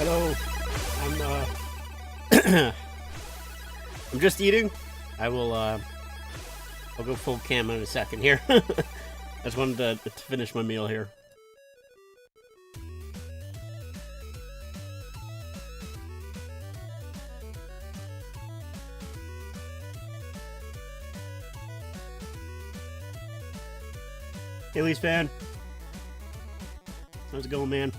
Hello. I'm I'm just eating. I'll go full cam in a second here. I just wanted to finish my meal here. Hey, Leafs fan. How's it going, man?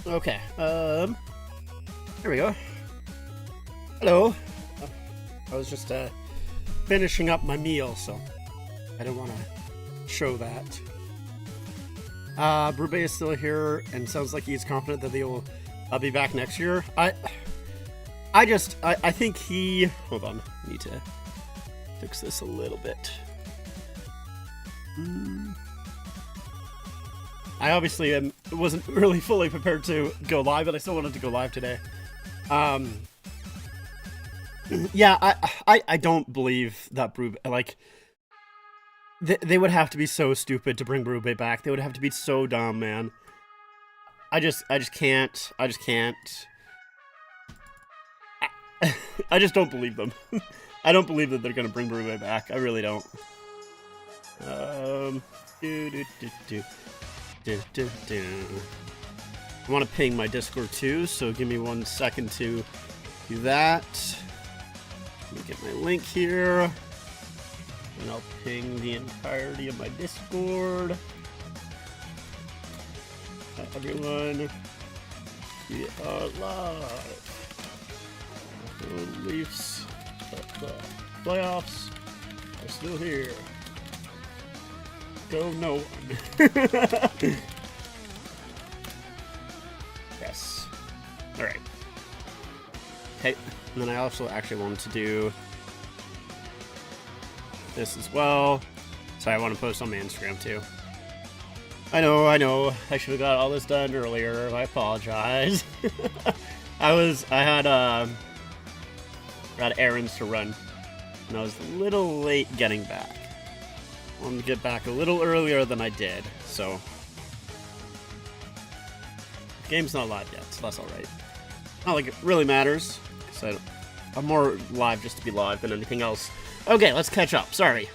Okay, here we go. Hello. I was just finishing up my meal, so I don't want to show that. Brube is still here, and sounds like he's confident that they will be back next year. I think he... Hold on, I need to fix this a little bit. I obviously wasn't really fully prepared to go live, but I still wanted to go live today. Yeah, I don't believe that Brube, like, they would have to be so stupid to bring Brube back. They would have to be so dumb, man. I just can't. I just don't believe them. I don't believe that they're gonna bring Brube back. I really don't. I want to ping my Discord too, so give me 1 second to do that. Let me get my link here, and I'll ping the entirety of my Discord. Hi everyone, we are live. The Leafs, the playoffs are still here. Go no one. Yes. Alright. Okay, and then I also actually wanted to do this as well. So I want to post on my Instagram too. I know. I should have got all this done earlier. I apologize. I had errands to run, and I was a little late getting back. I wanted to get back a little earlier than I did, so the game's not live yet, so that's alright. Not like it really matters, because I'm more live just to be live than anything else. Okay, let's catch up. Sorry.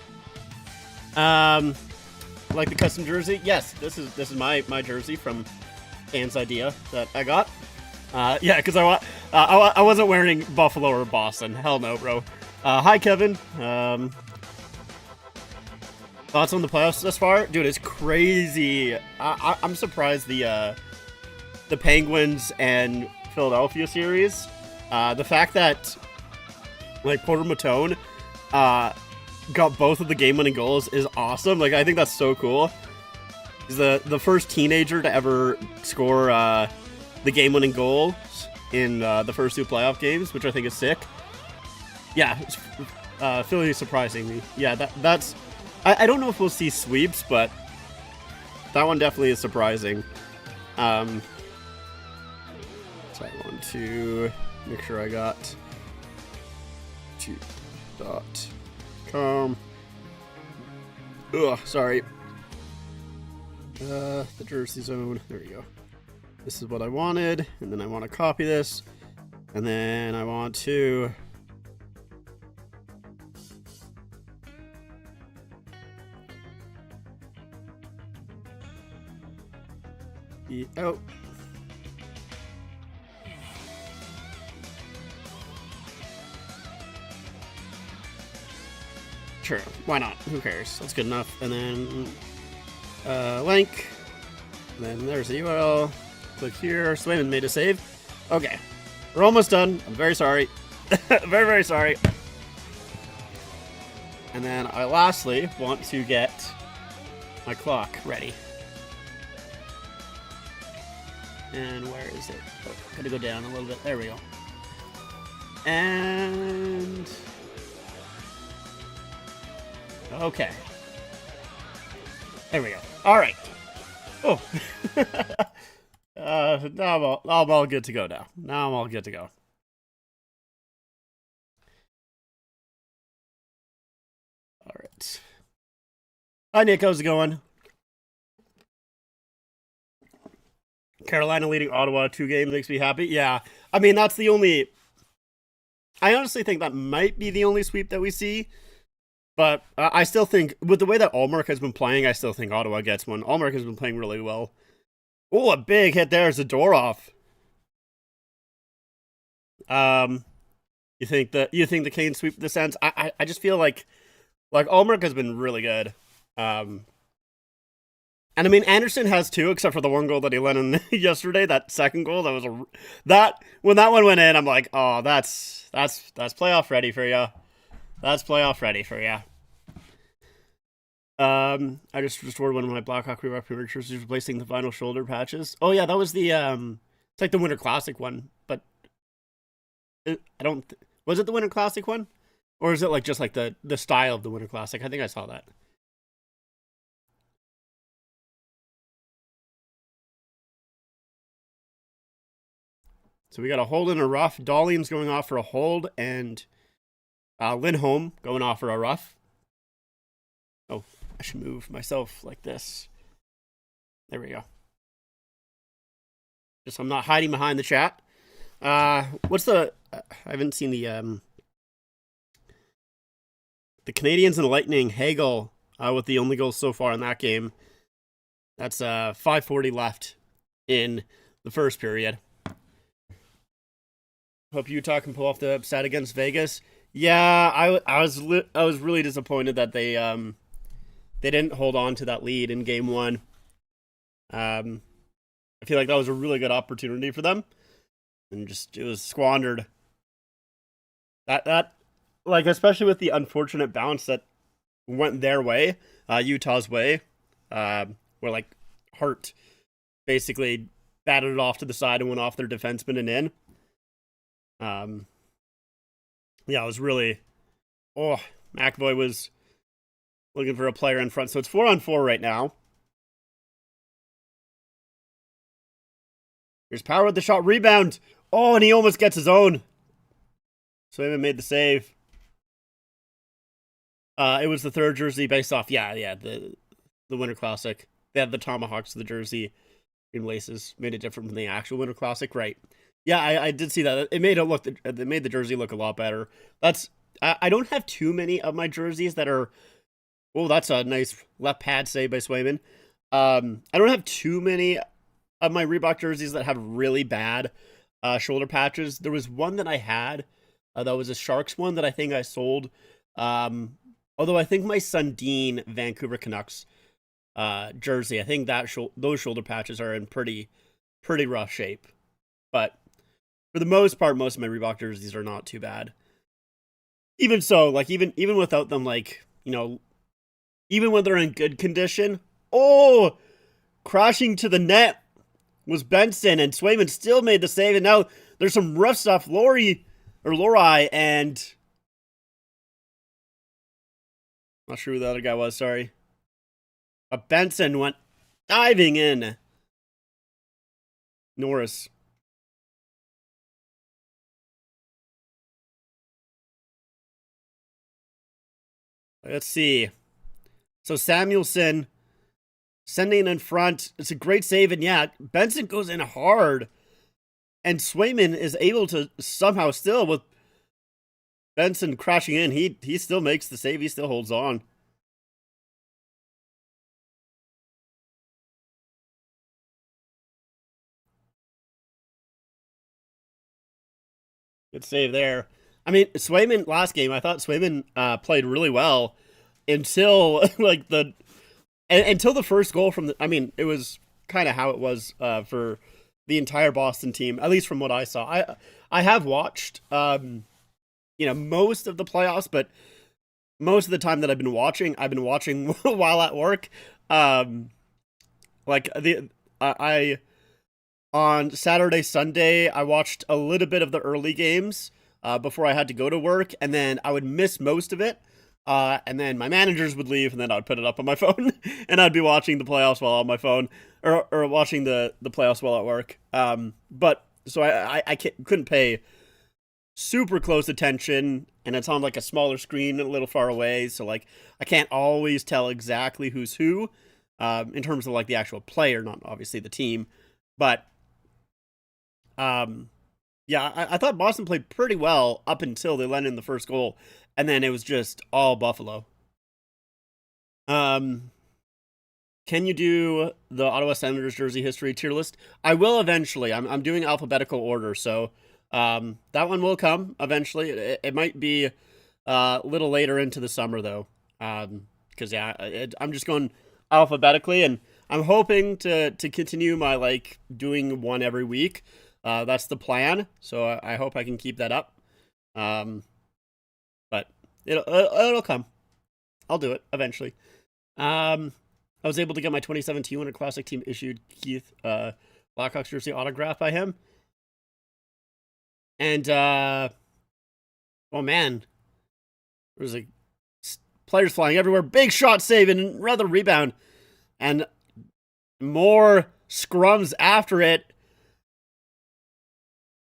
Like the custom jersey? Yes, this is my jersey from Anne's idea that I got. Yeah, because I wasn't wearing Buffalo or Boston. Hell no, bro. Hi, Kevin. Thoughts on the playoffs thus far? Dude, it's crazy. I'm surprised the Penguins and Philadelphia series. The fact that, like, Porter Matone got both of the game-winning goals is awesome. Like, I think that's so cool. He's the first teenager to ever score the game-winning goal in the first two playoff games, which I think is sick. Yeah, Philly is surprising me. Yeah, that's. I don't know if we'll see sweeps, but that one definitely is surprising. So I want to make sure I got .com. Ugh, sorry. The jersey zone. There you go. This is what I wanted, and then I want to copy this, and then I want to. Oh. Sure, why not? Who cares? That's good enough. And then link. And then there's the URL. Click here. Swayman made a save. Okay, we're almost done. I'm very sorry. Very, very sorry. And then I lastly want to get my clock ready. And where is it? Oh, gotta go down a little bit. There we go. And okay. There we go. All right. Oh. Now I'm all good to go now. Now I'm all good to go. All right. Hi, Nick. How's it going? Carolina leading Ottawa 2 games makes me happy. Yeah. I mean, that's the only. I honestly think that might be the only sweep that we see. But I still think, with the way that Allmark has been playing, I still think Ottawa gets one. Allmark has been playing really well. Oh, a big hit there. Zadorov. You think the Canes sweep the Sens? I just feel like Allmark has been really good. And I mean, Anderson has too, except for the one goal that he let in yesterday. That second goal, that was when that one went in, I'm like, oh, that's playoff ready for you. That's playoff ready for you. I just restored one of my Blackhawk Reebok Premier jerseys, replacing the vinyl shoulder patches. Oh yeah, that was the it's like the Winter Classic one, but was it the Winter Classic one, or is it like just like the style of the Winter Classic? I think I saw that. So we got a hold and a rough. Dahlian's going off for a hold, and Lindholm going off for a rough. Oh, I should move myself like this. There we go. Just so I'm not hiding behind the chat. What's the? I haven't seen the Canadians and the Lightning. Hagel with the only goal so far in that game. That's 5:40 left in the first period. Hope Utah can pull off the upset against Vegas. Yeah, I was really disappointed that they didn't hold on to that lead in game one. I feel like that was a really good opportunity for them, and just it was squandered. That like, especially with the unfortunate bounce that went their way, Utah's way, where like Hart basically batted it off to the side and went off their defenseman and in. Yeah, it was really. Oh, McAvoy was looking for a player in front, so it's 4-on-4 right now. Here's Power with the shot, rebound. Oh, and he almost gets his own. So he made the save. It was the third jersey based off. Yeah, the Winter Classic. They had the Tomahawks, the jersey in laces, made it different from the actual Winter Classic, right? Yeah, I did see that. It made the jersey look a lot better. I don't have too many of my jerseys that are. Oh, that's a nice left pad save by Swayman. I don't have too many of my Reebok jerseys that have really bad shoulder patches. There was one that I had that was a Sharks one that I think I sold. Although I think my Sundin Vancouver Canucks jersey, I think that those shoulder patches are in pretty rough shape. But for the most part, most of my Reebok jerseys are not too bad. Even so, like even without them, like, you know, even when they're in good condition, oh, crashing to the net was Benson, and Swayman still made the save, and now there's some rough stuff. Lori and Not sure who the other guy was, sorry. But Benson went diving in. Norris. Let's see. So Samuelson sending in front. It's a great save, and yeah, Benson goes in hard. And Swayman is able to somehow still, with Benson crashing in, he still makes the save. He still holds on. Good save there. I mean, Swayman last game, I thought Swayman played really well until like until the first goal from the. I mean, it was kind of how it was for the entire Boston team, at least from what I saw. I have watched most of the playoffs, but most of the time that I've been watching while at work. Like I on Saturday, Sunday, I watched a little bit of the early games before I had to go to work, and then I would miss most of it. And then my managers would leave, and then I'd put it up on my phone, and I'd be watching the playoffs while on my phone, or watching the playoffs while at work. But so I couldn't pay super close attention, and it's on like a smaller screen, a little far away, so like I can't always tell exactly who's who, in terms of like the actual player, not obviously the team, but yeah, I thought Boston played pretty well up until they let in the first goal, and then it was just all Buffalo. Um, can you do the Ottawa Senators jersey history tier list? I will eventually. I'm doing alphabetical order, so that one will come eventually. It might be a little later into the summer though, because I'm just going alphabetically, and I'm hoping to continue my like doing one every week. That's the plan, so I hope I can keep that up. But it'll come. I'll do it eventually. I was able to get my 2017 Winter Classic team issued Keith Blackhawks jersey autographed by him. And oh man, there was like players flying everywhere. Big shot save and another rebound, and more scrums after it.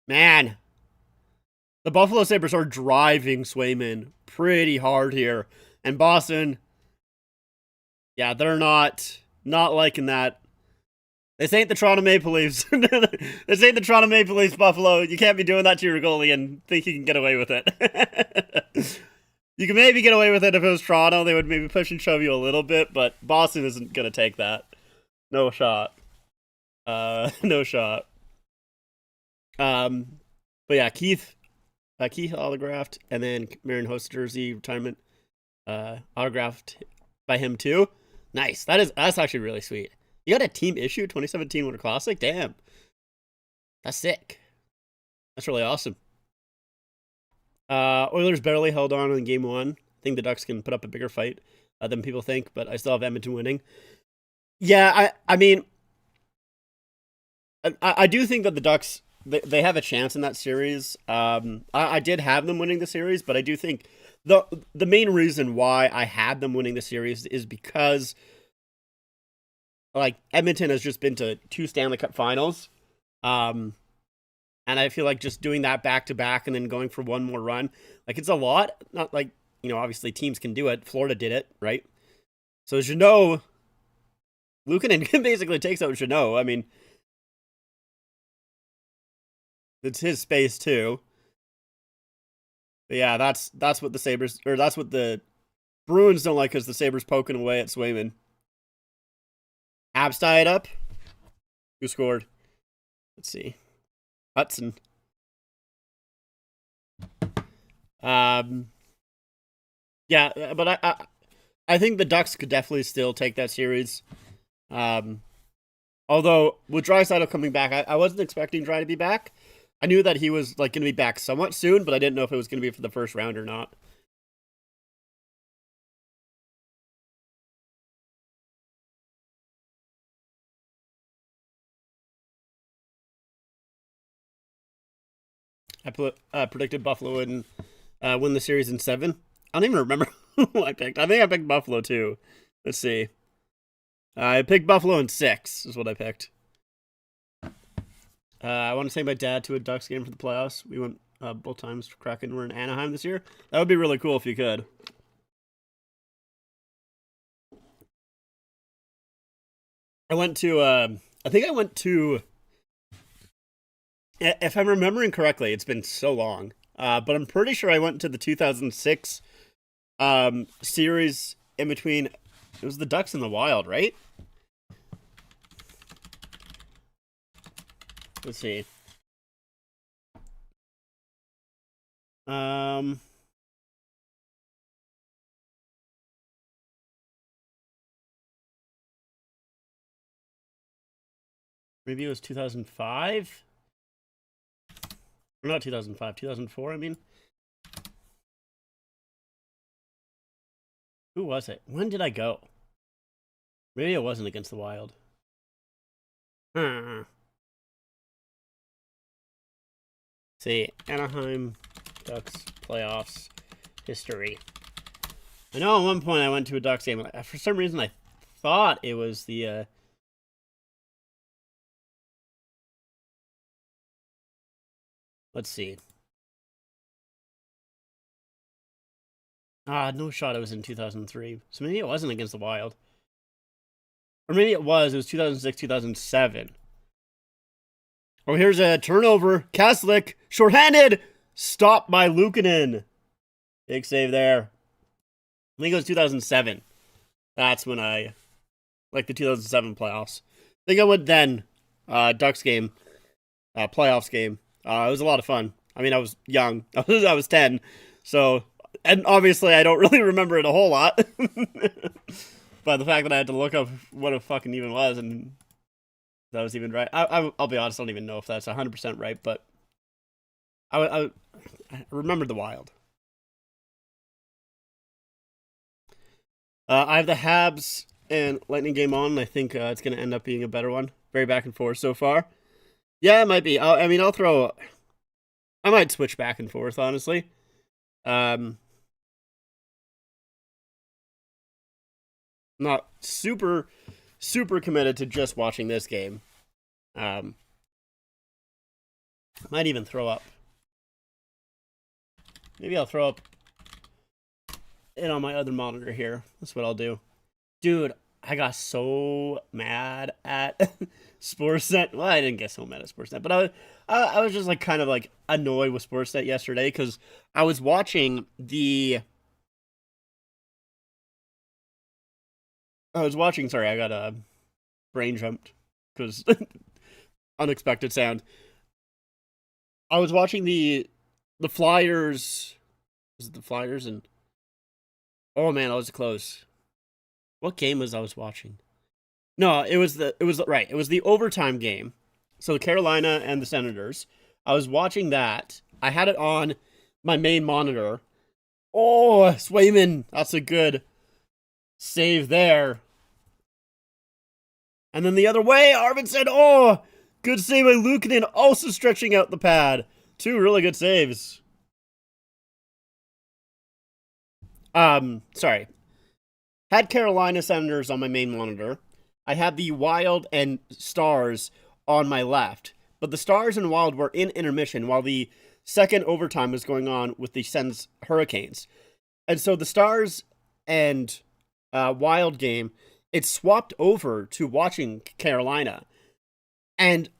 Man, the Buffalo Sabres are driving Swayman pretty hard here, and Boston, yeah, they're not liking that. This ain't the Toronto Maple Leafs. This ain't the Toronto Maple Leafs, Buffalo. You can't be doing that to your goalie and think you can get away with it. You can maybe get away with it if it was Toronto. They would maybe push and shove you a little bit, but Boston isn't going to take that. No shot. No shot. But yeah, Keith autographed, and then Marion Host jersey retirement autographed by him too. Nice. That's actually really sweet. You got a team issue 2017 Winter Classic? Damn. That's sick. That's really awesome. Oilers barely held on in game one. I think the Ducks can put up a bigger fight than people think, but I still have Edmonton winning. Yeah, I mean, I do think that the Ducks, they have a chance in that series. I did have them winning the series, but I do think the main reason why I had them winning the series is because like Edmonton has just been to 2 Stanley Cup finals. And I feel like just doing that back to back and then going for one more run, like it's a lot. Not like, obviously teams can do it. Florida did it, right? So Jeannot, Luukkonen basically takes out Jeannot. I mean, it's his space too. But yeah, that's what the Sabres, or that's what the Bruins don't like, because the Sabres poking away at Swayman. Abs tie it up. Who scored? Let's see. Hudson. Yeah, but I think the Ducks could definitely still take that series. Although with Draisaitl coming back, I wasn't expecting Dry to be back. I knew that he was like going to be back somewhat soon, but I didn't know if it was going to be for the first round or not. I predicted Buffalo would win the series in 7. I don't even remember who I picked. I think I picked Buffalo too. Let's see. I picked Buffalo in 6 is what I picked. I want to take my dad to a Ducks game for the playoffs. We went both times. Kraken were in Anaheim this year. That would be really cool if you could. I went to, I think I went to, if I'm remembering correctly, it's been so long, but I'm pretty sure I went to the 2006 series in between. It was the Ducks and the Wild, right? Let's see. Maybe it was 2005? Or not 2005, 2004, I mean. Who was it? When did I go? Maybe it wasn't against the Wild. See, Anaheim Ducks playoffs history. I know at one point I went to a Ducks game. For some reason, I thought it was the. Let's see. No shot. It was in 2003. So maybe it wasn't against the Wild. Or maybe it was. It was 2006, 2007. Oh, here's a turnover. Kaslik, shorthanded. Stopped by Luukkonen. Big save there. I think it was 2007. That's when I, like the 2007 playoffs. I think I went then. Ducks game. Playoffs game. It was a lot of fun. I mean, I was young. I was 10. So, and obviously I don't really remember it a whole lot. But the fact that I had to look up what it fucking even was and that was even right. I'll be honest, I don't even know if that's 100% right, but I remembered the Wild. I have the Habs and Lightning game on, and I think it's going to end up being a better one. Very back and forth so far. Yeah, it might be. I might switch back and forth, honestly. Not super committed to just watching this game. Might even throw up. Maybe I'll throw up it on my other monitor here. That's what I'll do. Dude, I got so mad at Sportsnet. Well, I didn't get so mad at Sportsnet, but I was just like kind of like annoyed with Sportsnet yesterday because I was watching sorry, I got a brain jumped because unexpected sound. I was watching the Flyers. Was it the Flyers? And oh man, that was close. What game was I was watching? No, it was the overtime game. So Carolina and the Senators. I was watching that. I had it on my main monitor. Oh, Swayman, that's a good save there. And then the other way, Arvind said, "Oh, good save by Luukkonen, also stretching out the pad." 2 really good saves. Sorry. Had Carolina Senators on my main monitor. I had the Wild and Stars on my left. But the Stars and Wild were in intermission while the second overtime was going on with the Sens Hurricanes. And so the Stars and Wild game, it swapped over to watching Carolina. And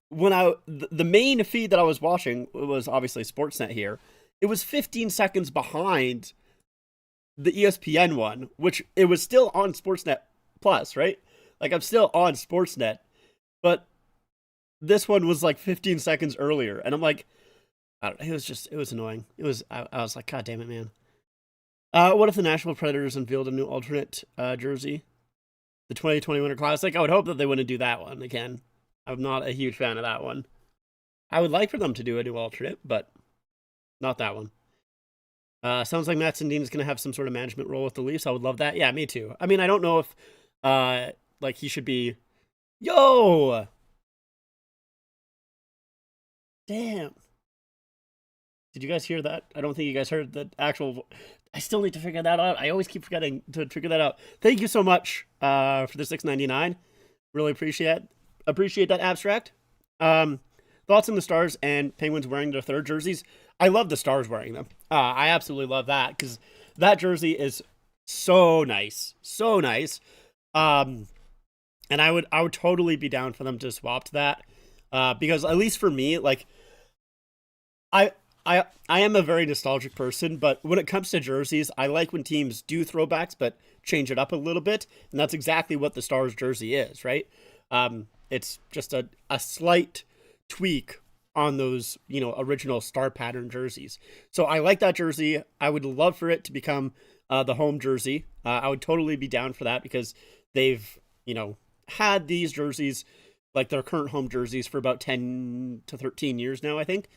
when the main feed that I was watching was obviously Sportsnet here. It was 15 seconds behind the ESPN one, which it was still on Sportsnet Plus, right? Like I'm still on Sportsnet, but this one was like 15 seconds earlier, and I'm like, it was annoying. I was like, God damn it, man. What if the Nashville Predators unveiled a new alternate jersey? The 2020 Winter Classic? I would hope that they wouldn't do that one again. I'm not a huge fan of that one. I would like for them to do a new alternate, but not that one. Sounds like Matt Sundin is going to have some sort of management role with the Leafs. I would love that. Yeah, me too. I mean, I don't know if, like, he should be... Yo! Damn. Did you guys hear that? I don't think you guys heard the actual. I still need to figure that out. I always keep forgetting to figure that out. Thank you so much for the 6.99. Really appreciate that abstract. Thoughts on the Stars and Penguins wearing their third jerseys? I love the Stars wearing them. I absolutely love that because that jersey is so nice, so nice. Um, and I would totally be down for them to swap to that because at least for me, like I I am a very nostalgic person, but when it comes to jerseys, I like when teams do throwbacks but change it up a little bit, and that's exactly what the Stars jersey is, right? It's just a slight tweak on those, original star pattern jerseys. So I like that jersey. I would love for it to become the home jersey. I would totally be down for that because they've, had these jerseys, like their current home jerseys, for about 10 to 13 years now, I think.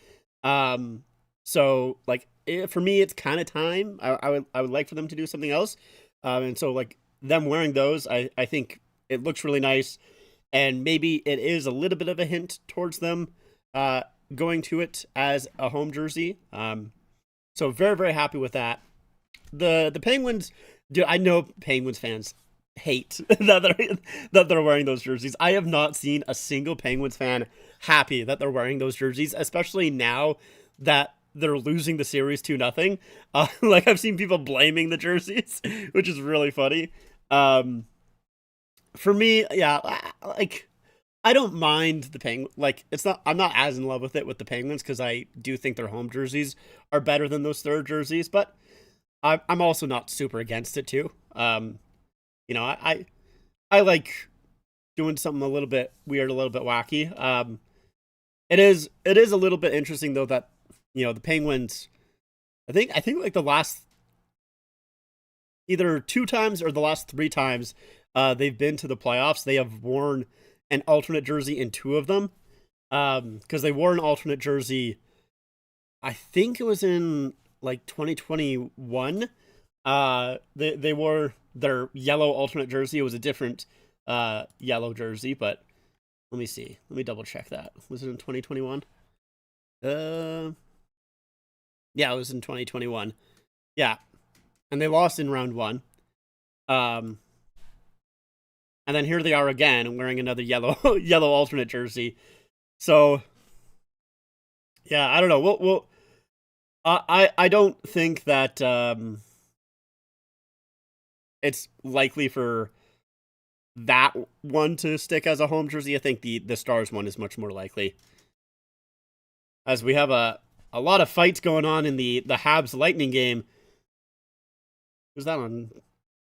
So like for me, it's kind of time. I would like for them to do something else. And so like them wearing those, I think it looks really nice. And maybe it is a little bit of a hint towards them going to it as a home jersey. So very, very happy with that. The Penguins, dude, I know Penguins fans hate that they're wearing those jerseys. I have not seen a single Penguins fan happy that they're wearing those jerseys, especially now that they're losing the series 2-0. Like I've seen people blaming the jerseys, which is really funny. For me, yeah, like I don't mind the Penguins. Like it's not, I'm not as in love with it with the Penguins because I do think their home jerseys are better than those third jerseys, but I'm also not super against it too. I like doing something a little bit weird, a little bit wacky. It is a little bit interesting though that the Penguins. I think like the last either two times or the last three times they've been to the playoffs, they have worn an alternate jersey in two of them. Because they wore an alternate jersey, I think it was in like 2021. They wore their yellow alternate jersey. It was a different yellow jersey, but let me see. Let me double check that. Was it in 2021? Yeah, it was in 2021. Yeah, and they lost in round one. Um, and then here they are again, wearing another yellow yellow alternate jersey. So yeah, I don't know. I don't think that it's likely for that one to stick as a home jersey. I think the Stars one is much more likely, as we have a lot of fights going on in the Habs Lightning game. Who's that on?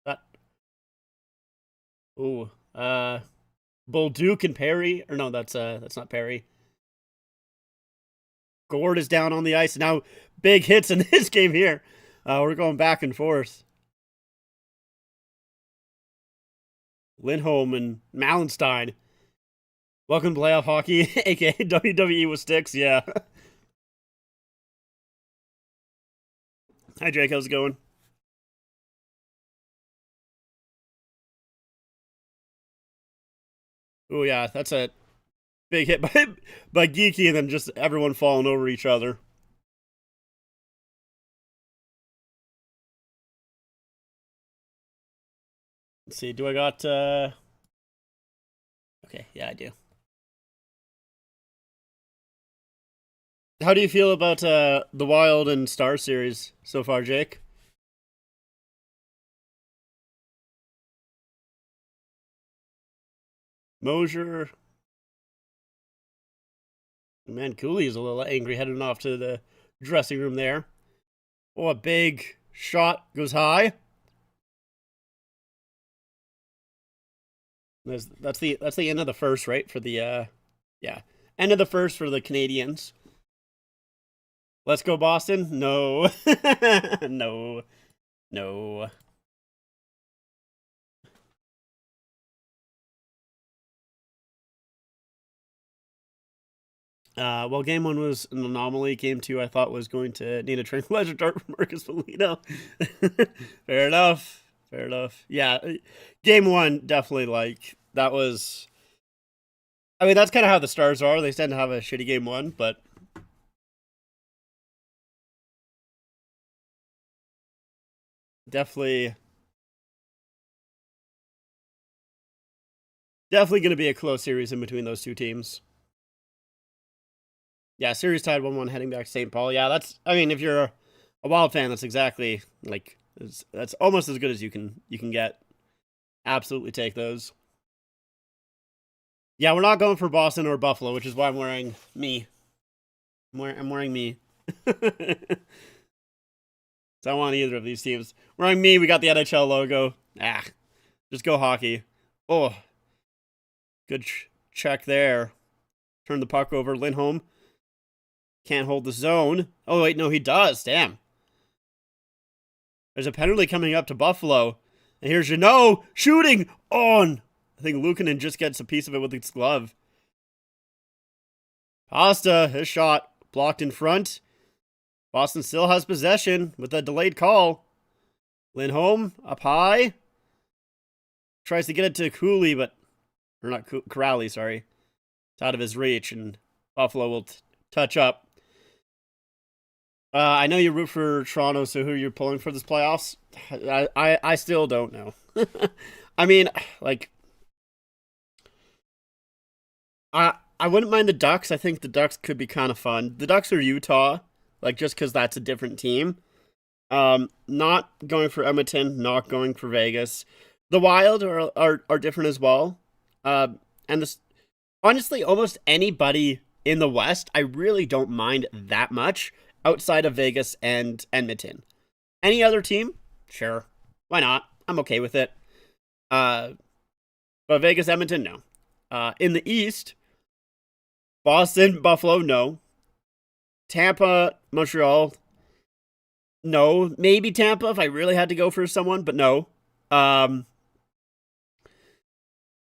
That ooh, Bolduc and Perry, or no, that's not Perry. Gord is down on the ice now. Big hits in this game here. We're going back and forth. Lindholm and Mallenstein. Welcome to playoff hockey, aka WWE with sticks. Yeah. Hi Jake, how's it going? Oh yeah, that's a big hit by Geeky, and then just everyone falling over each other. Let's see, do I got okay, yeah, I do. How do you feel about the Wild and Star series so far, Jake? Mosier, man, Cooley is a little angry heading off to the dressing room there. Oh, a big shot goes high. That's the end of the first, right? For the yeah, end of the first for the Canadians. Let's go, Boston. No, no, no. Well, game one was an anomaly. Game two, I thought was going to need a tranquilizer dart from Marcus Foligno. Fair enough. Fair enough. Yeah, game one definitely like that was. I mean, that's kind of how the Stars are. They tend to have a shitty game one, but Definitely going to be a close series in between those two teams. Yeah, series tied 1-1 heading back to St. Paul. Yeah, that's, I mean, if you're a Wild fan, that's exactly like that's almost as good as you can get. Absolutely take those. Yeah, we're not going for Boston or Buffalo, which is why I'm wearing me. I'm wearing me. So I don't want either of these teams. Wearing me, we got the NHL logo. Just go hockey. Oh, good check there. Turn the puck over. Lindholm can't hold the zone. Oh, wait, no, he does. Damn. There's a penalty coming up to Buffalo. And here's Jeannot shooting on. I think Luukkonen just gets a piece of it with his glove. Pasta, his shot blocked in front. Boston still has possession with a delayed call. Lindholm up high. Tries to get it to Cooley, but... Or not Corrali, sorry. It's out of his reach, and Buffalo will touch up. I know you root for Toronto, so who are you pulling for this playoffs? I still don't know. I mean, like... I wouldn't mind the Ducks. I think the Ducks could be kind of fun. The Ducks are Utah, like just because that's a different team. Not going for Edmonton, not going for Vegas. The Wild are different as well. And this, honestly, almost anybody in the West, I really don't mind that much outside of Vegas and Edmonton. Any other team? Sure. Why not? I'm okay with it. But Vegas, Edmonton, no. In the East, Boston, Buffalo, no. Tampa, Montreal, no. Maybe Tampa if I really had to go for someone, but no.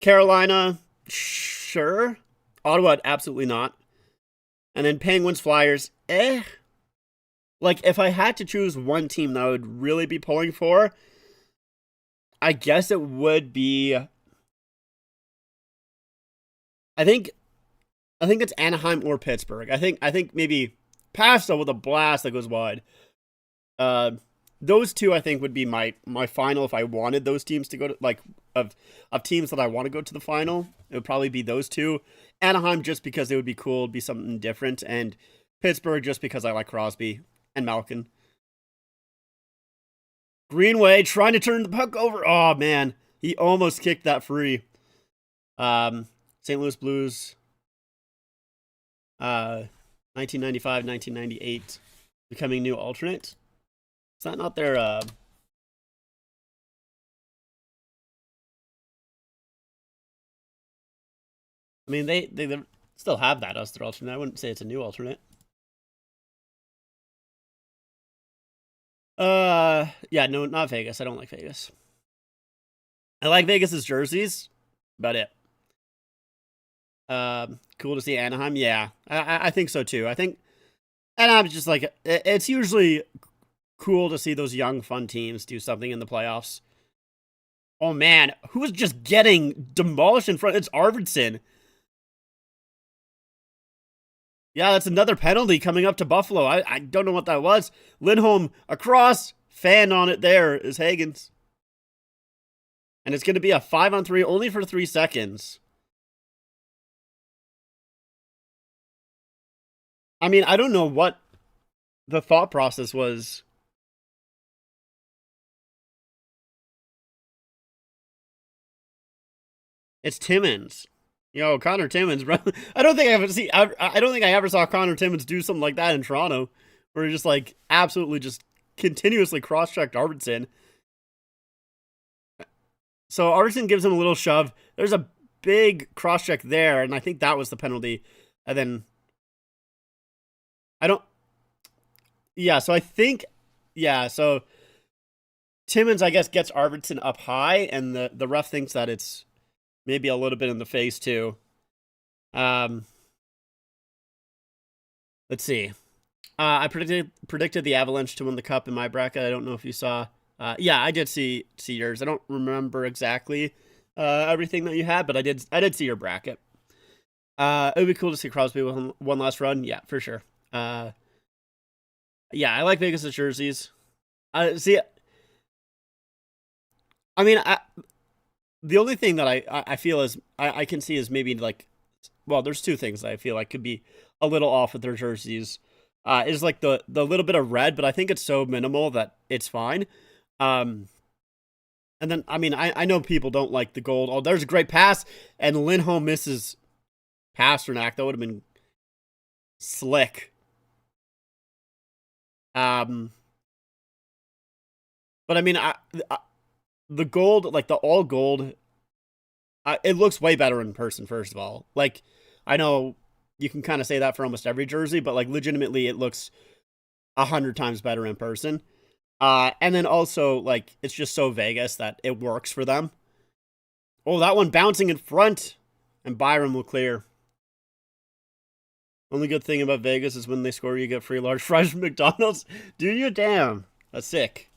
Carolina, sure. Ottawa, absolutely not. And then Penguins, Flyers, Like, if I had to choose one team that I would really be pulling for, I guess it would be... I think it's Anaheim or Pittsburgh. I think maybe Pasta with a blast that goes wide. Those two I think would be my final if I wanted those teams to go to, like, of teams that I want to go to the final. It would probably be those two. Anaheim just because it would be cool, it'd be something different, and Pittsburgh just because I like Crosby and Malkin. Greenway trying to turn the puck over. Oh man, he almost kicked that free. St. Louis Blues. 1995, 1998, becoming new alternate. Is that not their, I mean, they still have that as their alternate. I wouldn't say it's a new alternate. Yeah, no, not Vegas. I don't like Vegas. I like Vegas's jerseys. About it. Cool to see Anaheim. Yeah, I think so too. I think Anaheim's just like, it's usually cool to see those young, fun teams do something in the playoffs. Oh man, who's just getting demolished in front? It's Arvidsson. Yeah, that's another penalty coming up to Buffalo. I don't know what that was. Lindholm across, fan on it there is Hagens. And it's going to be a 5-on-3 only for 3 seconds. I mean, I don't know what the thought process was. It's Timmins. Yo, Connor Timmins, bro. I don't think I ever saw Connor Timmins do something like that in Toronto, where he just like absolutely just continuously cross-checked Arvidsson. So Arvidsson gives him a little shove. There's a big cross-check there, and I think that was the penalty. And then I don't. Yeah, so I think. Yeah, so Timmins, I guess, gets Arvidsson up high, and the ref thinks that it's maybe a little bit in the face too. Let's see. I predicted the Avalanche to win the cup in my bracket. I don't know if you saw. Yeah, I did see yours. I don't remember exactly everything that you had, but I did see your bracket. It would be cool to see Crosby with one last run. Yeah, for sure. Yeah, I like Vegas' jerseys. See, I mean, the only thing that I feel is I can see is maybe like, well, there's two things I feel like could be a little off with their jerseys. Is like the little bit of red, but I think it's so minimal that it's fine. Um, and then I mean I know people don't like the gold. Oh, there's a great pass, and Lindholm misses Pasternak. That would have been slick. Um, but I mean the gold, like the all gold, it looks way better in person. First of all, like I know you can kind of say that for almost every jersey, but like legitimately, it looks 100 times better in person. And then also like it's just so Vegas that it works for them. Oh, that one bouncing in front, and Byram will clear. Only good thing about Vegas is when they score, you get free large fries from McDonald's. Do you? Damn, that's sick.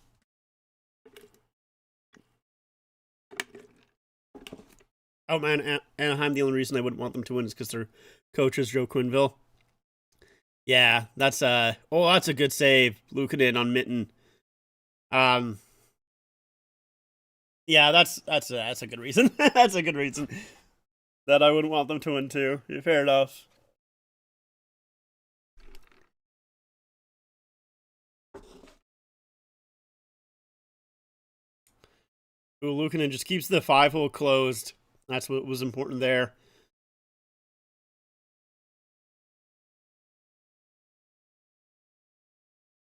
Oh man, Anaheim. The only reason I wouldn't want them to win is because their coach is Joe Quenneville. Yeah, that's that's a good save, Luukkonen on Mitten. Um, yeah, that's a good reason. That's a good reason that I wouldn't want them to win too. Fair enough. Ooh, Luukkonen just keeps the 5-hole closed. That's what was important there.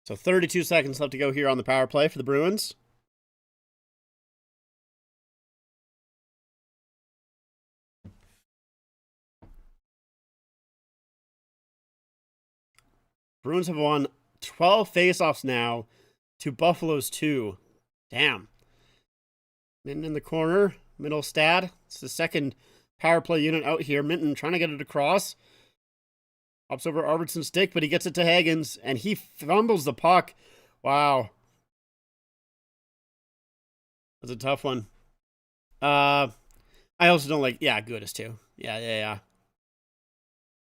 So 32 seconds left to go here on the power play for the Bruins. Bruins have won 12 faceoffs now to Buffalo's 2. Damn. Minton in the corner, middle stat. It's the second power play unit out here. Minton trying to get it across. Hops over Arvidsson's stick, but he gets it to Hagens, and he fumbles the puck. Wow. That's a tough one. I also don't like, yeah, Goodis too. Yeah.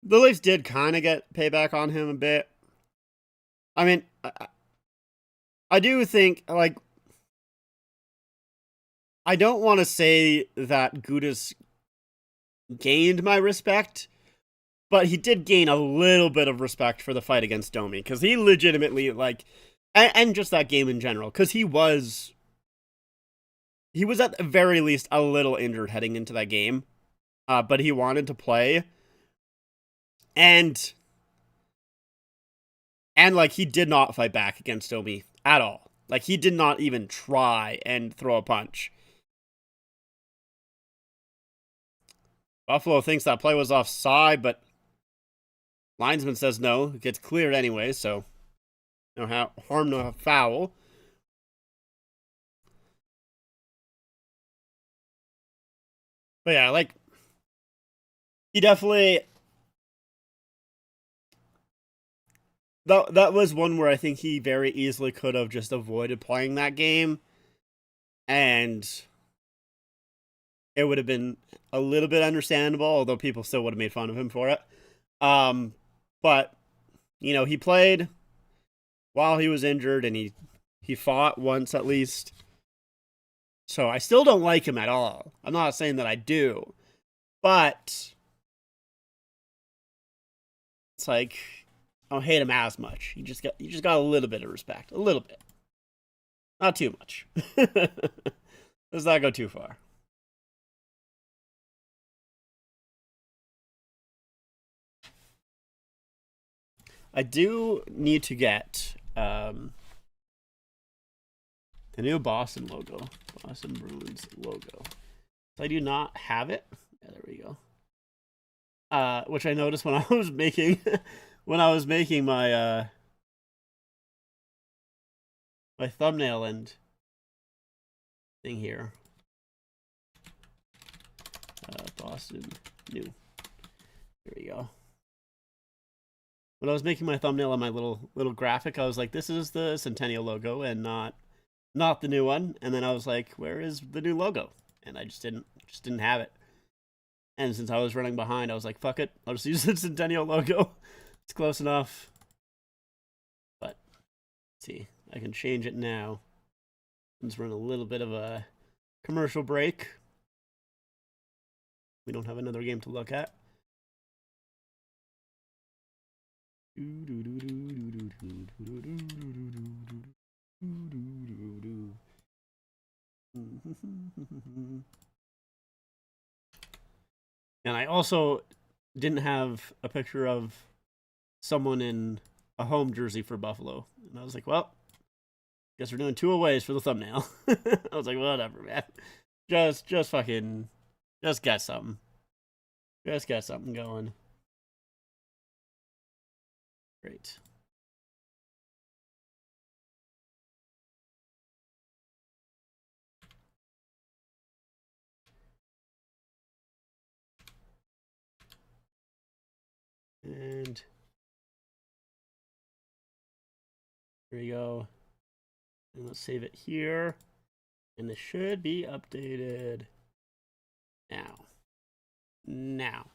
The Leafs did kind of get payback on him a bit. I mean, I do think, like, I don't want to say that Goodis gained my respect, but he did gain a little bit of respect for the fight against Domi, because he legitimately, like, and just that game in general, because he was at the very least a little injured heading into that game, but he wanted to play, and like he did not fight back against Domi at all. Like he did not even try and throw a punch. Buffalo thinks that play was offside, but linesman says no. It gets cleared anyway, so no harm, no foul. But yeah, like he definitely that was one where I think he very easily could have just avoided playing that game, and it would have been a little bit understandable, although people still would have made fun of him for it. But he played while he was injured, and he fought once at least. So I still don't like him at all. I'm not saying that I do, but it's like I don't hate him as much. You just got a little bit of respect, a little bit, not too much. Let's not go too far. I do need to get the new Boston logo, Boston Bruins logo. So I do not have it. Yeah, there we go. Which I noticed when I was making my my thumbnail and thing here. Boston new. There we go. When I was making my thumbnail on my little graphic, I was like, "This is the Centennial logo, and not the new one." And then I was like, "Where is the new logo?" And I just didn't have it. And since I was running behind, I was like, "Fuck it, I'll just use the Centennial logo. It's close enough." But let's see, I can change it now. Let's run a little bit of a commercial break. We don't have another game to look at. And I also didn't have a picture of someone in a home jersey for Buffalo. And I was like, well, guess we're doing 2 aways for the thumbnail. I was like, whatever, man. Just fucking, just get something. Just get something going. Great. And here you go. And let's save it here. And this should be updated now.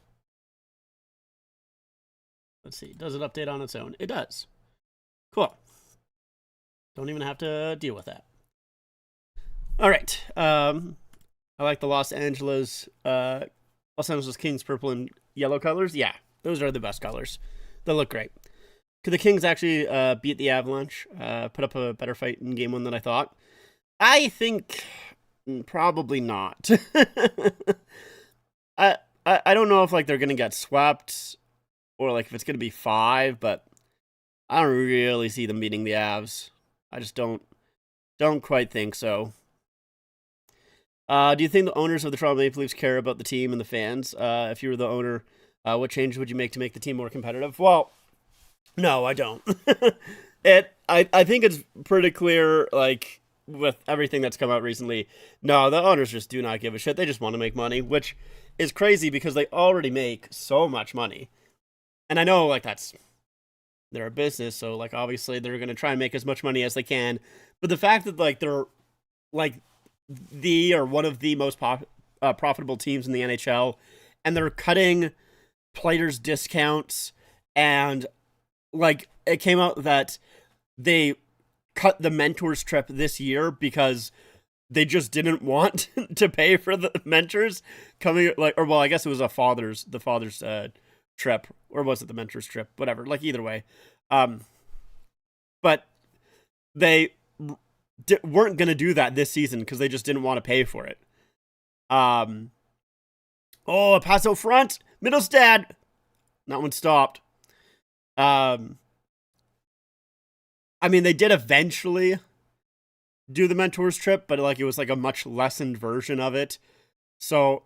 Let's see. Does it update on its own? It does. Cool. Don't even have to deal with that. All right. I like the Los Angeles Kings purple and yellow colors. Yeah, those are the best colors. They look great. Could the Kings actually beat the Avalanche? Put up a better fight in game 1 than I thought? I think probably not. I don't know if like they're gonna get swept or like if it's gonna be 5, but I don't really see them beating the Avs. I just don't quite think so. Do you think the owners of the Toronto Maple Leafs care about the team and the fans? If you were the owner, what changes would you make to make the team more competitive? Well, no, I don't. I think it's pretty clear, like, with everything that's come out recently, no, the owners just do not give a shit. They just want to make money, which is crazy because they already make so much money. And I know, like, they're a business, so, like, obviously they're going to try and make as much money as they can. But the fact that, like, they're, like, one of the most profitable teams in the NHL, and they're cutting players' discounts, and, like, it came out that they cut the mentors trip this year because they just didn't want to pay for the mentors coming, like, or well, I guess it was the father's trip, or was it the mentors trip? Whatever, like either way. But they weren't going to do that this season because they just didn't want to pay for it. Oh, a pass out front, Middlestad. That one stopped. I mean, they did eventually do the mentors trip, but like it was like a much lessened version of it. So,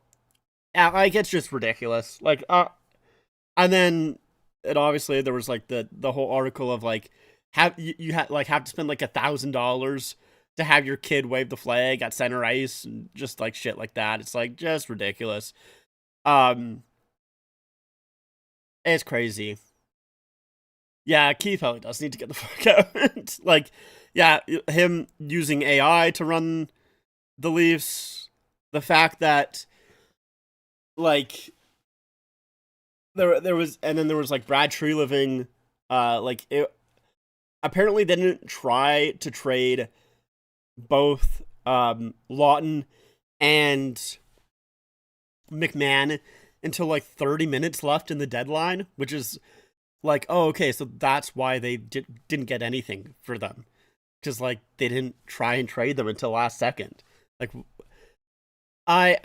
like it's just ridiculous. Like, and then it obviously there was like the whole article of like have to spend like $1,000 to have your kid wave the flag at center ice and just like shit like that. It's like just ridiculous. It's crazy. Yeah, Keith probably does need to get the fuck out. Like, yeah, him using AI to run the Leafs. The fact that, like, there was, and then there was like Brad Treliving, like it. Apparently, they didn't try to trade both Lawton and McMahon until like 30 minutes left in the deadline, which is like, oh, okay, so that's why they didn't get anything for them. Because, like, they didn't try and trade them until last second. Like, I'm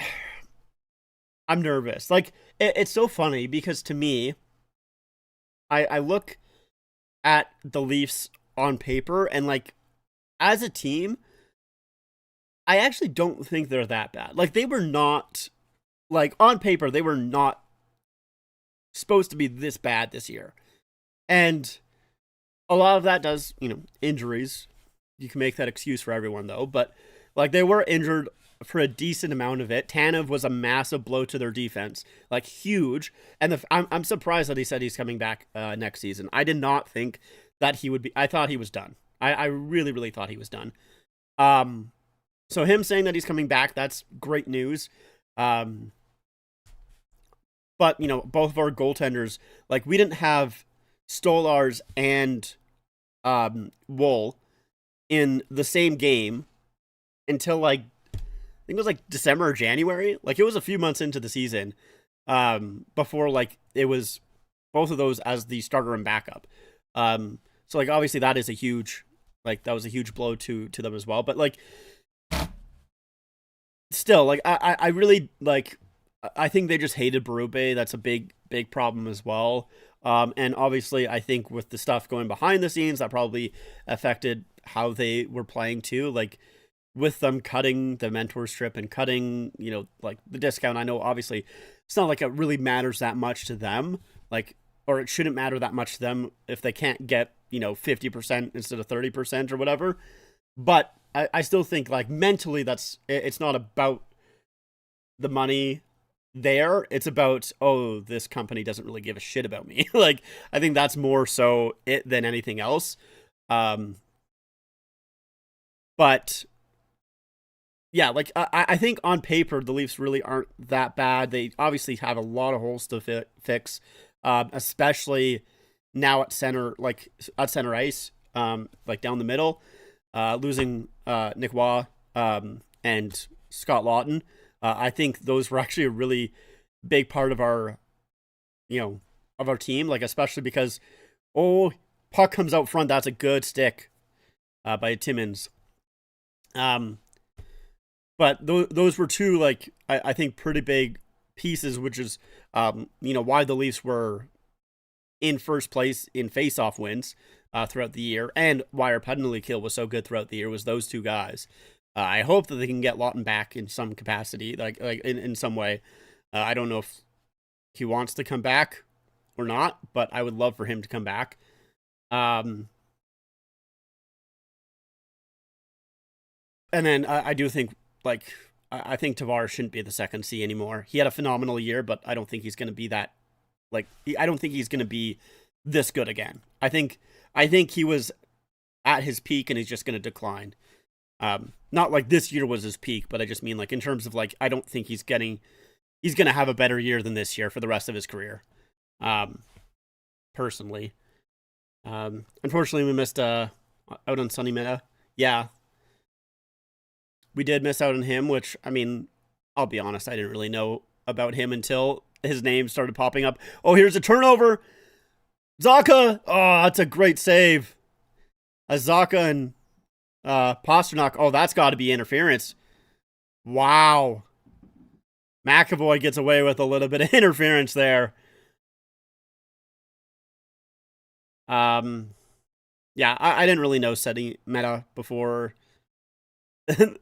nervous. Like, it's so funny because to me, I look at the Leafs on paper and, like, as a team, I actually don't think they're that bad. Like, they were not, like, on paper, they were not supposed to be this bad this year. And a lot of that does, injuries. You can make that excuse for everyone, though. But, like, they were injured for a decent amount of it. Tanev was a massive blow to their defense. Like, huge. And I'm surprised that he said he's coming back next season. I did not think that he would be. I thought he was done. I really, really thought he was done. So him saying that he's coming back, that's great news. But, both of our goaltenders, like, we didn't have Stolars and Woll in the same game until like think it was like December or January. Like it was a few months into the season, before like it was both of those as the starter and backup. So like obviously that is a huge, like that was a huge blow to them as well. But like still, like I really like. I think they just hated Berube. That's a big problem as well. And obviously, I think with the stuff going behind the scenes, that probably affected how they were playing too. Like with them cutting the mentor strip and cutting, like the discount. I know obviously it's not like it really matters that much to them. Like, or it shouldn't matter that much to them if they can't get 50% instead of 30% or whatever. But I still think like mentally, it's not about the money there. It's about, oh, this company doesn't really give a shit about me. Like I think that's more so it than anything else. But yeah, like I think on paper the Leafs really aren't that bad. They obviously have a lot of holes to fix, especially now at center, like at center ice, like down the middle, losing Nick Waugh and Scott Lawton. I think those were actually a really big part of our, of our team. Like especially because, puck comes out front. That's a good stick by Timmins. But those were two, like, I think pretty big pieces, which is, why the Leafs were in first place in face-off wins throughout the year, and why our penalty kill was so good throughout the year was those two guys. I hope that they can get Lawton back in some capacity, like in some way. I don't know if he wants to come back or not, but I would love for him to come back. And then I do think, like, I think Tavares shouldn't be the second C anymore. He had a phenomenal year, but I don't think he's going to be that. Like, I don't think he's going to be this good again. I think he was at his peak, and he's just going to decline. Not like this year was his peak, but I just mean like in terms of like I don't think he's going to have a better year than this year for the rest of his career. Personally, unfortunately, we missed out on Sonny Meta. Yeah, we did miss out on him, which, I mean, I'll be honest, I didn't really know about him until his name started popping up. Oh, here's a turnover. Zacha. Oh, that's a great save. Zacha and Pasternak. Oh, that's got to be interference. Wow. McAvoy gets away with a little bit of interference there. Yeah, I didn't really know Sonny Meta before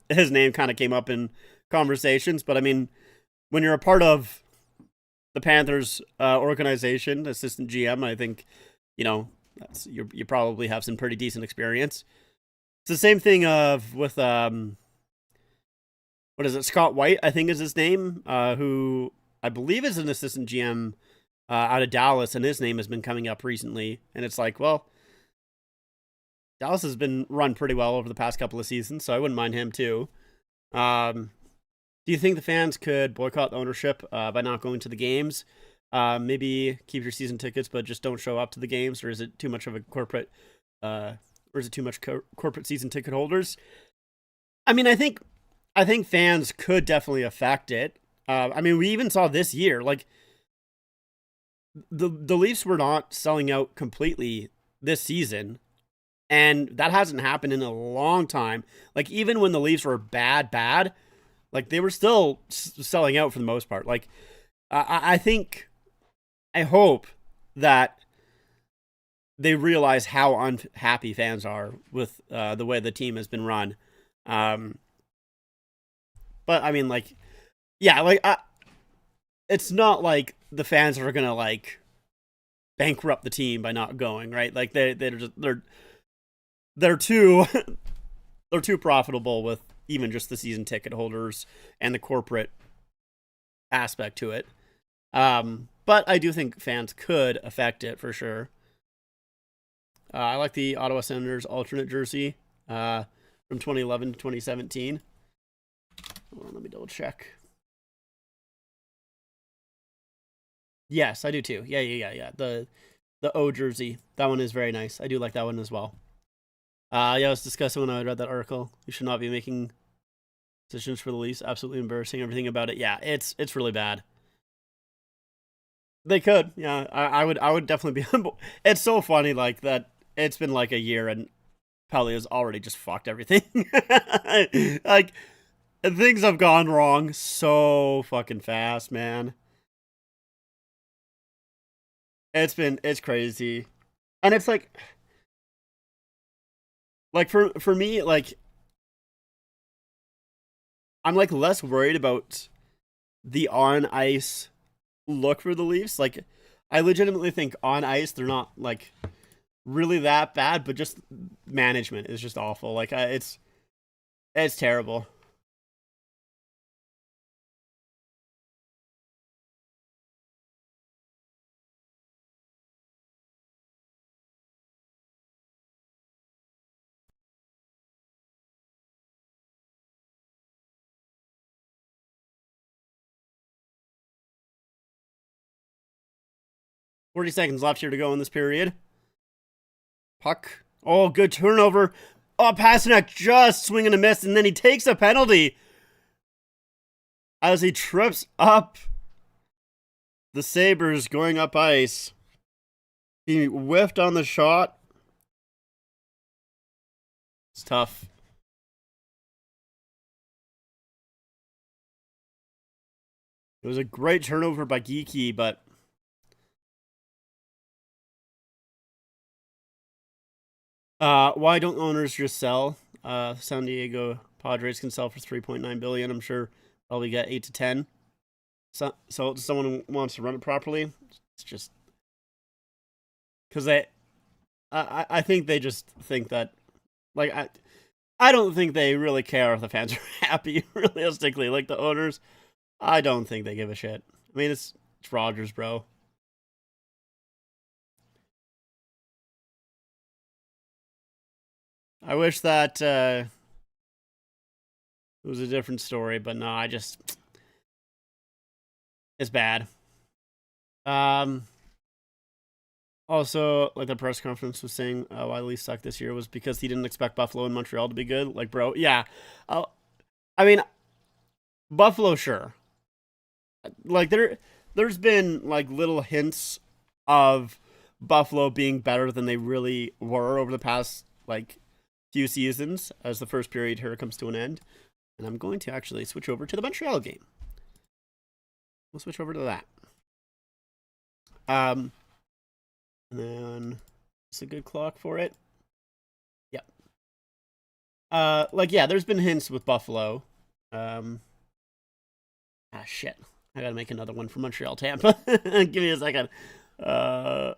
his name kind of came up in conversations, but I mean, when you're a part of the Panthers organization, assistant GM, I think, you probably have some pretty decent experience. It's the same thing with what is it, Scott White, I think is his name, who I believe is an assistant GM out of Dallas, and his name has been coming up recently, and it's like, well, Dallas has been run pretty well over the past couple of seasons, so I wouldn't mind him too. Do you think the fans could boycott the ownership by not going to the games? Maybe keep your season tickets, but just don't show up to the games, or is it too much of a corporate, or is it too much corporate season ticket holders? I mean, I think fans could definitely affect it. I mean, we even saw this year, like the Leafs were not selling out completely this season. And that hasn't happened in a long time. Like, even when the Leafs were bad, like, they were still selling out for the most part. Like, I hope that they realize how unhappy fans are with the way the team has been run. But, I mean, like, yeah, like, it's not like the fans are going to, like, bankrupt the team by not going, right? Like, they're too profitable with even just the season ticket holders and the corporate aspect to it. But I do think fans could affect it for sure. I like the Ottawa Senators alternate jersey from 2011 to 2017. Hold on, let me double check. Yes, I do too. Yeah. The O jersey, that one is very nice. I do like that one as well. Yeah, I was discussing when I read that article. You should not be making Decisions for the Leafs, absolutely embarrassing. Everything about it, yeah, it's really bad. They could, yeah. I would definitely be. It's so funny, like that. It's been like a year, and Pelly has already just fucked everything. Like things have gone wrong so fucking fast, man. It's crazy, and it's like for me, like I'm like less worried about the on ice look for the Leafs. Like I legitimately think on ice they're not like really that bad, but just management is just awful. Like it's terrible. $40 left here to go in this period. Puck. Oh, good turnover. Oh, Pasternak just swinging a miss, and then he takes a penalty as he trips up the Sabres going up ice. He whiffed on the shot. It's tough. It was a great turnover by Geeky, but why don't owners just sell? San Diego Padres can sell for 3.9 billion. I'm sure probably get 8 to 10. So someone who wants to run it properly. It's just because I think they just think that like I don't think they really care if the fans are happy. Realistically, like the owners, I don't think they give a shit. I mean, it's Rogers, bro. I wish that it was a different story, but no, I just it's bad. Um, Also, like the press conference was saying, why Lee sucked this year was because he didn't expect Buffalo and Montreal to be good. Like, bro, yeah. Uh, I mean, Buffalo, sure. Like there's been like little hints of Buffalo being better than they really were over the past like few seasons as the first period here comes to an end. And I'm going to actually switch over to the Montreal game. We'll switch over to that. Um, and then it's a good clock for it. Yep. Like yeah, there's been hints with Buffalo. Um, shit. I gotta make another one for Montreal Tampa. Give me a second. Uh,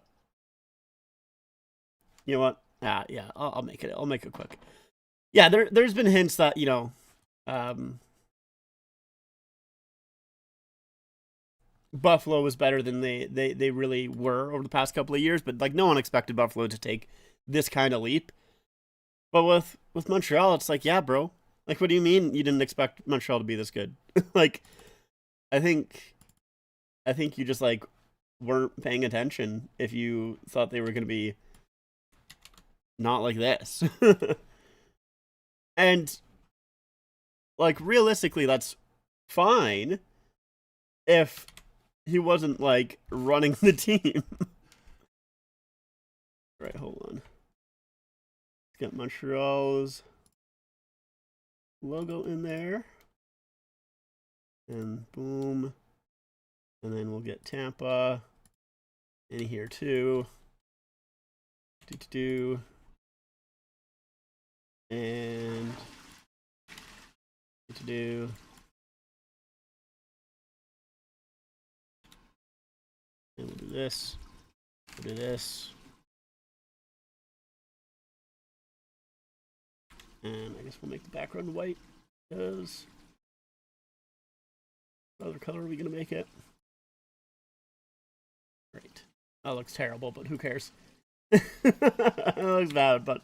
you know what? Yeah, I'll make it. I'll make it quick. Yeah, there's been hints that um, Buffalo was better than they really were over the past couple of years, but like no one expected Buffalo to take this kind of leap. But with Montreal, it's like, yeah, bro. Like, what do you mean you didn't expect Montreal to be this good? Like, I think I think you just like weren't paying attention if you thought they were going to be not like this. And like realistically, that's fine if he wasn't like running the team. Right, hold on. Let's get Montreal's logo in there. And boom. And then we'll get Tampa in here too. Do. And do. And we'll do this. We'll do this. And I guess we'll make the background white because what other color are we gonna make it? Great. That looks terrible, but who cares? It looks bad, but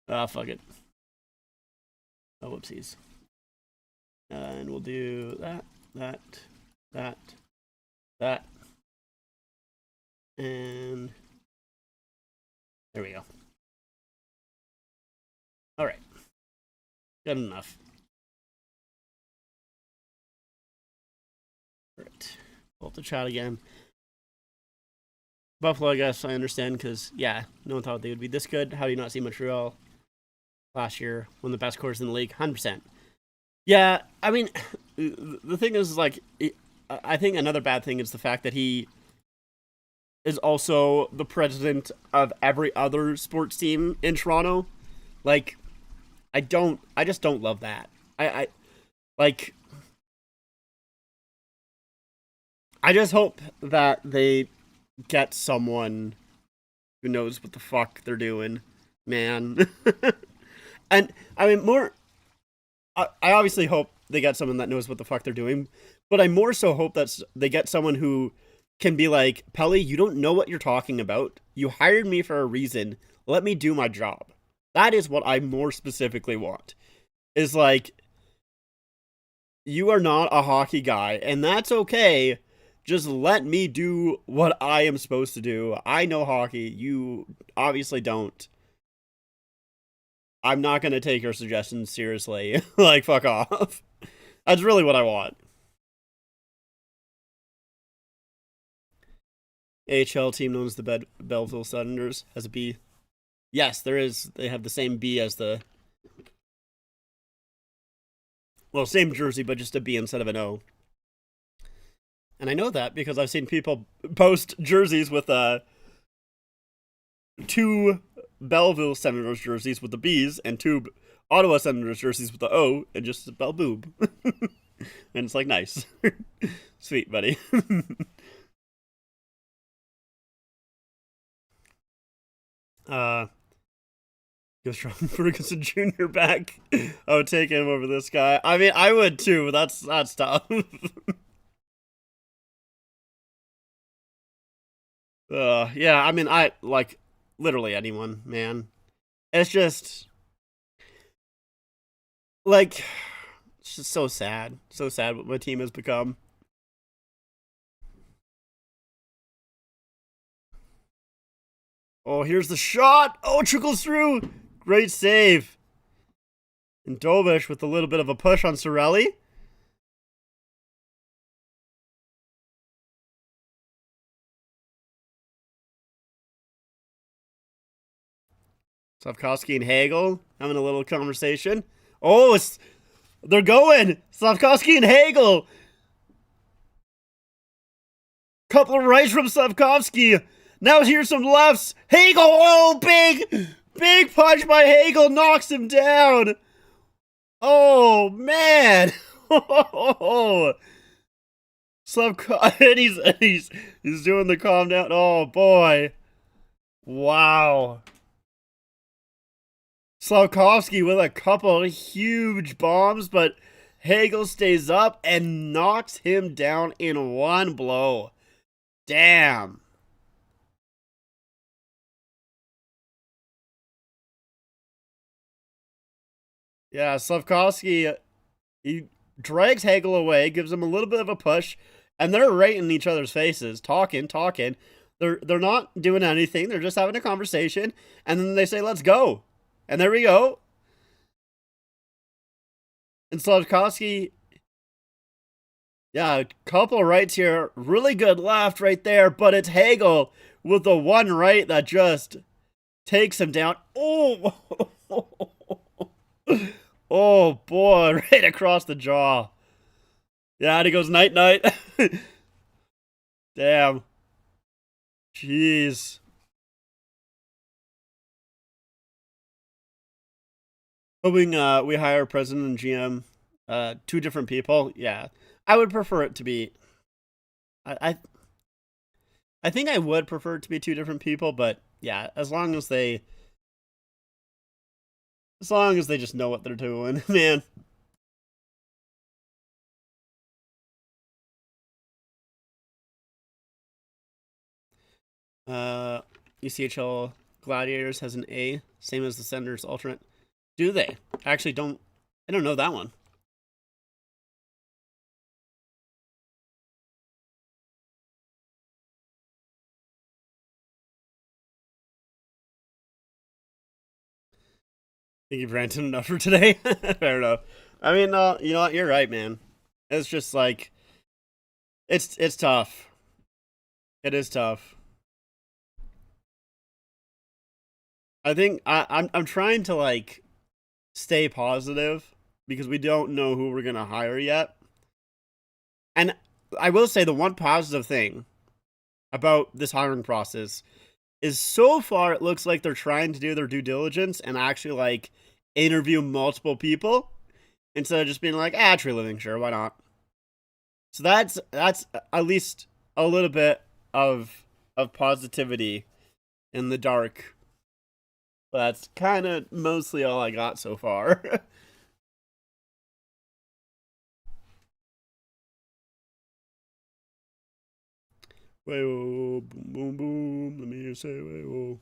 fuck it. Oh, whoopsies. And we'll do that, that, that, and there we go. All right, good enough. Right. Pull up the chat again. Buffalo, I guess I understand because, yeah, no one thought they would be this good. How do you not see Montreal last year, one of the best cores in the league? 100%. Yeah, I mean, the thing is, like, I think another bad thing is the fact that he is also the president of every other sports team in Toronto. Like, I just don't love that. Like, I just hope that they get someone who knows what the fuck they're doing, man. And I mean, I obviously hope they get someone that knows what the fuck they're doing, but I more so hope that they get someone who can be like, Pelly, you don't know what you're talking about. You hired me for a reason. Let me do my job. That is what I more specifically want. Is like, you are not a hockey guy, and that's okay. Just let me do what I am supposed to do. I know hockey. You obviously don't. I'm not going to take your suggestions seriously. Like, fuck off. That's really what I want. AHL team known as the Belleville Senators has a B. Yes, there is. They have the same B as the... Well, same jersey, but just a B instead of an O. And I know that because I've seen people post jerseys with two Belleville Senators jerseys with the B's and two Ottawa Senators jerseys with the O and just a Bell Boob. And it's like, nice. Sweet, buddy. Goes from Ferguson Jr. back. I would take him over this guy. I mean, I would too, but that's tough. Yeah, I mean, I like literally anyone, man. It's just like it's just so sad what my team has become. Oh, here's the shot. Oh, it trickles through. Great save. And Dobish with a little bit of a push on Sorelli. Slavkovsky and Hagel having a little conversation. Oh, they're going. Slavkovsky and Hagel. Couple of rights from Slavkovsky. Now here's some lefts. Hagel, oh, big punch by Hagel knocks him down. Oh, man. Oh, Slavkovsky, he's doing the calm down. Oh, boy. Wow. Slavkovsky with a couple of huge bombs, but Hagel stays up and knocks him down in one blow. Damn. Yeah, Slavkovsky, he drags Hagel away, gives him a little bit of a push, and they're right in each other's faces, talking. They're not doing anything. They're just having a conversation, and then they say, "Let's go." And there we go. And Slavkovsky, yeah, a couple rights here. Really good left right there, but it's Hagel with the one right that just takes him down. Oh, oh boy, right across the jaw. Yeah, and he goes night-night. Damn. Jeez. Hoping we hire president and GM, two different people. Yeah, I would prefer it to be. I think I would prefer it to be two different people, but yeah, as long as they just know what they're doing, man. ECHL Gladiators has an A, same as the Senators alternate. Do they? Actually, I don't know that one. Think you've ranted enough for today? Fair enough. I mean, you know what? You're right, man. It's just like It's tough. It is tough. I think I'm trying to like stay positive because we don't know who we're gonna hire yet. And I will say the one positive thing about this hiring process is so far it looks like they're trying to do their due diligence and actually like interview multiple people instead of just being like, tree living, sure, why not? So that's at least a little bit of positivity in the dark. But that's kind of mostly all I got so far. Way boom boom boom. Let me say way.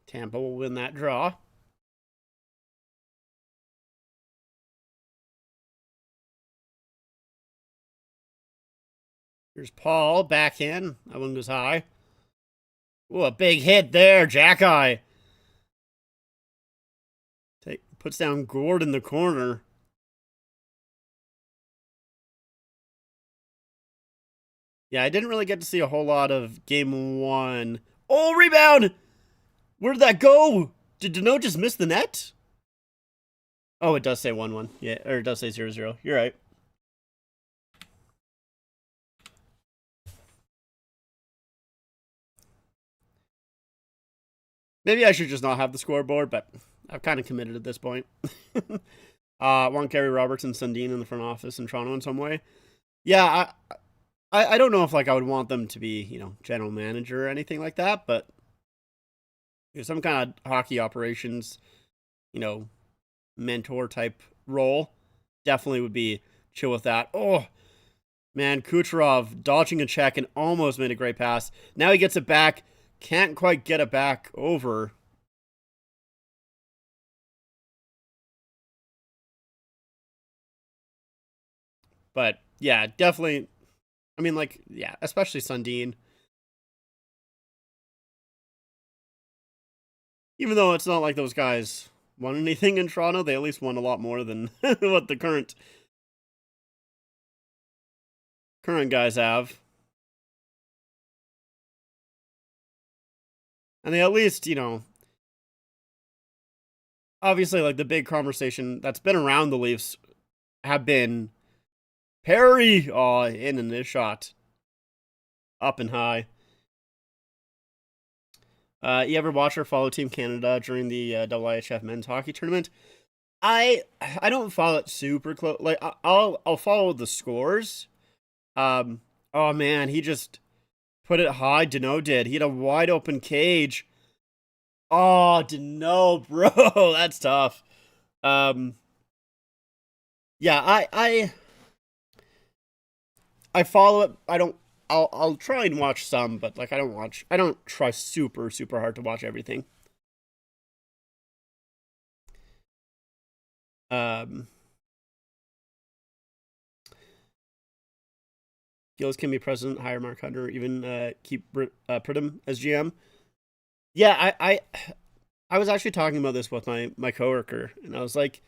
Tampa will win that draw. Here's Paul back in. That one goes high. Ooh, a big hit there, Jackeye. Puts down Gord in the corner. Yeah, I didn't really get to see a whole lot of game one. Oh, rebound! Where did that go? Did Dano just miss the net? Oh, it does say 1-1. Yeah, or it does say 0-0. You're right. Maybe I should just not have the scoreboard, but I've kind of committed at this point. Want Gary Roberts and Sundin in the front office in Toronto in some way. Yeah, I don't know if like I would want them to be, general manager or anything like that, but some kind of hockey operations, mentor type role definitely would be chill with that. Oh, man, Kucherov dodging a check and almost made a great pass. Now he gets it back. Can't quite get it back over. But yeah, definitely. I mean, like, yeah, especially Sundin. Even though it's not like those guys won anything in Toronto, they at least won a lot more than what the current guys have. And they at least, obviously, like the big conversation that's been around the Leafs have been Perry. Oh, in this shot. Up and high. You ever watch or follow Team Canada during the IHF men's hockey tournament? I don't follow it super close. Like I'll follow the scores. Oh man, he just put it high. Dano did. He had a wide open cage. Oh, Dano, bro, that's tough. Yeah, I follow it. I don't. I'll try and watch some, but like I don't watch. I don't try super hard to watch everything. Um, Gills can be president, hire Mark Hunter, even keep Pridham as GM. Yeah, I was actually talking about this with my coworker, and I was like,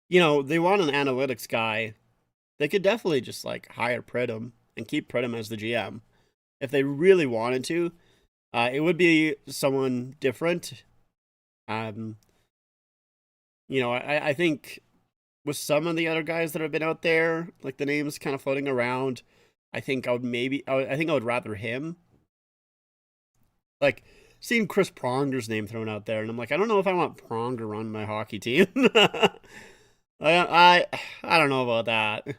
they want an analytics guy. They could definitely just like hire Pridham and keep Pridham as the GM if they really wanted to. It would be someone different. I think with some of the other guys that have been out there, like the names kind of floating around, I think I think I would rather him. Like seeing Chris Pronger's name thrown out there, and I'm like, I don't know if I want Pronger on my hockey team. I don't know about that.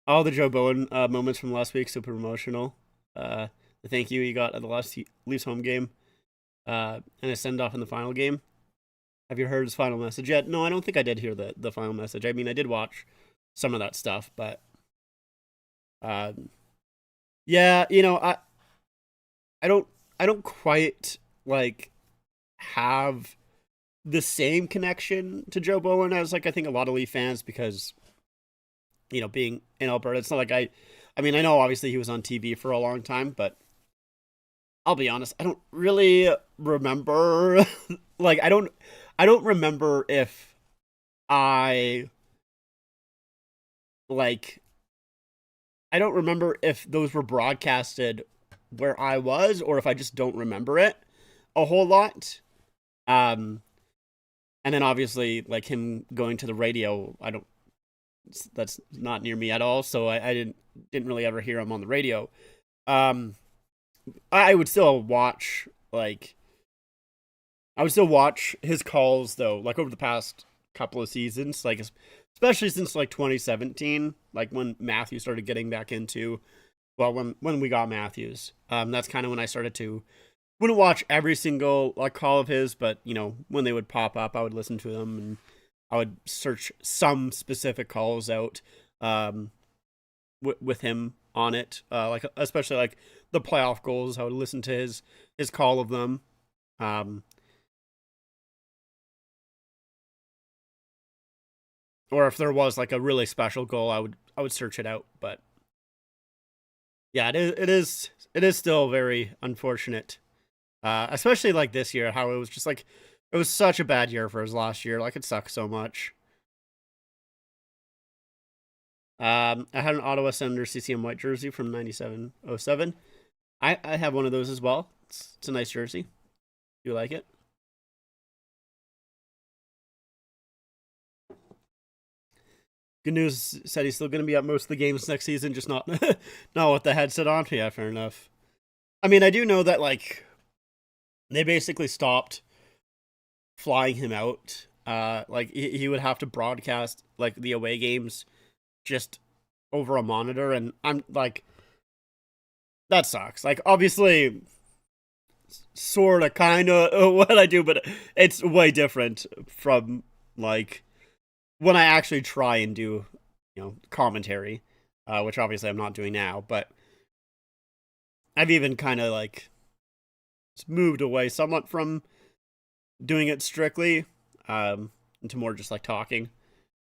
All the Joe Bowen moments from last week, super emotional. The thank you he got at the last Leafs home game, and a send off in the final game. Have you heard his final message yet? No, I don't think I did hear the final message. I mean, I did watch some of that stuff, but yeah, I don't quite like have the same connection to Joe Bowen as like I think a lot of Leaf fans because being in Alberta. It's not like I mean, I know obviously he was on TV for a long time, but I'll be honest, I don't really remember. like, I don't remember if I like, I don't remember if those were broadcasted where I was, or if I just don't remember it a whole lot. Um, and then obviously, like him going to the radio, I don't. That's not near me at all, so I didn't really ever hear him on the radio. Um, I would still watch like I would still watch his calls though, like over the past couple of seasons, like especially since like 2017, like when Matthews started getting back into, well, when we got Matthews, that's kind of when I started to wouldn't watch every single like call of his, but when they would pop up, I would listen to them and I would search some specific calls out, um, with him on it, like especially like the playoff goals. I would listen to his call of them. Um, or if there was like a really special goal, I would search it out. But yeah, it is still very unfortunate, especially like this year, how it was just like it was such a bad year for his last year. Like it sucks so much. I had an Ottawa Senators CCM white jersey from 97-07. I have one of those as well. It's a nice jersey. You like it? Good news said he's still going to be at most of the games next season, just not not with the headset on. Yeah, fair enough. I mean, I do know that like they basically stopped flying him out. Like he would have to broadcast like the away games just over a monitor, and I'm like, that sucks. Like obviously, sort of, kind of what I do, but it's way different from like when I actually try and do commentary, which obviously I'm not doing now, but I've even kind of like moved away somewhat from doing it strictly, into more just like talking,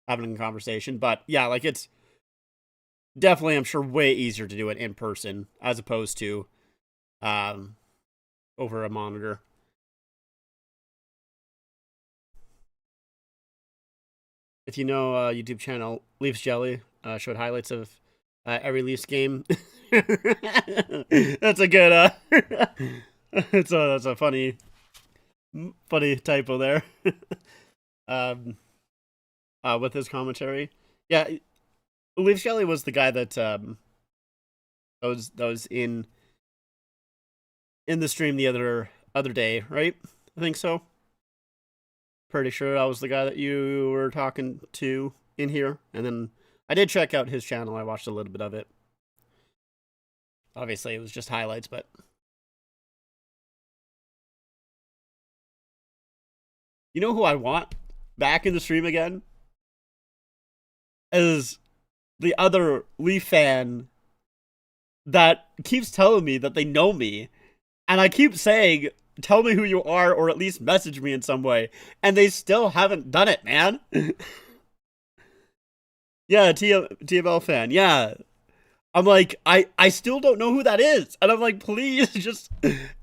having a conversation. But yeah, like it's definitely, I'm sure, way easier to do it in person as opposed to um, over a monitor. If you know YouTube channel Leafs Jelly, showed highlights of every Leafs game. That's a good. That's a funny typo there. um, with his commentary, yeah, Leafs Jelly was the guy that was in the stream the other day, right? I think so. Pretty sure I was the guy that you were talking to in here. And then I did check out his channel. I watched a little bit of it. Obviously, it was just highlights, but you know who I want back in the stream again? Is the other Leaf fan that keeps telling me that they know me. And I keep saying, tell me who you are or at least message me in some way. And they still haven't done it, man. Yeah, TML fan. Yeah. I'm like, I still don't know who that is. And I'm like, please just,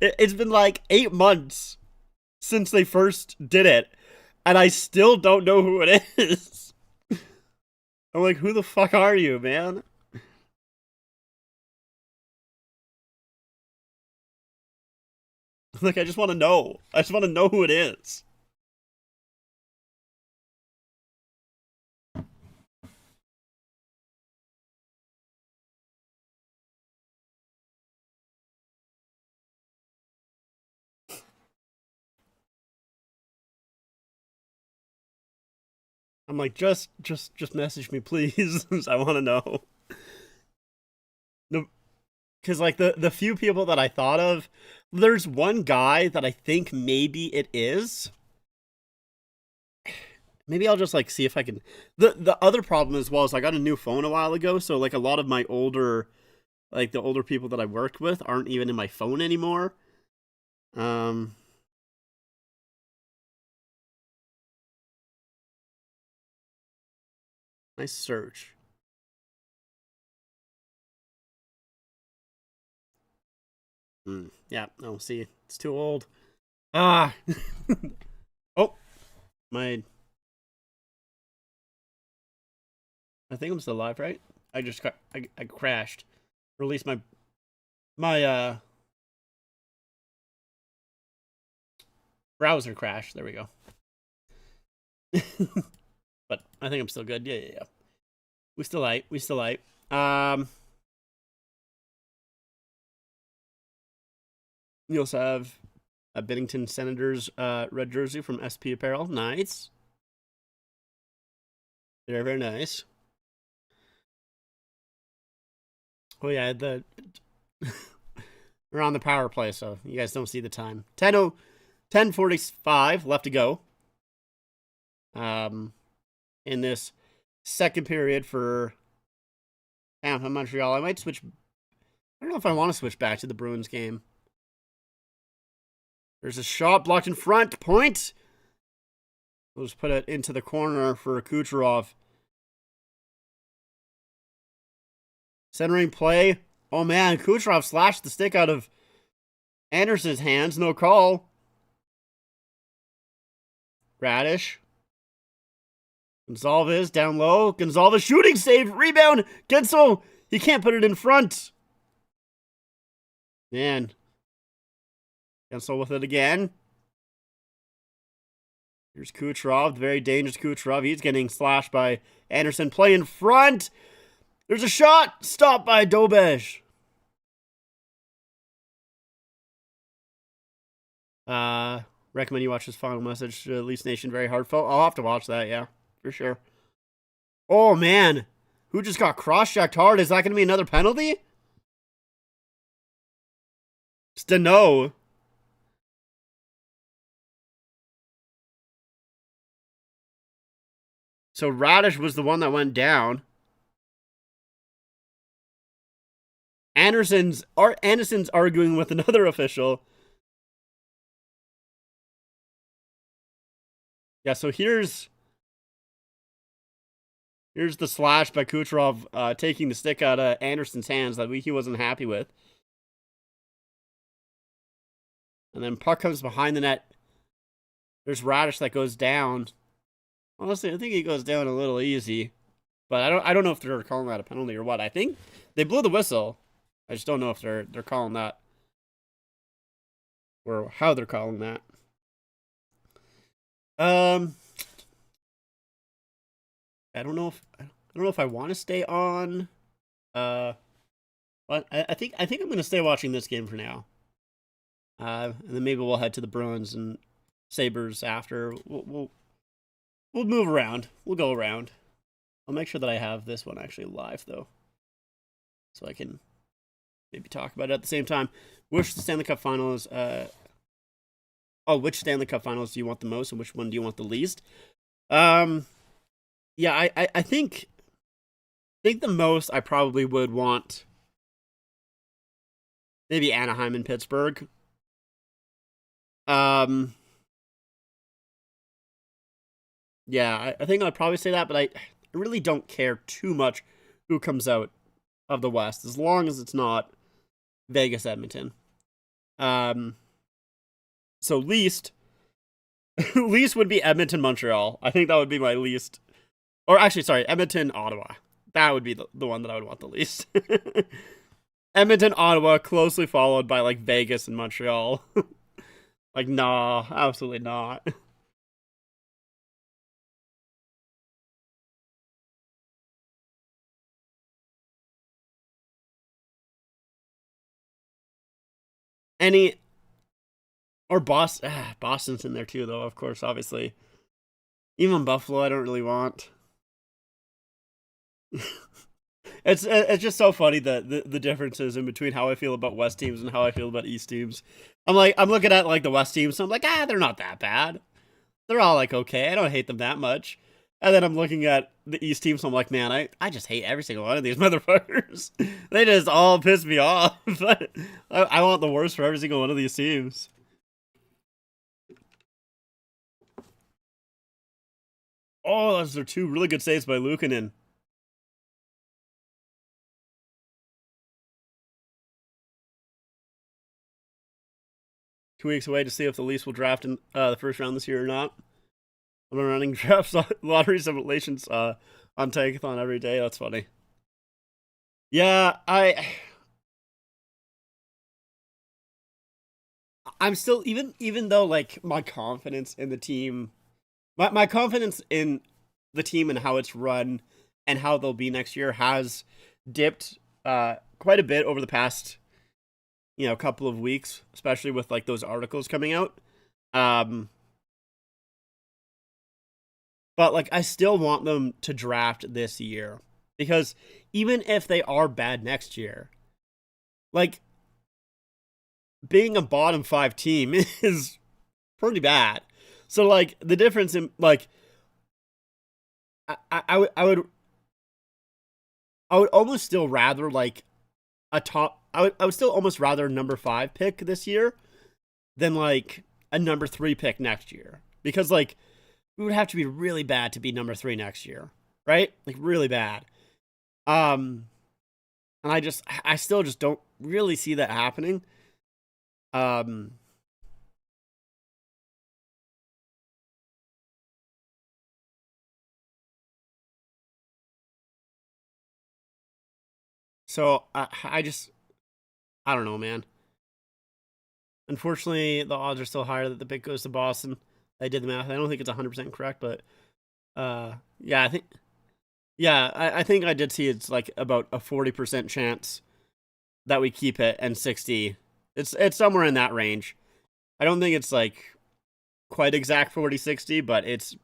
it's been like 8 months since they first did it. And I still don't know who it is. I'm like, who the fuck are you, man? Like, I just want to know. I just want to know who it is. I'm like, just message me, please. I want to know. No, because like the few people that I thought of, there's one guy that I think maybe it is. Maybe I'll just like see if I can. The other problem as well is I got a new phone a while ago, so like a lot of my older, like the older people that I worked with aren't even in my phone anymore. Um, nice search. Yeah, no, see, it's too old. Ah. Oh, my. I think I'm still alive, right? I crashed. Released my browser crashed. There we go. But I think I'm still good. Yeah. We still light. We still light. You also have a Bennington Senators red jersey from SP Apparel. Nice. Very, very nice. Oh yeah, we're on the power play, so you guys don't see the time. 10:45 left to go. In this second period for Tampa Montreal. I might switch. I don't know if I want to switch back to the Bruins game. There's a shot blocked in front. Point. We'll just put it into the corner for Kucherov. Centering play. Oh man, Kucherov slashed the stick out of Anderson's hands. No call. Radish. Gonzalez down low. Gonzalez shooting save. Rebound. Gensel. He can't put it in front. Man. Gensel with it again. Here's Kucherov. The very dangerous Kucherov. He's getting slashed by Anderson. Play in front. There's a shot. Stopped by Dobej. Recommend you watch his final message to Leafs Nation. Very heartfelt. I'll have to watch that, yeah. For sure. Oh, man. Who just got cross-checked hard? Is that going to be another penalty? Steno. So Radish was the one that went down. Anderson's arguing with another official. Yeah, so here's the slash by Kucherov taking the stick out of Anderson's hands that he wasn't happy with. And then puck comes behind the net. There's Radish that goes down. Honestly, I think he goes down a little easy. But I don't know if they're calling that a penalty or what. I think they blew the whistle. I just don't know if they're calling that or how they're calling that. I don't know if I want to stay on. But I think I'm going to stay watching this game for now. And then maybe we'll head to the Bruins and Sabres after. We'll move around. We'll go around. I'll make sure that I have this one actually live though, so I can maybe talk about it at the same time. Which Stanley Cup Finals? Which Stanley Cup Finals do you want the most, and which one do you want the least? Yeah, I think the most I probably would want maybe Anaheim and Pittsburgh. Yeah, I think I'd probably say that, but I really don't care too much who comes out of the West, as long as it's not Vegas, Edmonton. So least would be Edmonton, Montreal. I think that would be my least. Or actually, sorry, Edmonton, Ottawa. That would be the one that I would want the least. Edmonton, Ottawa, closely followed by like Vegas and Montreal. Like, nah, absolutely not. Or Boston. Boston's in there too, though, of course, obviously. Even Buffalo, I don't really want. It's just so funny the differences in between how I feel about West teams and how I feel about East teams. I'm looking at like the West teams, so I'm like, they're not that bad. They're all like okay. I don't hate them that much. And then I'm looking at the East team, so I'm like, man, I just hate every single one of these motherfuckers. They just all piss me off. I want the worst for every single one of these teams. Oh, those are two really good saves by Luukkonen. 2 weeks away to see if the Leafs will draft in the first round this year or not. I've been running draft lottery simulations on Tankathon every day. That's funny. Yeah, I'm still even though like my confidence in the team, my confidence in the team and how it's run and how they'll be next year has dipped quite a bit over the past couple of weeks, especially with like those articles coming out. Um, but like I still want them to draft this year because even if they are bad next year, like being a bottom five team is pretty bad. So like the difference in like I would almost still rather like a top I would still almost rather a number 5 pick this year than like a number 3 pick next year. Because like we would have to be really bad to be number 3 next year. Right? Like really bad. And I still just don't really see that happening. Um so I don't know, man. Unfortunately, the odds are still higher that the pick goes to Boston. I did the math. I don't think it's 100% correct, but yeah, I think I did see it's like about a 40% chance that we keep it and 60. It's somewhere in that range. I don't think it's like quite exact 40-60, but it's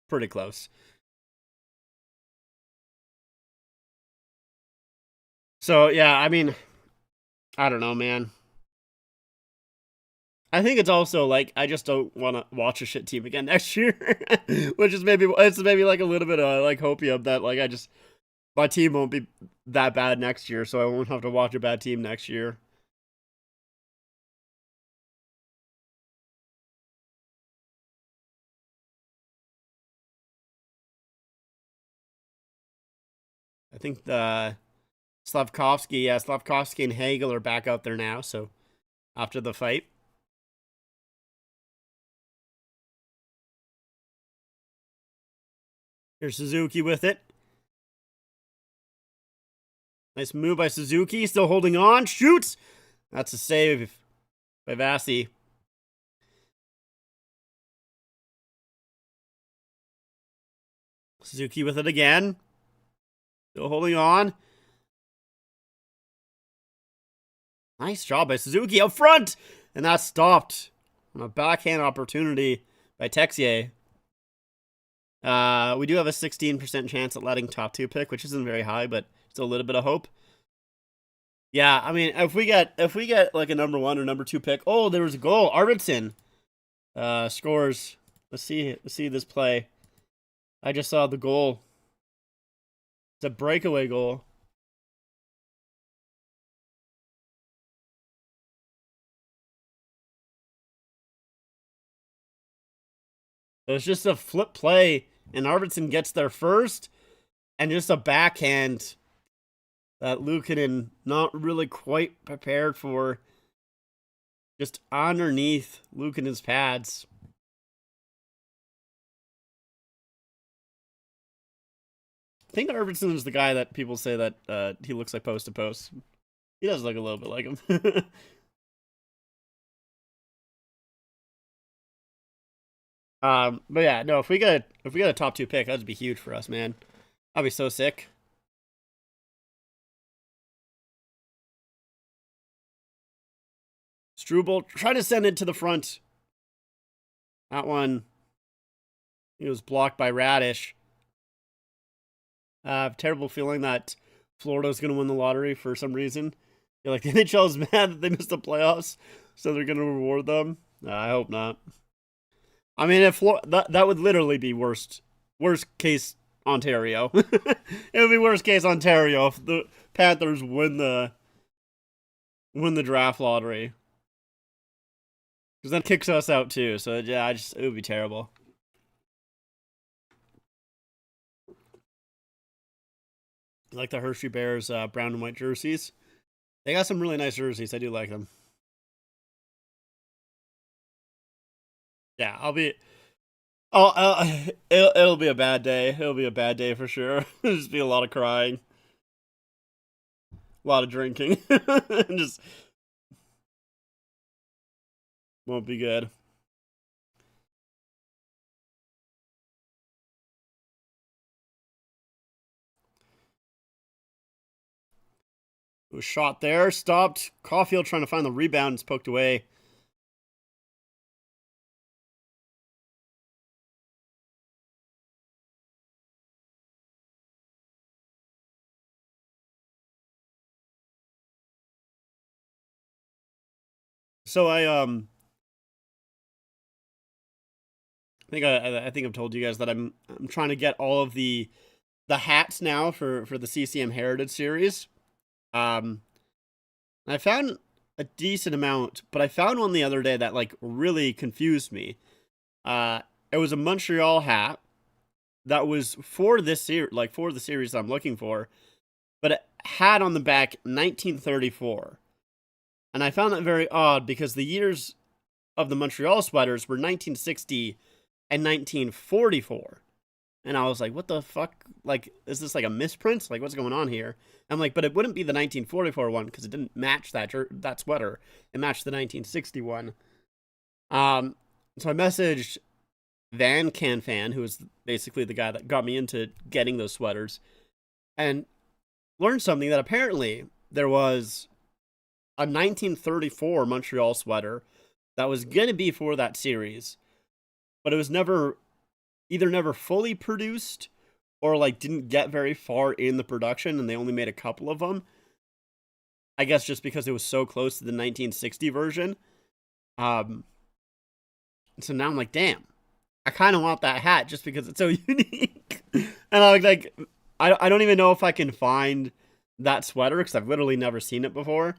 pretty close. So, yeah, I mean, I don't know, man. I think it's also like I just don't want to watch a shit team again next year, which is maybe like a little bit of like hopium that like my team won't be that bad next year, so I won't have to watch a bad team next year. I think the Slavkovsky and Hagel are back out there now. So after the fight, here's Suzuki with it. Nice move by Suzuki, still holding on. Shoots. That's a save by Vasi. Suzuki with it again. Still holding on. Nice job by Suzuki up front. And that's stopped on a backhand opportunity by Texier. We do have a 16% chance at letting top 2 pick, which isn't very high, but still a little bit of hope. Yeah, I mean, if we get like a number 1 or number 2 pick, oh, there was a goal. Arvidsson scores. Let's see this play. I just saw the goal. It's a breakaway goal. It was just a flip play, and Arvidsson gets there first, and just a backhand that Luukkonen not really quite prepared for. Just underneath Luukkonen's pads. I think Arvidsson is the guy that people say that he looks like post to post. He does look a little bit like him. But yeah, no. If we get a top 2 pick, that'd be huge for us, man. I'd be so sick. Struble trying to send it to the front. That one, he was blocked by Radish. Terrible feeling that Florida's going to win the lottery for some reason. You're like, the NHL is mad that they missed the playoffs, so they're going to reward them. I hope not. I mean, if that would literally be worst case Ontario. It would be worst case Ontario if the Panthers win the draft lottery, because that kicks us out too. So yeah, it would be terrible. I like the Hershey Bears brown and white jerseys. They got some really nice jerseys. I do like them. Yeah, I'll be. Oh, it'll be a bad day. It'll be a bad day for sure. There'll just be a lot of crying, a lot of drinking, just won't be good. It was shot there, stopped. Caulfield trying to find the rebound, it's poked away. So I think I've told you guys that I'm trying to get all of the hats now for the CCM Heritage series. Um, I found a decent amount, but I found one the other day that like really confused me. It was a Montreal hat that was for this series, like for the series I'm looking for, but it had on the back 1934, and I found that very odd because the years of the Montreal sweaters were 1960 and 1944. And I was like, what the fuck? Like, is this like a misprint? Like, what's going on here? I'm like, but it wouldn't be the 1944 one because it didn't match that sweater. It matched the 1961. So I messaged Van Can Fan, who was basically the guy that got me into getting those sweaters, and learned something that apparently there was a 1934 Montreal sweater that was gonna be for that series, but it was never fully produced or like didn't get very far in the production and they only made a couple of them. I guess just because it was so close to the 1960 version. Um so now I'm like, damn, I kind of want that hat just because it's so unique. And I like I don't even know if I can find that sweater because I've literally never seen it before.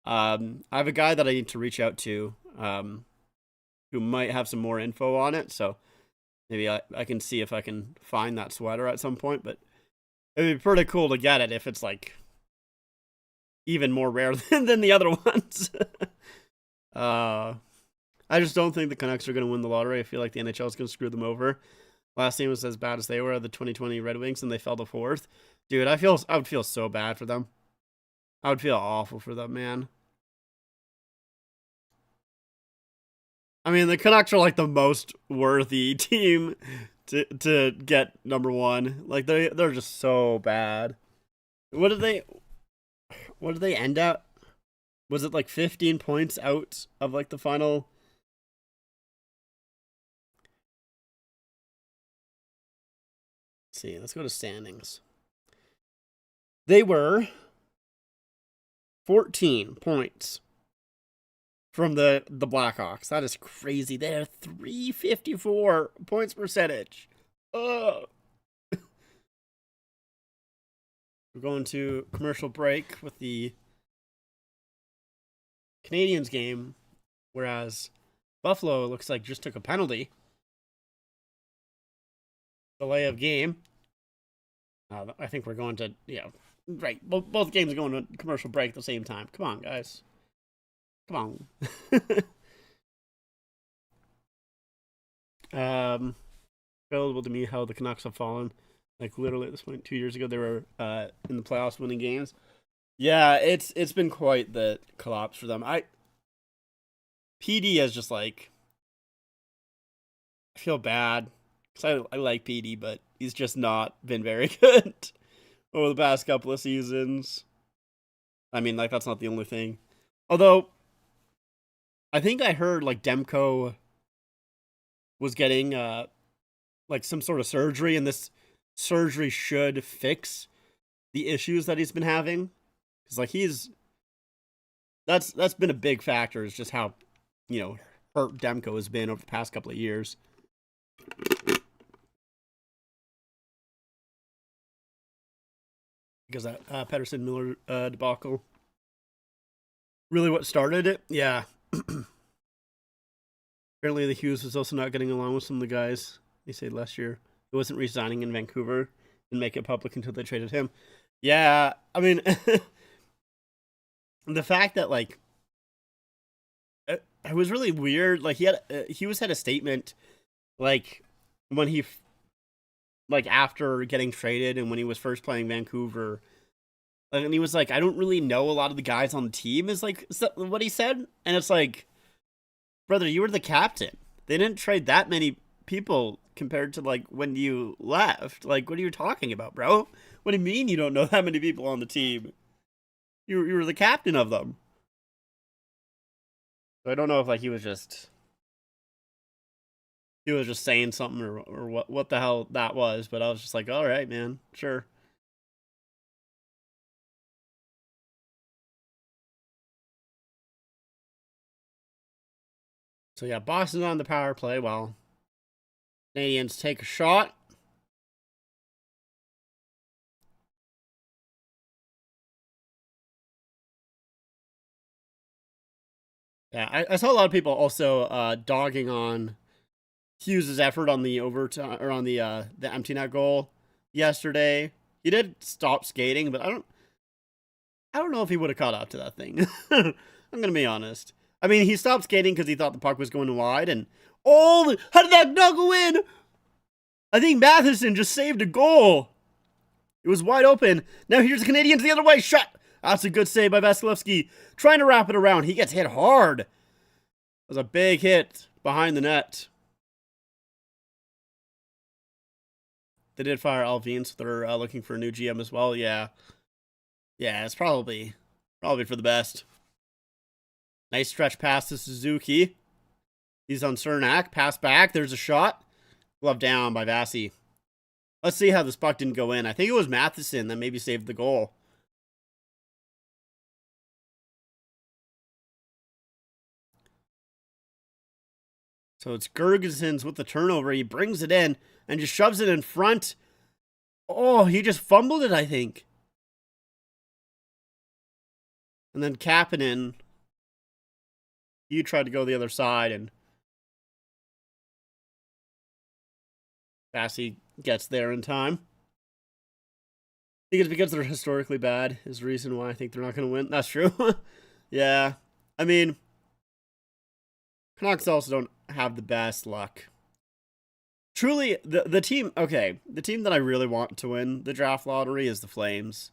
I have a guy that I need to reach out to who might have some more info on it, so maybe I can see if I can find that sweater at some point, but it'd be pretty cool to get it if it's like even more rare than the other ones. I just don't think the Canucks are going to win the lottery. I feel like the NHL is going to screw them over. Last team was as bad as they were, the 2020 Red Wings, and they fell to fourth. Dude, I would feel so bad for them. I would feel awful for them, man. I mean, the Canucks are like the most worthy team to get number one. Like they're just so bad. What did they what did they end at? Was it like 15 points out of like the final? Let's see, let's go to standings. They were 14 points from the Blackhawks. That is crazy. They're 354 points percentage. Oh. We're going to commercial break with the Canadiens game, whereas Buffalo looks like just took a penalty. Delay of game. I think we're going to, right. Both games are going to commercial break at the same time. Come on, guys. Come on. Available to me how the Canucks have fallen. Like literally at this point, 2 years ago they were in the playoffs winning games. Yeah, it's been quite the collapse for them. PD is just like, I feel bad because I like PD, but he's just not been very good over the past couple of seasons. I mean, like that's not the only thing. Although I think I heard like Demko was getting like some sort of surgery, and this surgery should fix the issues that he's been having. Because like that's been a big factor, is just how hurt Demko has been over the past couple of years. Because that Pedersen Miller debacle really what started it. Yeah. Apparently the Hughes was also not getting along with some of the guys. They said last year he wasn't resigning in Vancouver and make it public until they traded him. Yeah, I mean, the fact that like it was really weird. Like he was had a statement like when like after getting traded and when he was first playing Vancouver, and he was like, I don't really know a lot of the guys on the team. Is like what he said, and it's like, brother, you were the captain. They didn't trade that many people compared to like when you left. Like, what are you talking about, bro? What do you mean you don't know that many people on the team? You were the captain of them. So I don't know if like he was just saying something or what the hell that was, but I was just like, all right, man, sure. So yeah, Boston on the power play. Well, Canadians take a shot. Yeah, I saw a lot of people also dogging on Hughes' effort on the overtime or on the empty net goal yesterday. He did stop skating, but I don't know if he would have caught up to that thing. I'm gonna be honest. I mean, he stopped skating because he thought the puck was going wide, and oh, how did that not go in? I think Matheson just saved a goal. It was wide open. Now here's the Canadians the other way. Shot. That's a good save by Vasilevsky. Trying to wrap it around. He gets hit hard. It was a big hit behind the net. They did fire Alvin, so they're looking for a new GM as well. Yeah. Yeah, it's probably for the best. Nice stretch pass to Suzuki. He's on Cernak. Pass back. There's a shot. Glove down by Vasi. Let's see how this puck didn't go in. I think it was Matheson that maybe saved the goal. So it's Gergensen's with the turnover. He brings it in and just shoves it in front. Oh, he just fumbled it, I think. And then Kapanen, you tried to go the other side, and Vasi gets there in time. I think it's because they're historically bad is the reason why I think they're not going to win. That's true. Yeah. I mean, Canucks also don't have the best luck. Truly, the team, okay, the team that I really want to win the draft lottery is the Flames.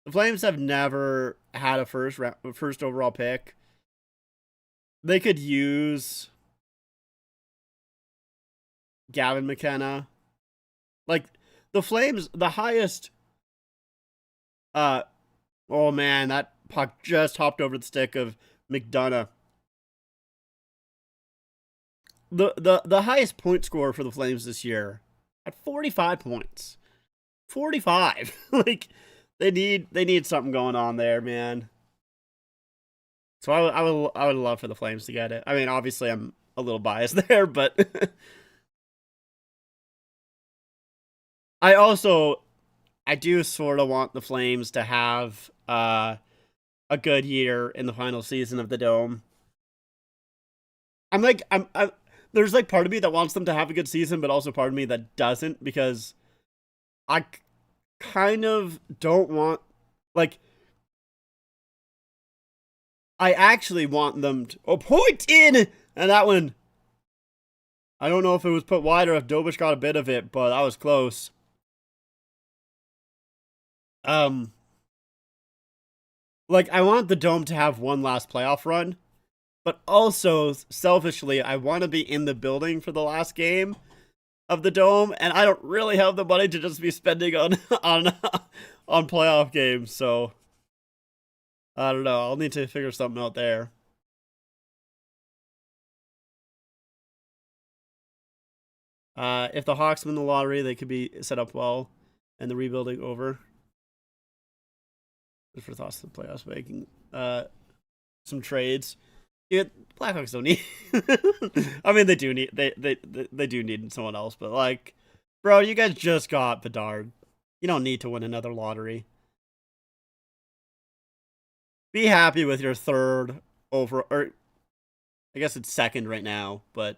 The Flames have never had a first overall pick. They could use Gavin McKenna. Like, the Flames, the highest... oh man, that puck just hopped over the stick of McDonough. The highest point score for the Flames this year at 45 points. 45. Like, they need something going on there, man. So I would love for the Flames to get it. I mean, obviously I'm a little biased there, but I do sort of want the Flames to have a good year in the final season of the Dome. I'm there's like part of me that wants them to have a good season, but also part of me that doesn't, because I kind of don't want, like, I actually want them to point in, and that one, I don't know if it was put wide or if Dobish got a bit of it, but that was close. Like, I want the Dome to have one last playoff run, but also, selfishly, I want to be in the building for the last game of the Dome, and I don't really have the money to just be spending on on playoff games, so I don't know. I'll need to figure something out there. If the Hawks win the lottery, they could be set up well, and the rebuilding over. Just for thoughts of the playoffs, making some trades. Yeah, Blackhawks don't need. I mean, they do need they do need someone else, but like, bro, you guys just got Bedard. You don't need to win another lottery. Be happy with your third over, or I guess it's second right now, but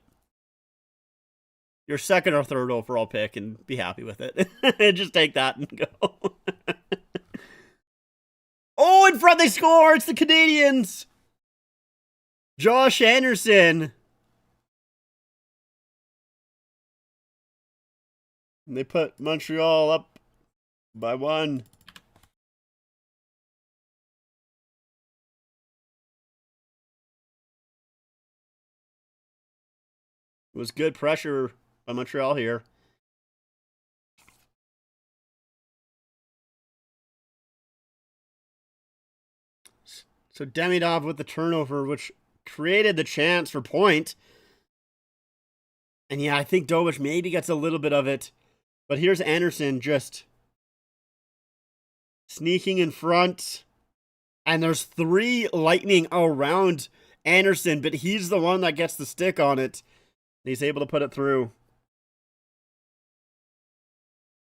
your second or third overall pick, and be happy with it. Just take that and go. Oh, in front they score! It's the Canadians. Josh Anderson. And they put Montreal up by 1. It was good pressure by Montreal here. So Demidov with the turnover, which created the chance for point. And yeah, I think Dobich maybe gets a little bit of it. But here's Anderson just sneaking in front. And there's 3 Lightning around Anderson, but he's the one that gets the stick on it. He's able to put it through.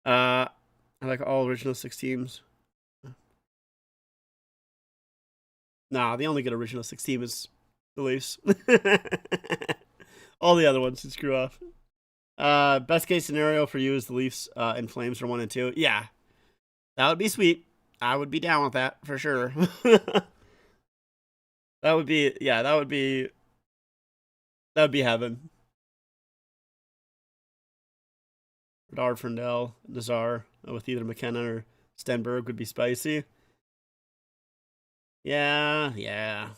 I like all original 6 teams. Nah, the only good original 6 team is the Leafs. All the other ones can screw off. Best case scenario for you is the Leafs and Flames are 1 and 2. Yeah, that would be sweet. I would be down with that for sure. That would be heaven. Bedard, Frindell, Nazar with either McKenna or Stenberg would be spicy. Yeah.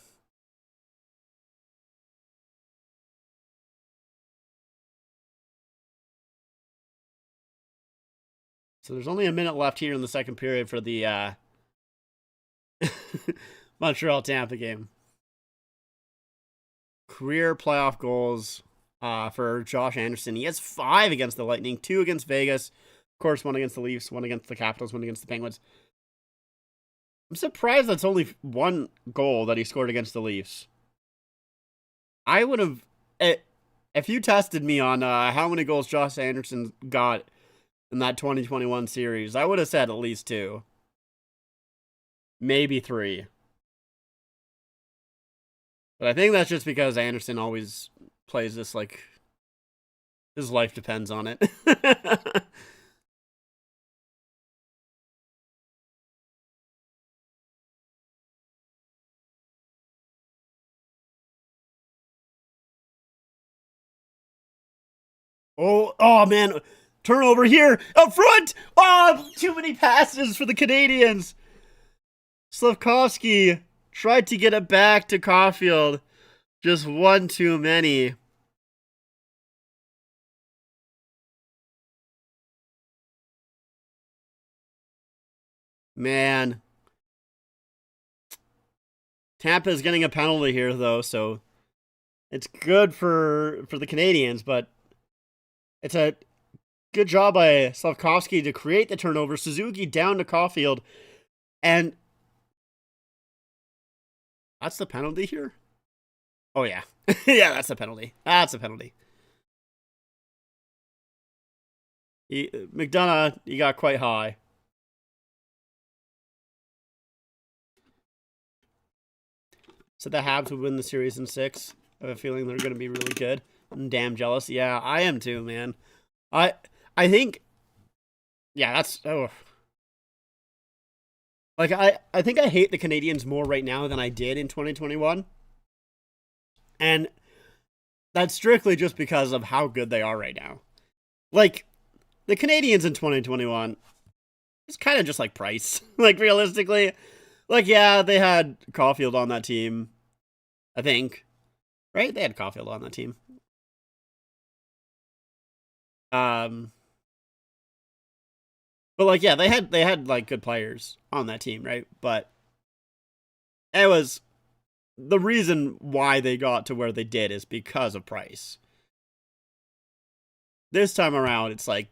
So there's only a minute left here in the second period for the Montreal Tampa game. Career playoff goals for Josh Anderson. He has 5 against the Lightning, 2 against Vegas, of course, 1 against the Leafs, 1 against the Capitals, 1 against the Penguins. I'm surprised that's only 1 goal that he scored against the Leafs. I would have, if you tested me on how many goals Josh Anderson got in that 2021 series, I would have said at least 2. Maybe 3. But I think that's just because Anderson always plays this like his life depends on it. Oh man, turnover here up front. Oh, too many passes for the Canadians. Slavkovsky tried to get it back to Caulfield. Just 1 too many. Man. Tampa is getting a penalty here, though, so it's good for the Canadians, but it's a good job by Slavkovsky to create the turnover. Suzuki down to Caulfield, and that's the penalty here? Oh, yeah. Yeah, that's the penalty. That's a penalty. McDonough, he got quite high. So the Habs would win the series in 6. I have a feeling they're going to be really good. I'm damn jealous. Yeah, I am too, man. I think, yeah, that's, oh. Like, I think I hate the Canadians more right now than I did in 2021. And that's strictly just because of how good they are right now. Like, the Canadians in 2021, it's kind of just like Price. Like, realistically. Like, yeah, they had Caulfield on that team, I think. Right? They had Caulfield on that team. But like, yeah, they had like good players on that team, right? But it was the reason why they got to where they did is because of Price. This time around, it's like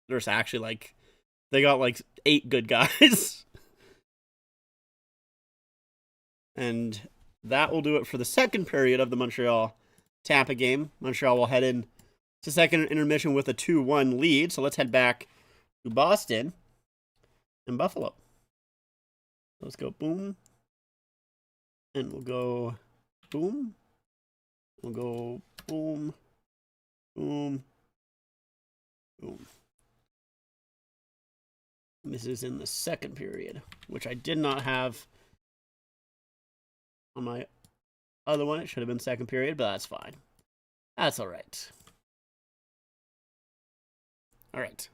there's actually like they got like 8 good guys. And that will do it for the second period of the Montreal Tampa game. Montreal will head in to second intermission with a 2-1 lead. So let's head back to Boston and Buffalo. Let's go boom. And we'll go boom. We'll go boom. Boom. Boom. This is in the second period, which I did not have on my other one. It should have been second period, but that's fine. That's all right. All right.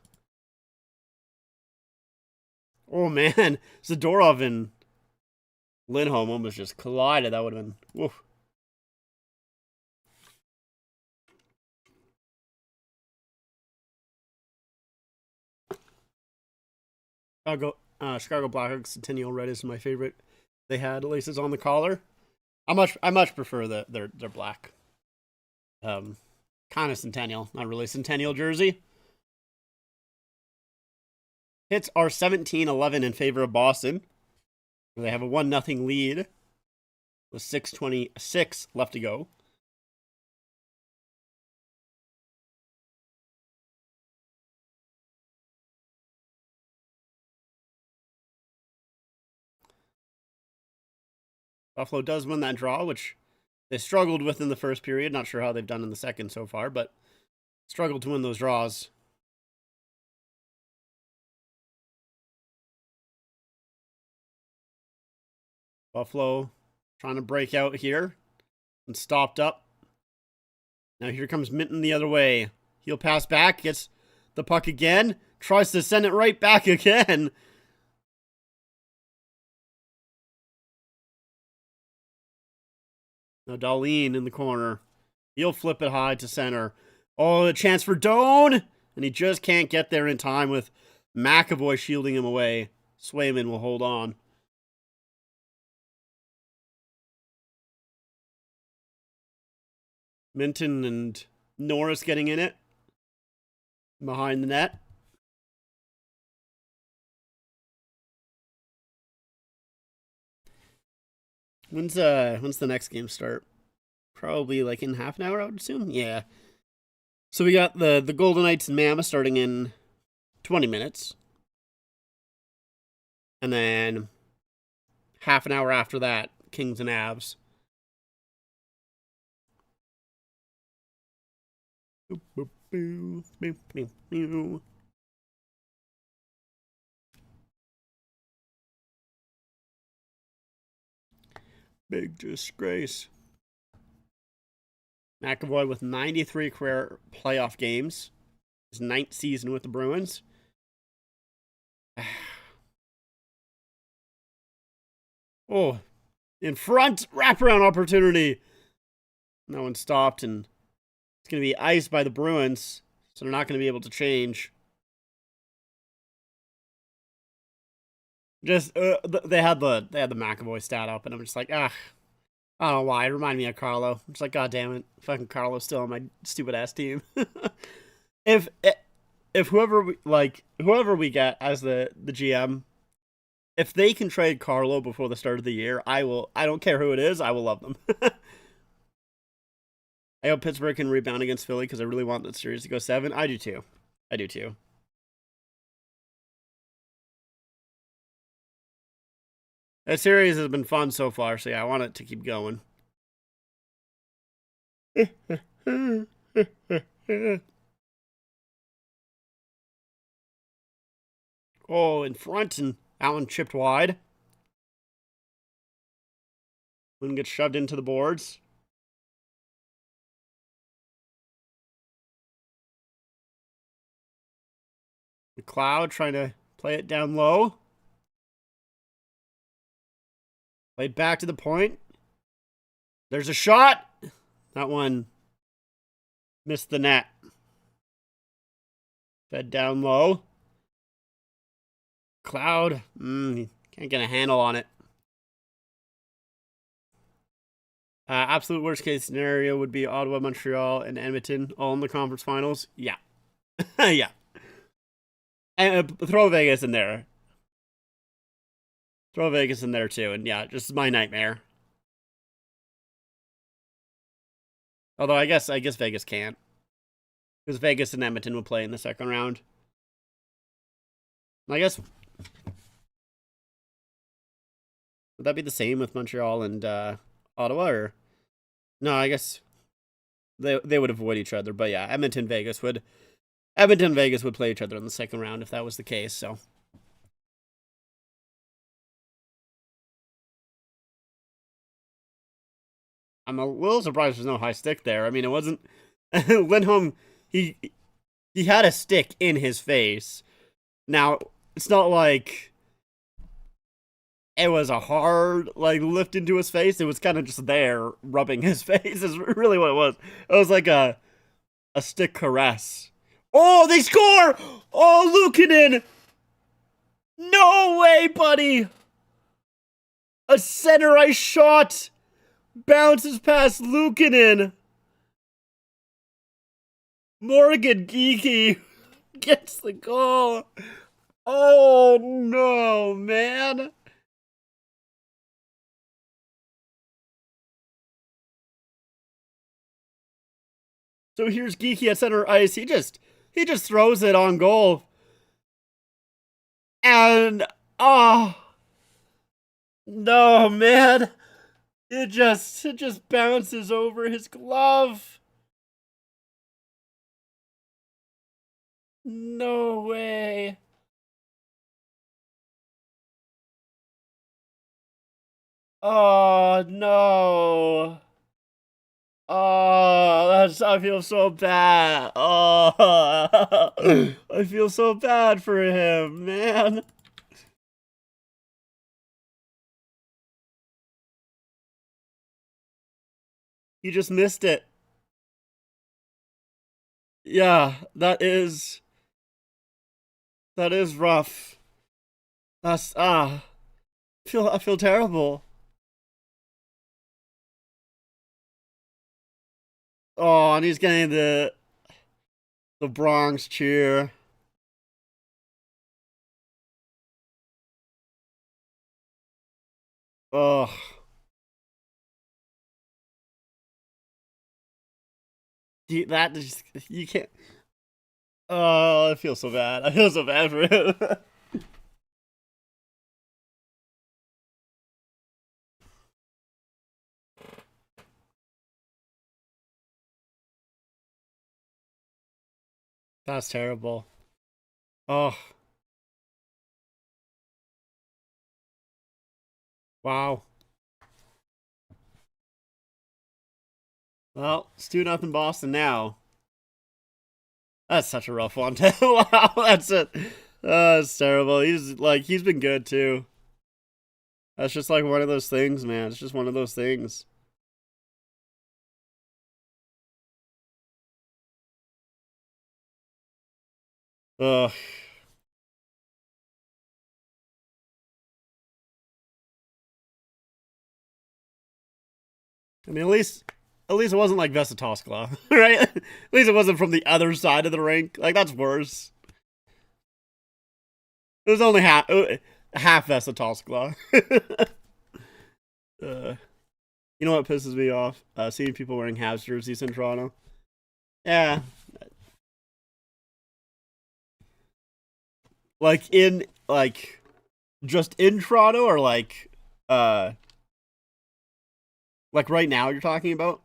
Oh, man. Zadorov and Lindholm almost just collided. That would have been... Woof. Chicago Blackhawks Centennial Red is my favorite. They had laces on the collar. I much prefer their black. Kind of Centennial, not really Centennial jersey. Hits are 17-11 in favor of Boston. They have a 1-0 lead with 6:26 left to go. Buffalo does win that draw, which they struggled with in the first period. Not sure how they've done in the second so far, but struggled to win those draws. Buffalo trying to break out here and stopped up. Now here comes Minton the other way. He'll pass back, gets the puck again, tries to send it right back again. Now Dahlin in the corner. He'll flip it high to center. Oh, a chance for Doan! And he just can't get there in time with McAvoy shielding him away. Swayman will hold on. Minton and Norris getting in it. Behind the net. When's the next game start? Probably like in half an hour, I would assume. Yeah. So we got the Golden Knights and Mammoth starting in 20 minutes. And then half an hour after that, Kings and Avs. Big disgrace. McAvoy with 93 career playoff games. His 9th season with the Bruins. Oh, in front, wraparound opportunity. No one stopped, and it's going to be iced by the Bruins, so they're not going to be able to change. Just they had the McAvoy stat up, and I'm just like, I don't know why. It reminded me of Carlo. I'm just like, God damn it, fucking Carlo's still on my stupid ass team. if whoever we get as the GM, if they can trade Carlo before the start of the year, I will. I don't care who it is. I will love them. I hope Pittsburgh can rebound against Philly because I really want that series to go 7. I do too. That series has been fun so far, so yeah, I want it to keep going. Oh, in front, and Allen chipped wide. Wouldn't get shoved into the boards. McLeod trying to play it down low. Played back to the point. There's a shot. That one missed the net. Fed down low. Cloud. Can't get a handle on it. Absolute worst case scenario would be Ottawa, Montreal, and Edmonton all in the conference finals. Yeah. Yeah. And throw Vegas in there. Throw Vegas in there too. And yeah, just my nightmare. Although I guess Vegas can't. Because Vegas and Edmonton will play in the second round. I guess would that be the same with Montreal and Ottawa, or no? I guess they would avoid each other. But yeah, Edmonton Vegas would play each other in the second round if that was the case. So I'm a little surprised there's no high stick there. I mean, it wasn't Lindholm. He had a stick in his face. Now it's not like it was a hard like lift into his face. It was kind of just there rubbing his face. Is really what it was. It was like a stick caress. Oh, they score! Oh, Luukkonen! No way, buddy! A center ice shot bounces past Luukkonen. Morgan Geeky gets the goal. Oh no, man. So here's Geeky at center ice. He just throws it on goal. And oh no, man. It just bounces over his glove. No way. Oh no. Oh, I feel so bad. Oh, I feel so bad for him, man. He just missed it. Yeah, that is rough. That's I feel terrible. Oh, and he's getting the Bronx cheer. Oh, that just you can't. Oh, I feel so bad. I feel so bad for him. That's terrible. Oh, wow. Well, it's 2-0 Boston now. That's such a rough one. Wow, that's it. That's terrible. He's been good too. That's just like one of those things, man. It's just one of those things. Ugh. I mean, at least it wasn't like Vesatoskala, right? At least it wasn't from the other side of the rink. Like that's worse. It was only half Vesatoskala. You know what pisses me off? Seeing people wearing Habs jerseys in Toronto. Yeah, like just in Toronto or like right now you're talking about.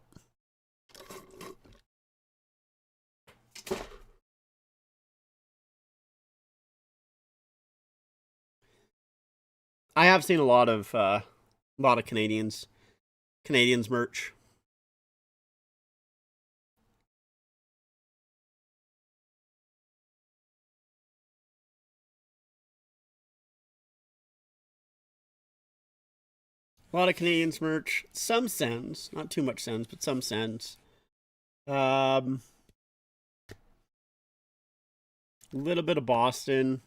I have seen a lot of Canadians merch. A lot of Canadians merch. Some Sens, not too much Sens, but some Sens. A little bit of Boston.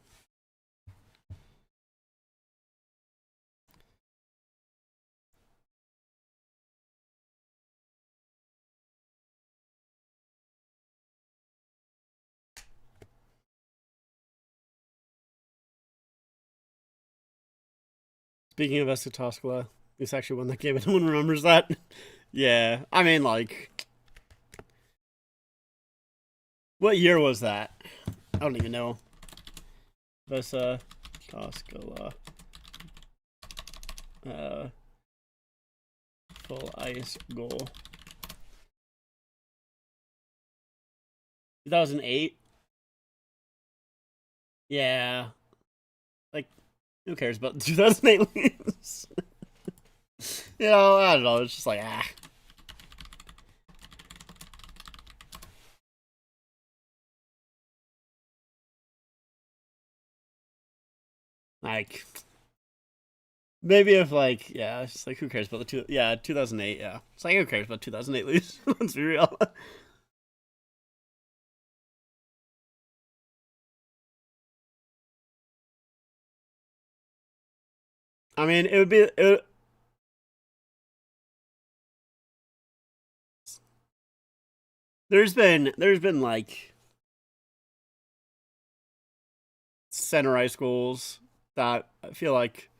Speaking of Escatoskala, it's actually one that gave it. No one remembers that. Yeah, I mean, like, what year was that? I don't even know. Vesatoskala. Full ice goal. 2008. Yeah, like who cares about 2008 leaves? You know, I don't know. It's just like Like, maybe if, like, yeah, it's just like, who cares about the 2008, yeah. It's like, who cares about 2008 Leafs? Let's be real. I mean, there's been like center ice goals that I feel like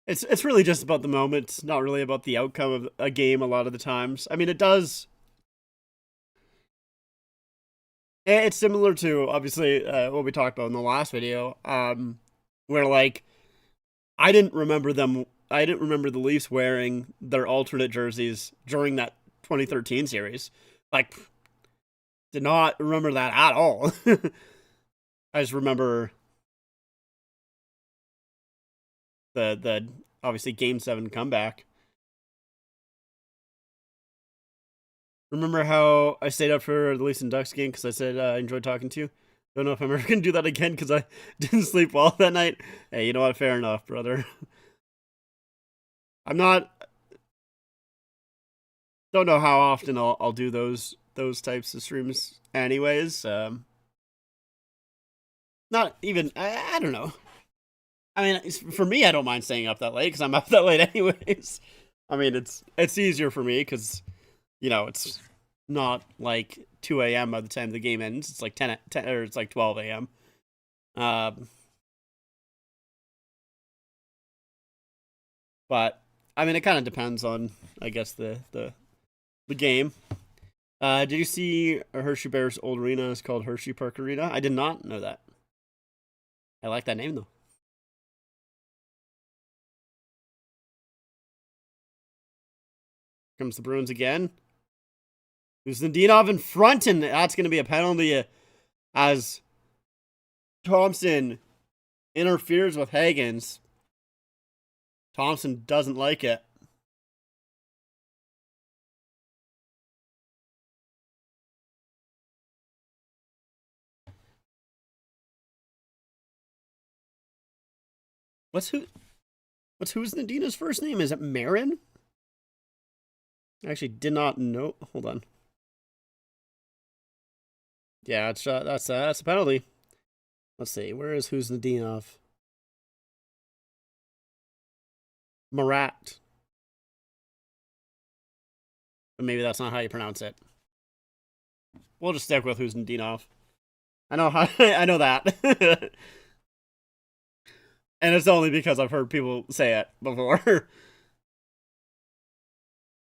it's really just about the moment. It's not really about the outcome of a game a lot of the times. I mean, it does. It's similar to obviously what we talked about in the last video, where like I didn't remember them. I didn't remember the Leafs wearing their alternate jerseys during that 2013 series. Like, did not remember that at all. I just remember the obviously Game 7 comeback. Remember how I stayed up for the Leafs and Ducks game because I said I enjoyed talking to you? Don't know if I'm ever gonna do that again because I didn't sleep well that night. Hey, you know what? Fair enough, brother. I'm not. Don't know how often I'll do those types of streams. Anyways, not even. I don't know. I mean, for me, I don't mind staying up that late because I'm up that late anyways. I mean, it's easier for me because it's not like 2 a.m. by the time the game ends. It's like 10 or it's like 12 a.m. Um, but I mean, it kind of depends on, I guess, the game. Did you see Hershey Bears' old arena is called Hershey Park Arena? I did not know that. I like that name though. Comes the Bruins again. There's Nadinov in front, and that's going to be a penalty as Thompson interferes with Hagens. Thompson doesn't like it. Who's Nadina's first name? Is it Marin? I actually did not know. Hold on. Yeah, that's a penalty. Let's see. Where is who's Nadinov? Marat. But maybe that's not how you pronounce it. We'll just stick with who's Nadinov. I know how I know that. And it's only because I've heard people say it before.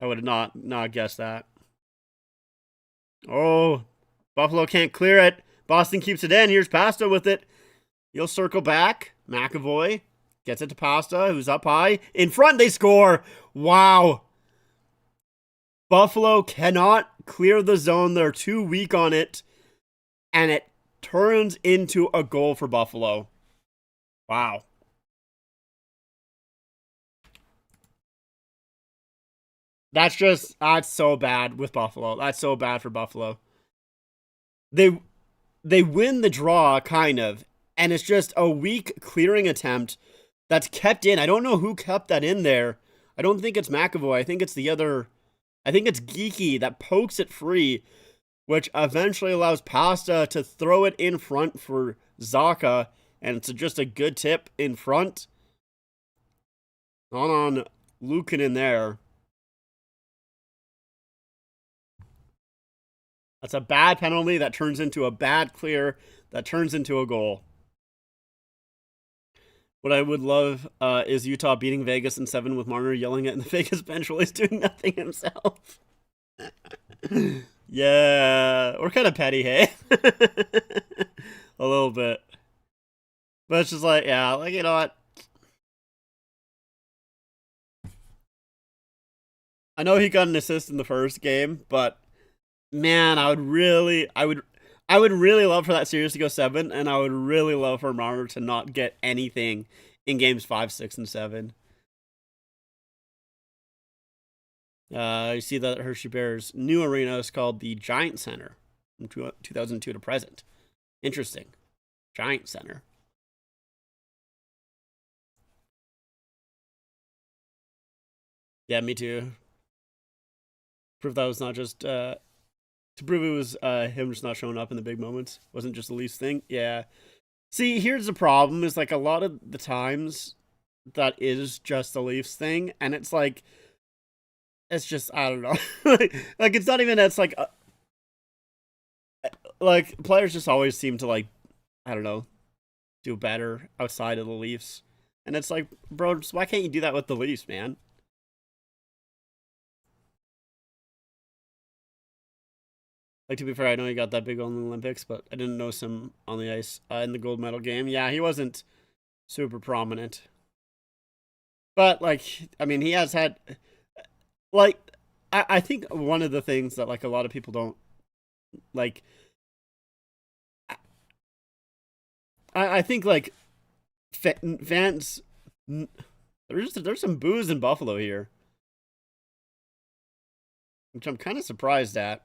I would have not guessed that. Oh, Buffalo can't clear it. Boston keeps it in. Here's Pasta with it. He'll circle back. McAvoy gets it to Pasta, who's up high. In front, they score. Wow. Buffalo cannot clear the zone. They're too weak on it. And it turns into a goal for Buffalo. Wow. That's so bad with Buffalo. That's so bad for Buffalo. They win the draw, kind of, and it's just a weak clearing attempt that's kept in. I don't know who kept that in there. I don't think it's McAvoy. I think it's the other. I think it's Geeky that pokes it free, which eventually allows Pasta to throw it in front for Zaka, and it's just a good tip in front. On Lukin in there. That's a bad penalty that turns into a bad clear that turns into a goal. What I would love is Utah beating Vegas in 7 with Marner yelling at the Vegas bench while he's doing nothing himself. Yeah, we're kind of petty, hey? A little bit. But it's just like, yeah, like, you know what? I know he got an assist in the first game, but man, I would really love for that series to go 7, and I would really love for Marner to not get anything in games 5, 6, and 7. You see that Hershey Bears' new arena is called the Giant Center from 2002 to present. Interesting. Giant Center. Yeah, me too. Proof that was not just to prove it was him just not showing up in the big moments. Wasn't just a Leafs thing. Yeah. See, here's the problem: is like a lot of the times that is just a Leafs thing, and it's like it's just I don't know, like it's not even. It's like players just always seem to like I don't know do better outside of the Leafs, and it's like, bro, just why can't you do that with the Leafs, man? Like to be fair, I know he got that big goal in the Olympics, but I didn't notice him on the ice in the gold medal game. Yeah, he wasn't super prominent, but like I mean, he has had like I think one of the things that like a lot of people don't like. I think like fans. There's some booze in Buffalo here, which I'm kind of surprised at.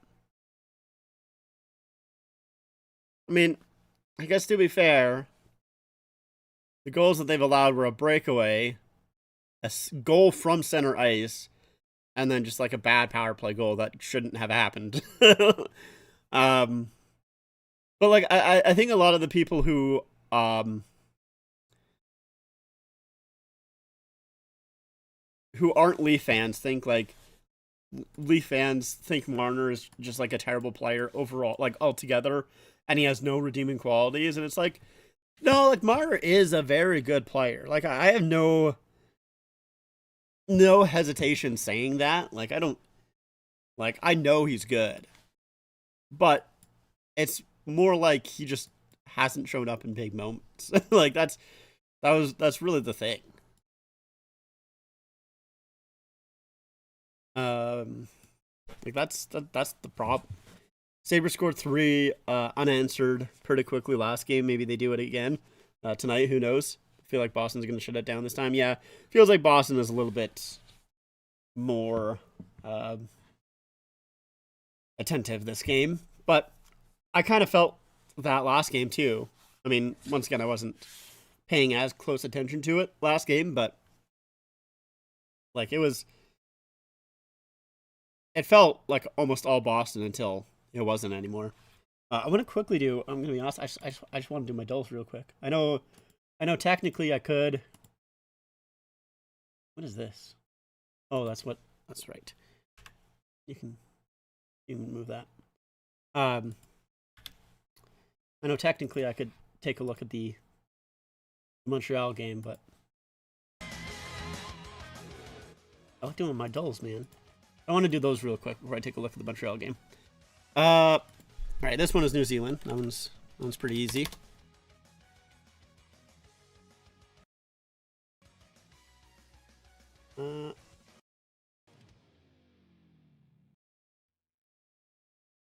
I mean, I guess to be fair, the goals that they've allowed were a breakaway, goal from center ice, and then just like a bad power play goal that shouldn't have happened. um, but like I think a lot of the people who aren't Leaf fans think like Leaf fans think Marner is just like a terrible player overall, like altogether, and he has no redeeming qualities. And it's like, no, like Marner is a very good player. Like I have no hesitation saying that. Like I don't like I know he's good, but it's more like he just hasn't shown up in big moments. Like that's really the thing. Um, like that's the problem. Sabres scored three unanswered pretty quickly last game. Maybe they do it again tonight. Who knows? I feel like Boston's going to shut it down this time. Yeah, feels like Boston is a little bit more attentive this game. But I kind of felt that last game too. I mean, once again, I wasn't paying as close attention to it last game, but like it felt like almost all Boston until it wasn't anymore. I'm gonna quickly do. I'm gonna be honest. I just want to do my dulls real quick. I know. Technically, I could. What is this? Oh, That's right. You can move that. Um, I know technically I could take a look at the Montreal game, but I like doing my dulls, man. I want to do those real quick before I take a look at the Montreal game. All right, this one is New Zealand. That one's pretty easy.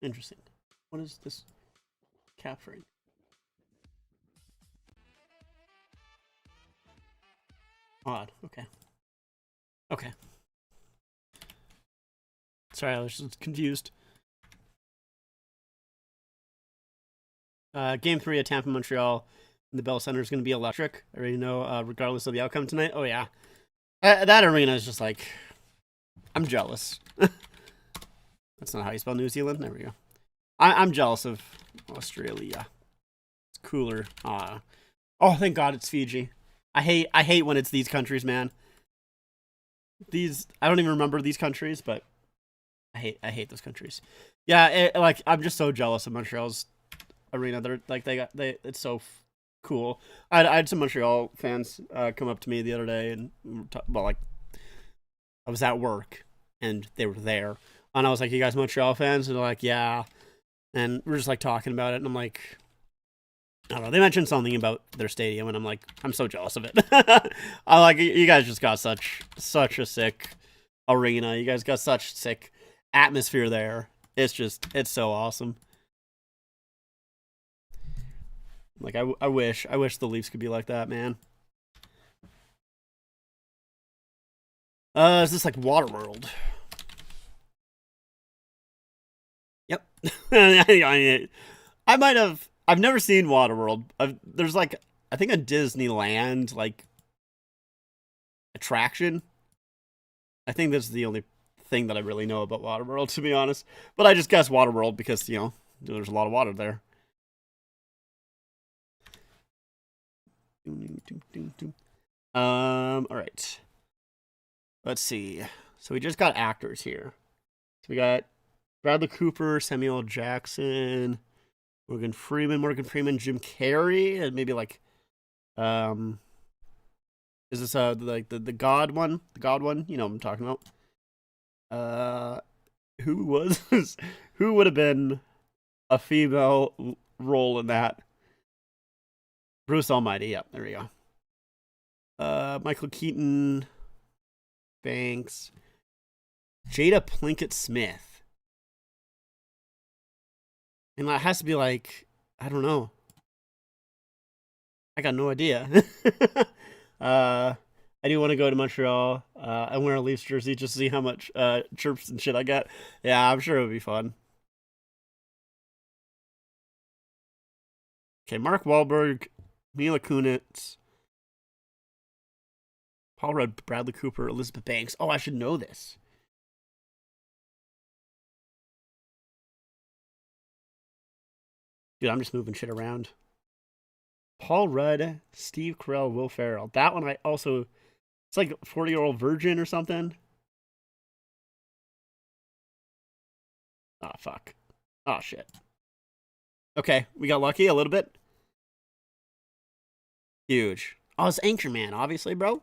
Interesting. What is this capturing? Odd. Okay. Okay. Sorry, I was just confused. Game 3 at Tampa Montreal in the Bell Center is going to be electric. I already know, regardless of the outcome tonight. Oh yeah, that arena is just like I'm jealous. That's not how you spell New Zealand. There we go. I'm jealous of Australia. It's cooler. Oh, thank God it's Fiji. I hate when it's these countries, man. I don't even remember these countries, but I hate those countries. Yeah, like I'm just so jealous of Montreal's arena. They're like it's so cool. I had some Montreal fans come up to me the other day and well, like I was at work and they were there, and I was like, "You guys Montreal fans?" And they're like, "Yeah," and we're just like talking about it, and I'm like, I don't know. They mentioned something about their stadium, and I'm like, I'm so jealous of it. I like you guys just got such a sick arena. You guys got such sick atmosphere there. It's so awesome. Like I wish the Leafs could be like that, man. Is this like Waterworld? Yep. I might have. I've never seen Waterworld. There's like I think a Disneyland like attraction I think this is the only thing that I really know about Waterworld, to be honest. But I just guessed Waterworld because, you know, there's a lot of water there. All right. Let's see. So we just got actors here. So we got Bradley Cooper, Samuel L. Jackson, Morgan Freeman, Jim Carrey, and maybe like, um, is this like the God one? The God one? You know what I'm talking about. Who was who would have been a female role in that? Bruce Almighty. Yeah, there we go. Michael Keaton, Banks, Jada Pinkett Smith. And that has to be like, I don't know. I got no idea. I do want to go to Montreal. I wear a Leafs jersey just to see how much chirps and shit I got. Yeah, I'm sure it would be fun. Okay, Mark Wahlberg, Mila Kunis, Paul Rudd, Bradley Cooper, Elizabeth Banks. Oh, I should know this. Dude, I'm just moving shit around. Paul Rudd, Steve Carell, Will Ferrell. That one I also. It's like 40-year-old virgin or something. Oh, fuck. Oh, shit. Okay, we got lucky a little bit. Huge. Oh, it's Anchorman, obviously, bro.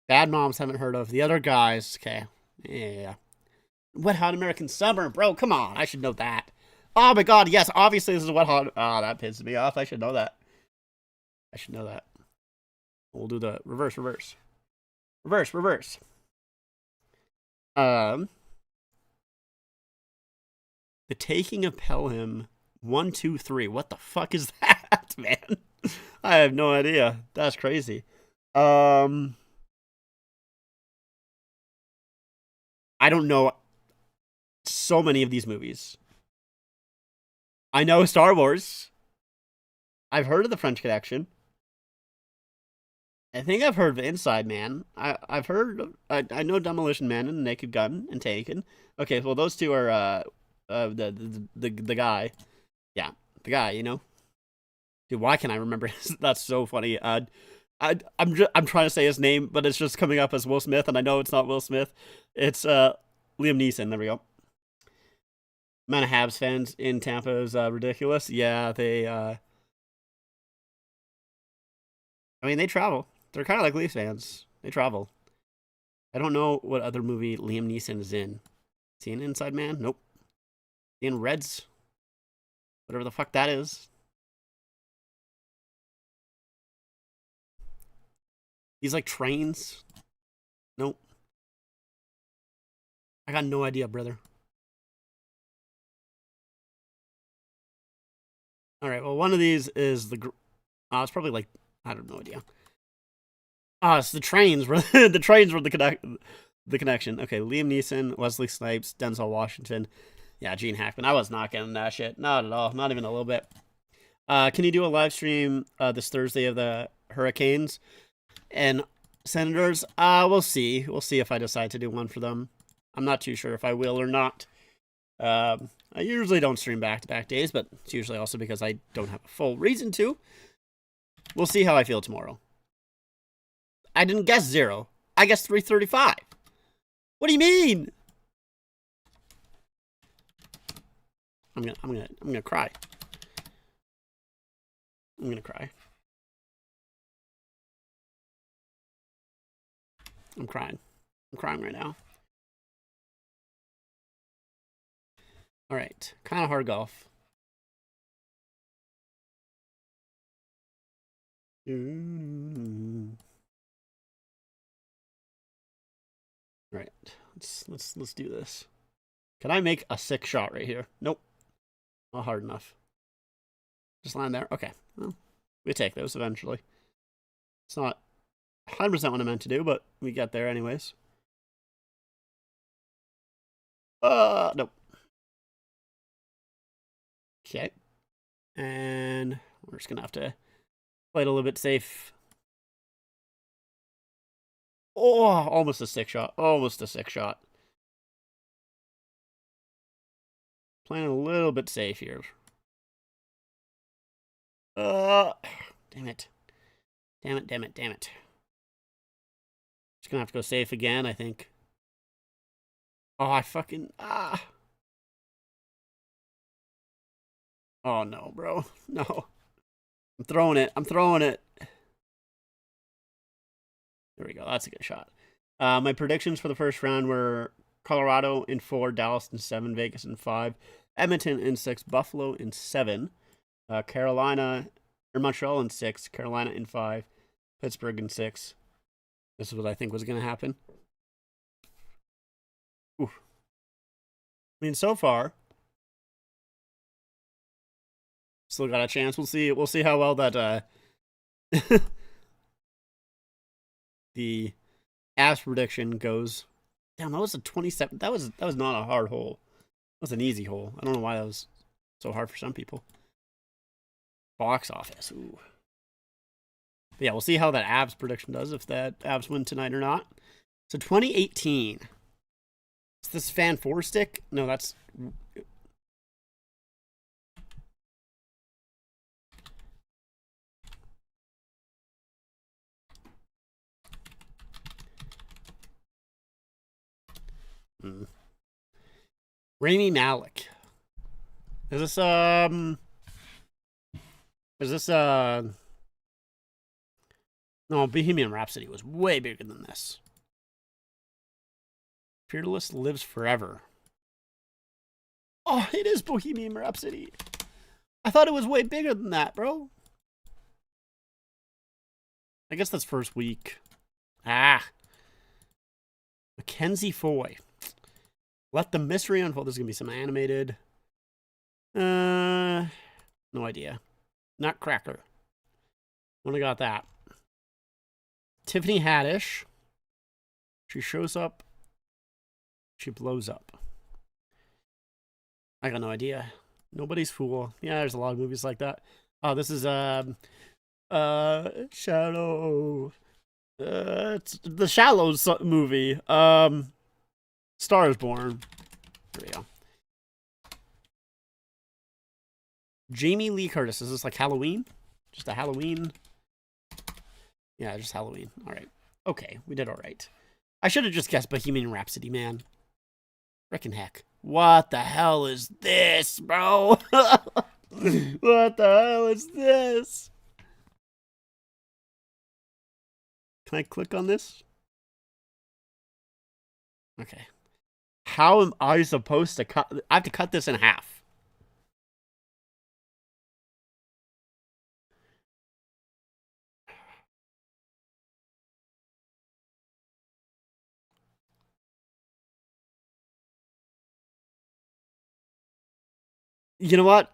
Bad Moms haven't heard of. The other guys, okay. Yeah. Wet Hot American Summer, bro. Come on, I should know that. Oh my god, yes, obviously this is Wet Hot. Oh, that pisses me off. I should know that. I should know that. We'll do the reverse. Um, The Taking of Pelham 1, 2, 3. What the fuck is that, man? I have no idea. That's crazy. I don't know so many of these movies. I know Star Wars. I've heard of the French Connection. I think I've heard of Inside Man. I've heard. I know Demolition Man and Naked Gun and Taken. Okay, well those two are the guy. Yeah, the guy. You know, dude. Why can't I remember? That's so funny. I'm trying to say his name, but it's just coming up as Will Smith, and I know it's not Will Smith. It's Liam Neeson. There we go. Amount of Habs fans in Tampa is ridiculous. Yeah, they. I mean, they travel. They're kind of like Leafs fans. They travel. I don't know what other movie Liam Neeson is in. Is he in Inside Man? Nope. In Reds? Whatever the fuck that is. He's like Trains. Nope. I got no idea, brother. All right. Well, one of these is the. It's probably like I don't know idea. It's the trains. The trains were the connection. Okay, Liam Neeson, Wesley Snipes, Denzel Washington. Yeah, Gene Hackman. I was not getting that shit. Not at all. Not even a little bit. Can you do a live stream this Thursday of the Hurricanes and Senators? We'll see. We'll see if I decide to do one for them. I'm not too sure if I will or not. I usually don't stream back-to-back days, but it's usually also because I don't have a full reason to. We'll see how I feel tomorrow. I didn't guess 0. I guessed 335. What do you mean? I'm gonna cry. I'm gonna cry. I'm crying. I'm crying right now. All right, kind of hard golf. All right, let's do this. Can I make a sick shot right here? Nope, not hard enough. Just land there. Okay, well, we take those eventually. It's not 100% what I meant to do, but we get there anyways. Nope. Okay. And we're just gonna have to play it a little bit safe. Oh, almost a sick shot. Almost a sick shot. Playing a little bit safe here. Damn it. Damn it, damn it, damn it. Just gonna have to go safe again, I think. Oh, I fucking... Oh, no, bro. No. I'm throwing it. I'm throwing it. There we go. That's a good shot. My predictions for the first round were Colorado in 4, Dallas in 7, Vegas in 5, Edmonton in 6, Buffalo in 7, Carolina or Montreal in 6, Carolina in 5, Pittsburgh in 6. This is what I think was going to happen. Oof. I mean, so far, still got a chance. We'll see. We'll see how well that the Avs prediction goes. Damn, that was a 27. That was not a hard hole. That was an easy hole. I don't know why that was so hard for some people. Box office. Ooh. But yeah, we'll see how that Avs prediction does, if that Avs win tonight or not. So 2018. Is this Fan 4 stick? No, that's... Rami Malek. Is this no, Bohemian Rhapsody was way bigger than this. Fearless Lives Forever. Oh, it is Bohemian Rhapsody. I thought it was way bigger than that, bro. I guess that's first week. Mackenzie Foy. Let the mystery unfold. There's going to be some animated. No idea. Nutcracker. Only got that. Tiffany Haddish. She shows up. She blows up. I got no idea. Nobody's Fool. Yeah, there's a lot of movies like that. Oh, this is Shallow. It's the Shallows movie. Star is Born. There we go. Jamie Lee Curtis. Is this like Halloween? Just a Halloween? Yeah, just Halloween. All right. Okay, we did all right. I should have just guessed Bohemian Rhapsody, man. Frickin' heck. What the hell is this, bro? What the hell is this? Can I click on this? Okay. How am I supposed to cut? I have to cut this in half. You know what?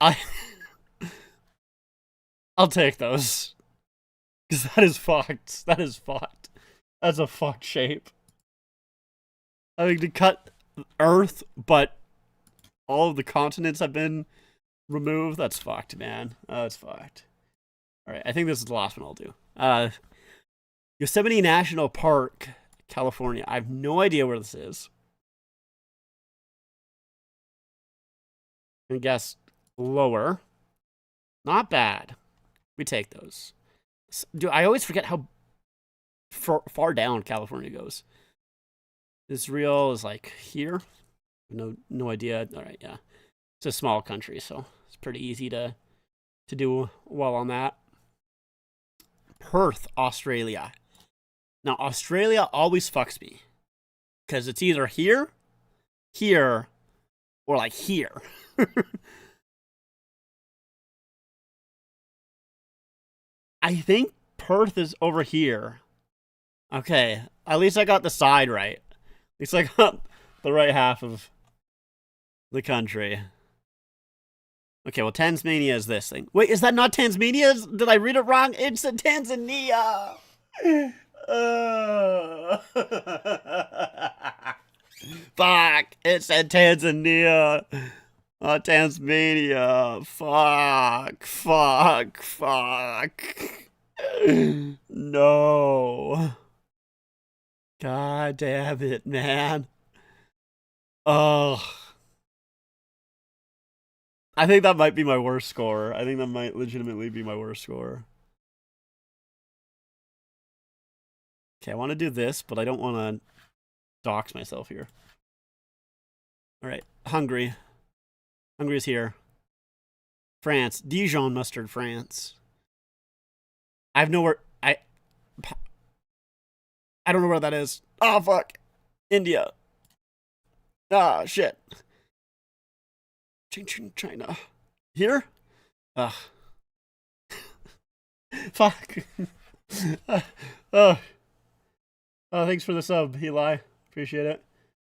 I'll take those. Because that is fucked. That is fucked. That's a fucked shape. I mean, to cut Earth, but all of the continents have been removed. That's fucked, man. That's fucked. All right, I think this is the last one I'll do. Yosemite National Park, California. I have no idea where this is. I'm gonna guess lower. Not bad. We take those. Dude, I always forget how far down California goes. Israel is like here. No idea. All right, yeah. It's a small country, so it's pretty easy to do well on that. Perth, Australia. Now, Australia always fucks me. Because it's either here, or like here. I think Perth is over here. Okay, at least I got the side right. At least I got the right half of the country. Okay, well, Tasmania is this thing. Wait, is that not Tasmania? Did I read it wrong? It's in Tanzania. Fuck, it said Tanzania. Tasmania. Fuck. No. God damn it, man. Oh, I think that might be my worst score. I think that might legitimately be my worst score. Okay, I want to do this, but I don't want to dox myself here. All right, Hungary. Hungary's here. France. Dijon mustard, France. I have nowhere. I don't know where that is. Oh, fuck. India. Ah, shit. China. Here? Ugh. Fuck. Oh. Oh, thanks for the sub, Eli. Appreciate it.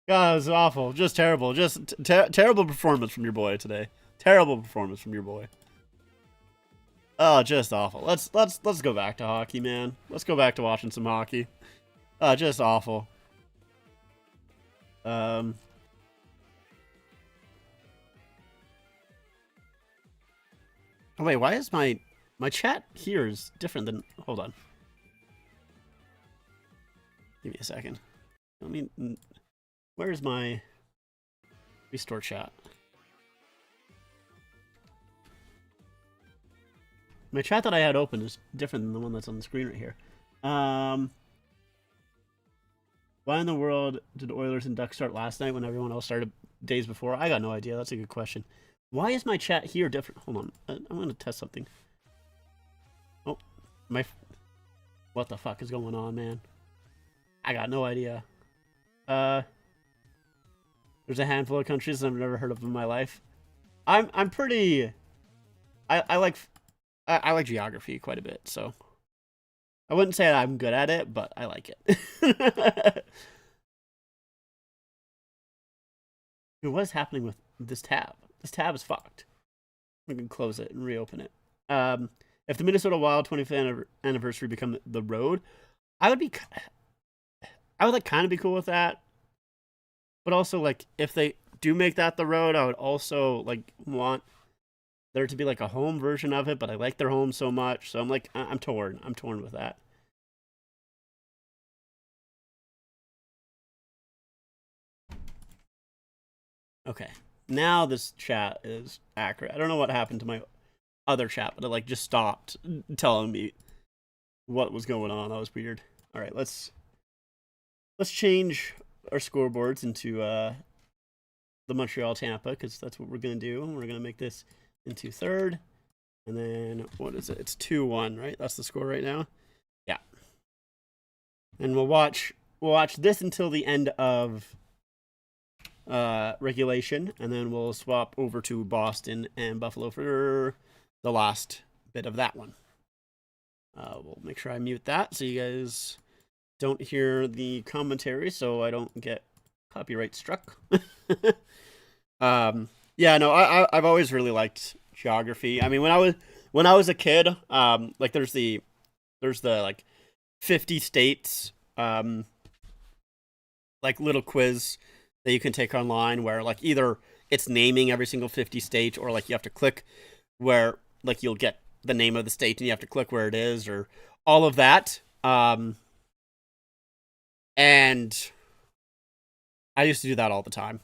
God, it was awful. Just terrible. Just terrible performance from your boy today. Terrible performance from your boy. Oh, just awful. Let's go back to hockey, man. Let's go back to watching some hockey. Just awful. Oh wait, why is my chat here is different than? Hold on. Give me a second. I mean, where's my restore chat? My chat that I had open is different than the one that's on the screen right here. Why in the world did Oilers and Ducks start last night when everyone else started days before? I got no idea. That's a good question. Why is my chat here different? Hold on. I'm going to test something. Oh, what the fuck is going on, man? I got no idea. There's a handful of countries I've never heard of in my life. I'm pretty. I like geography quite a bit, so I wouldn't say I'm good at it, but I like it. Dude, what is happening with this tab? This tab is fucked. We can close it and reopen it. If the Minnesota Wild 25th anniversary become the road, I would like kind of be cool with that. But also, like, if they do make that the road, I would also like want there to be like a home version of it. But I like their home so much, so I'm like, I'm torn. I'm torn with that. Okay, now this chat is accurate. I don't know what happened to my other chat, but it like just stopped telling me what was going on. That was weird. All right, let's change our scoreboards into the Montreal Tampa, because that's what we're gonna do. We're gonna make this into third, and then what is it? It's 2-1, right? That's the score right now. Yeah, and we'll watch this until the end of regulation, and then we'll swap over to Boston and Buffalo for the last bit of that one. We'll make sure I mute that so you guys don't hear the commentary, so I don't get copyright struck. Yeah, no, I've always really liked geography. I mean, when I was a kid, like there's the like 50 states, like little quiz that you can take online where like either it's naming every single 50 state, or like you have to click where like you'll get the name of the state and you have to click where it is, or all of that. And I used to do that all the time.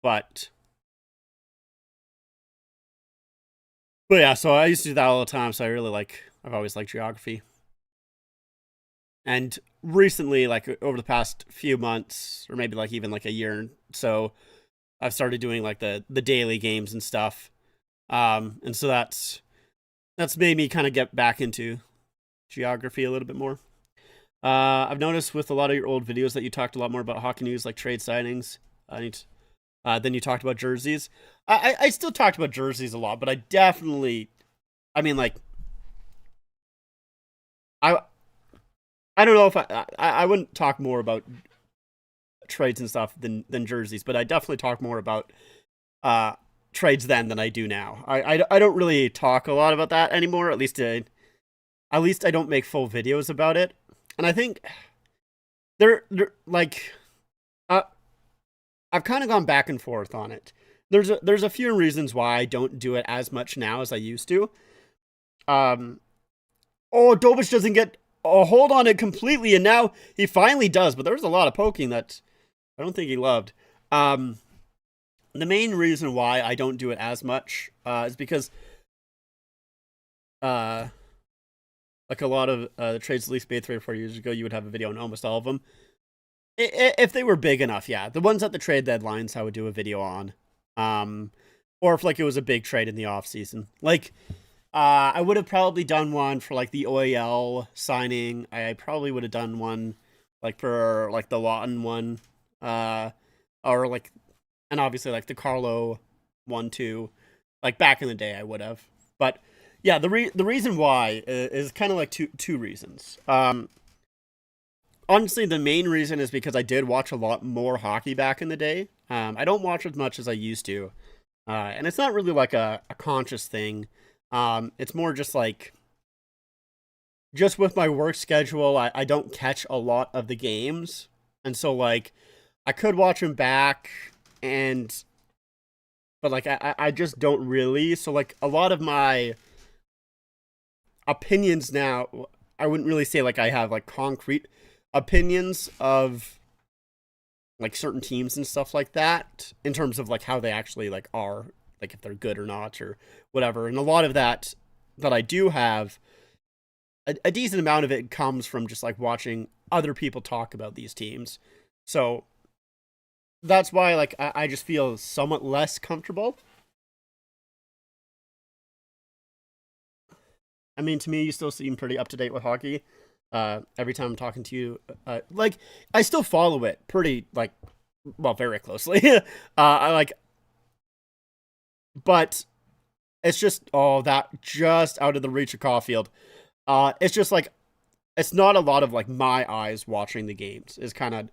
But yeah, so I used to do that all the time. So I've always liked geography. And recently, like over the past few months, or maybe like even like a year, so I've started doing like the daily games and stuff. And so that's made me kind of get back into geography a little bit more. I've noticed with a lot of your old videos that you talked a lot more about hockey news, like trade signings. Then you talked about jerseys. I still talked about jerseys a lot, but I definitely, I mean, like, I don't know if I wouldn't talk more about trades and stuff than jerseys, but I definitely talk more about trades then than I do now. I don't really talk a lot about that anymore. At least I don't make full videos about it. And I think they're like I've kind of gone back and forth on it. There's a few reasons why I don't do it as much now as I used to. Dobich doesn't get hold on it completely, and now he finally does. But there was a lot of poking that I don't think he loved. Um, the main reason why I don't do it as much is because uh, like a lot of the trades at least made 3 or 4 years ago, you would have a video on almost all of them. If they were big enough, yeah. The ones at the trade deadlines, I would do a video on. Um, or if like it was a big trade in the off season, like I would have probably done one for like the OEL signing. I probably would have done one like for like the Lawton one, uh, or like, and obviously like the Carlo one too. Like back in the day, I would have. But yeah, the reason why is kind of like two reasons. Honestly, the main reason is because I did watch a lot more hockey back in the day. I don't watch as much as I used to, and it's not really like a conscious thing. It's more just like just with my work schedule, I don't catch a lot of the games, and so like I could watch them back, and but like I just don't really. So like a lot of my opinions now, I wouldn't really say like I have like concrete opinions of like certain teams and stuff like that in terms of like how they actually like are, like if they're good or not or whatever. And a lot of that I do have, a decent amount of it comes from just like watching other people talk about these teams. So that's why like I just feel somewhat less comfortable. I mean, to me, you still seem pretty up to date with hockey. Every time I'm talking to you, like I still follow it pretty like, well, very closely. I like, but it's just that just out of the reach of Caulfield. It's just like it's not a lot of like my eyes watching the games is kind of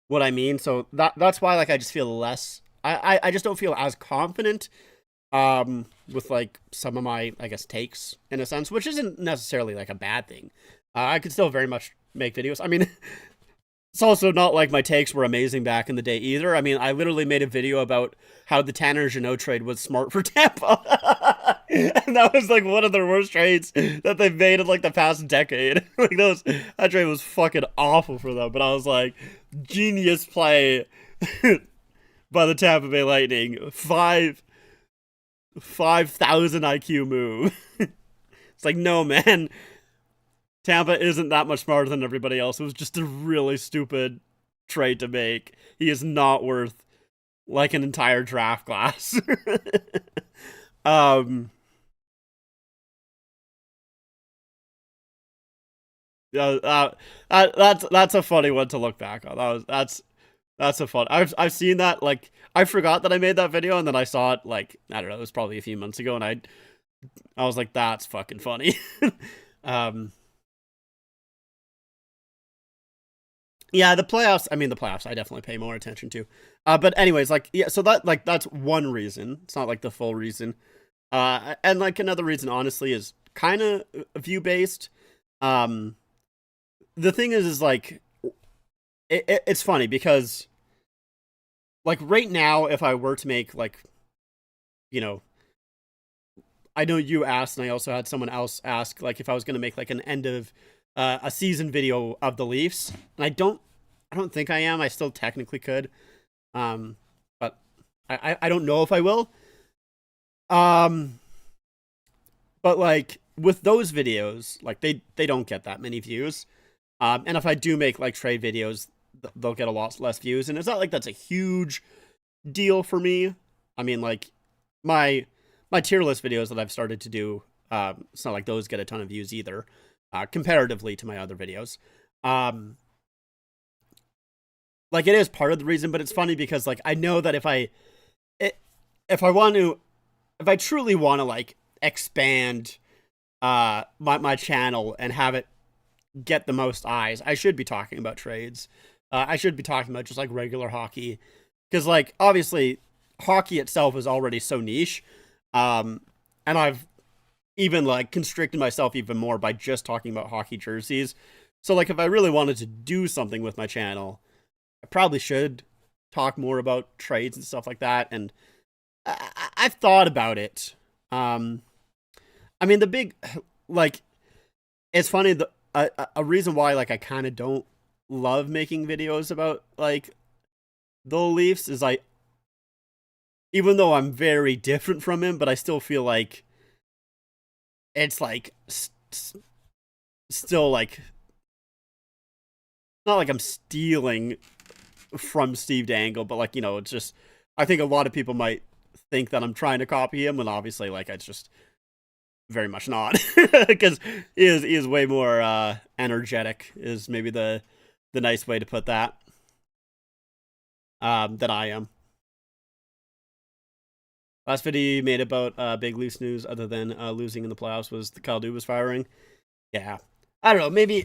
what I mean. So that's why like I just feel less. I just don't feel as confident with like some of my, I guess, takes in a sense, which isn't necessarily like a bad thing. I could still very much make videos. I mean, it's also not like my takes were amazing back in the day either. I mean, I literally made a video about how the Tanner Jeannot trade was smart for Tampa. And that was like one of their worst trades that they've made in like the past decade. Like that trade was fucking awful for them. But I was like, genius play by the Tampa Bay Lightning. 5,000 IQ move. It's like, no, man. Tampa isn't that much smarter than everybody else. It was just a really stupid trade to make. He is not worth like an entire draft class. um, that's a funny one to look back on. That's a fun. I've seen that, like I forgot that I made that video, and then I saw it like I don't know, it was probably a few months ago, and I was like, that's fucking funny. um, yeah, the playoffs. I mean, the playoffs. I definitely pay more attention to. But anyways, like yeah, so that's one reason. It's not like the full reason. And like another reason, honestly, is kind of view based. Um, the thing is like it's funny because like right now, if I were to make like, you know, I know you asked, and I also had someone else ask like if I was going to make like an end of a season video of the Leafs, and I don't think I am. I still technically could, but I don't know if I will. Um, but like with those videos, like they don't get that many views. And if I do make like trade videos, they'll get a lot less views, and it's not like that's a huge deal for me. I mean, like my tier list videos that I've started to do, it's not like those get a ton of views either, comparatively to my other videos. Um, like it is part of the reason, but it's funny because like I know that if I want to, if I truly want to like expand my channel and have it get the most eyes, I should be talking about trades. I should be talking about just like regular hockey, because like obviously hockey itself is already so niche, and I've even like constricted myself even more by just talking about hockey jerseys. So like if I really wanted to do something with my channel, I probably should talk more about trades and stuff like that. And I've thought about it. I mean the big like it's funny a reason why like I kind of don't love making videos about like the Leafs is I, even though I'm very different from him, but I still feel like it's like still like not like I'm stealing from Steve Dangle, but like, you know, it's just I think a lot of people might think that I'm trying to copy him, and obviously like it's just very much not, because he is way more energetic is maybe the nice way to put that, than I am. Last video you made about big Leafs news other than losing in the playoffs was the Kyle Dubas firing. Yeah, I don't know, maybe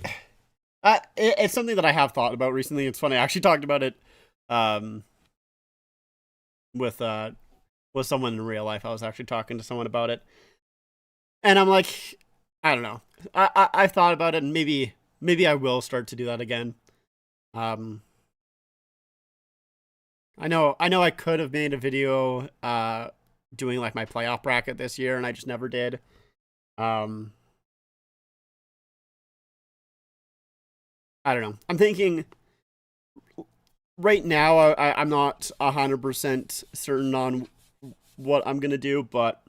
it's something that I have thought about recently. It's funny, I actually talked about it um, with someone in real life. I was actually talking to someone about it, and I'm like, I don't know. I've thought about it, and maybe I will start to do that again. Um, I know I could have made a video doing like my playoff bracket this year, and I just never did. Um, I don't know. I'm thinking right now. I'm not 100% certain on what I'm gonna do, but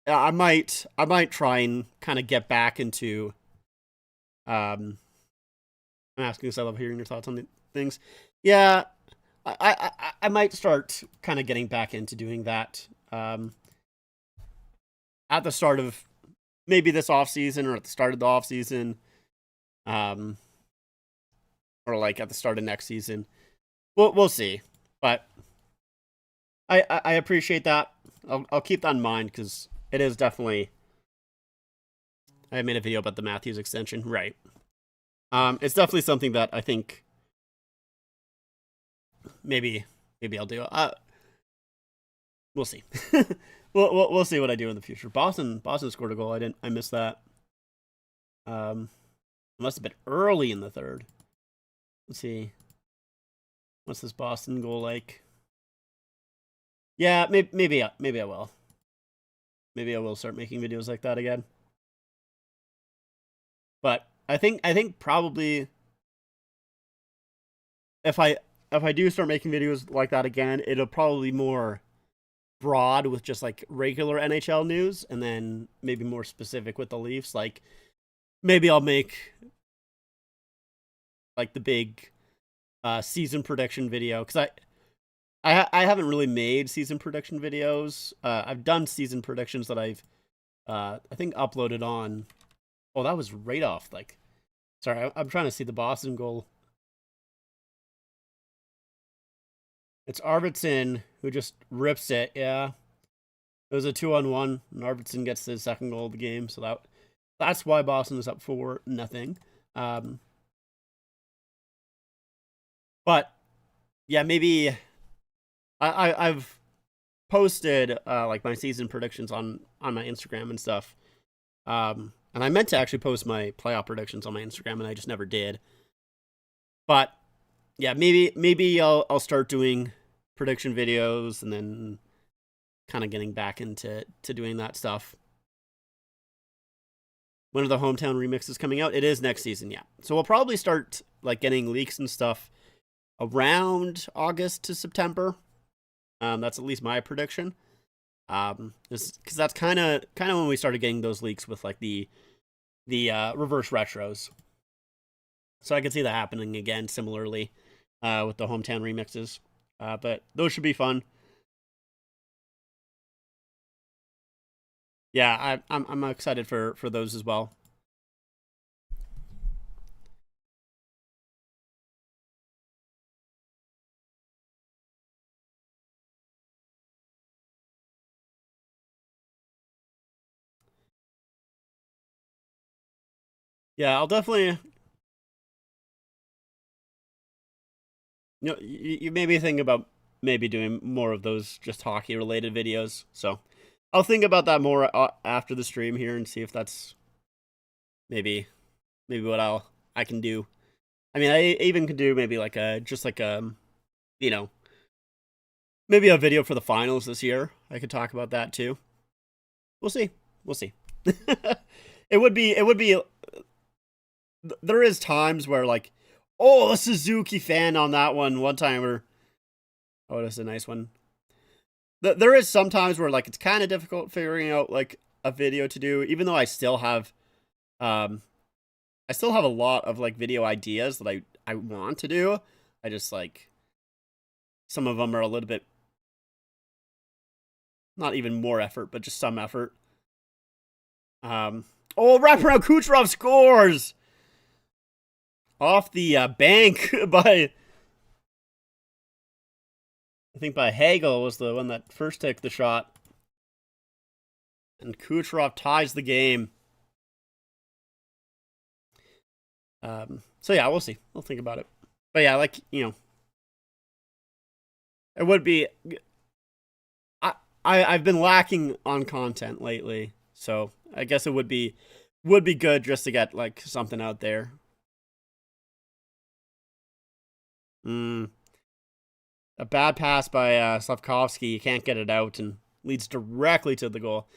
I might try and kind of get back into. Um, I'm asking because I love hearing your thoughts on the things. Yeah, I might start kind of getting back into doing that. At the start of maybe this off season, or at the start of the off season, um, or like at the start of next season. We'll see, but I appreciate that. I'll keep that in mind because it is definitely. I made a video about the Matthews extension, right? It's definitely something that I think maybe I'll do. We'll see. we'll see what I do in the future. Boston scored a goal. I missed that. It must have been early in the third. Let's see. What's this Boston goal like? Yeah, maybe I will. Maybe I will start making videos like that again. But I think probably if I do start making videos like that again, it'll probably be more broad with just like regular NHL news, and then maybe more specific with the Leafs. Like maybe I'll make like the big season prediction video, because I haven't really made season prediction videos. I've done season predictions that I've I think uploaded on. Oh, that was right off. Like, sorry, I'm trying to see the Boston goal. It's Arvidsson who just rips it. Yeah, it was a 2-on-1, and Arvidsson gets the second goal of the game. So that's why Boston is up 4-0. But yeah, maybe I've posted like my season predictions on my Instagram and stuff. And I meant to actually post my playoff predictions on my Instagram, and I just never did. But yeah, maybe I'll start doing prediction videos, and then kind of getting back into doing that stuff. When are the hometown remixes coming out? It is next season, yeah. So we'll probably start like getting leaks and stuff around August to September. That's at least my prediction. Because that's kind of when we started getting those leaks with like the reverse retros. So I could see that happening again similarly with the hometown remixes. But those should be fun. Yeah, I'm excited for those as well. Yeah, I'll definitely. You made me think about maybe doing more of those just hockey related videos. So I'll think about that more after the stream here and see if that's maybe what I can do. I mean, I even could do maybe like a just like you know, maybe a video for the finals this year. I could talk about that too. We'll see. We'll see. It would be there is times where like, oh, a Suzuki fan on that one timer. Oh, that's a nice one. There is sometimes where like it's kind of difficult figuring out like a video to do, even though um I still have a lot of like video ideas that I want to do. I just like some of them are a little bit not even more effort, but just some effort. Oh, wraparound Kucherov scores off the bank by I think by Hagel was the one that first took the shot, and Kucherov ties the game. So yeah, we'll see. We'll think about it. But yeah, like it would be. I've been lacking on content lately, so I guess it would be good just to get like something out there. A bad pass by Slavkovsky. You can't get it out and leads directly to the goal.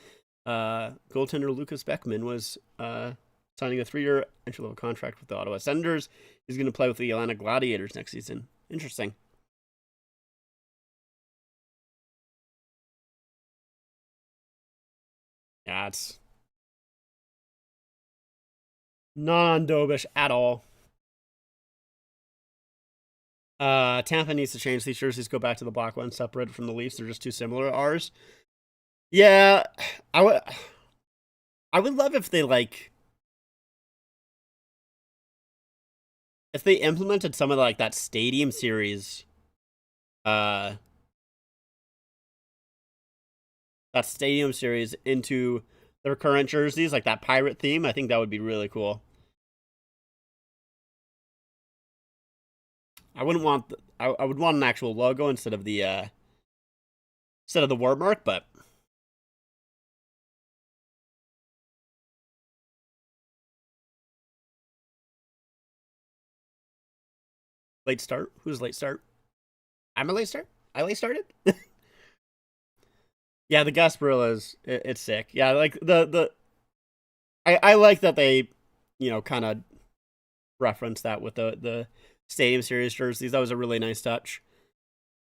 Goaltender Lucas Beckman was signing a 3-year entry-level contract with the Ottawa Senators. He's going to play with the Atlanta Gladiators next season. Interesting. Yeah, it's not on Dobish at all. Tampa needs to change these jerseys, go back to the black ones, separated from the Leafs. They're just too similar to ours. Yeah, I would love if they like if they implemented some of like that stadium series, uh, into their current jerseys, like that pirate theme. I think that would be really cool. I wouldn't want I would want an actual logo instead of the word mark, but late start. Who's late start? I'm a late start. I late started. Yeah, the Gasparilla is it's sick. Yeah, like I like that they kind of reference that with the Stadium Series jerseys. That was a really nice touch.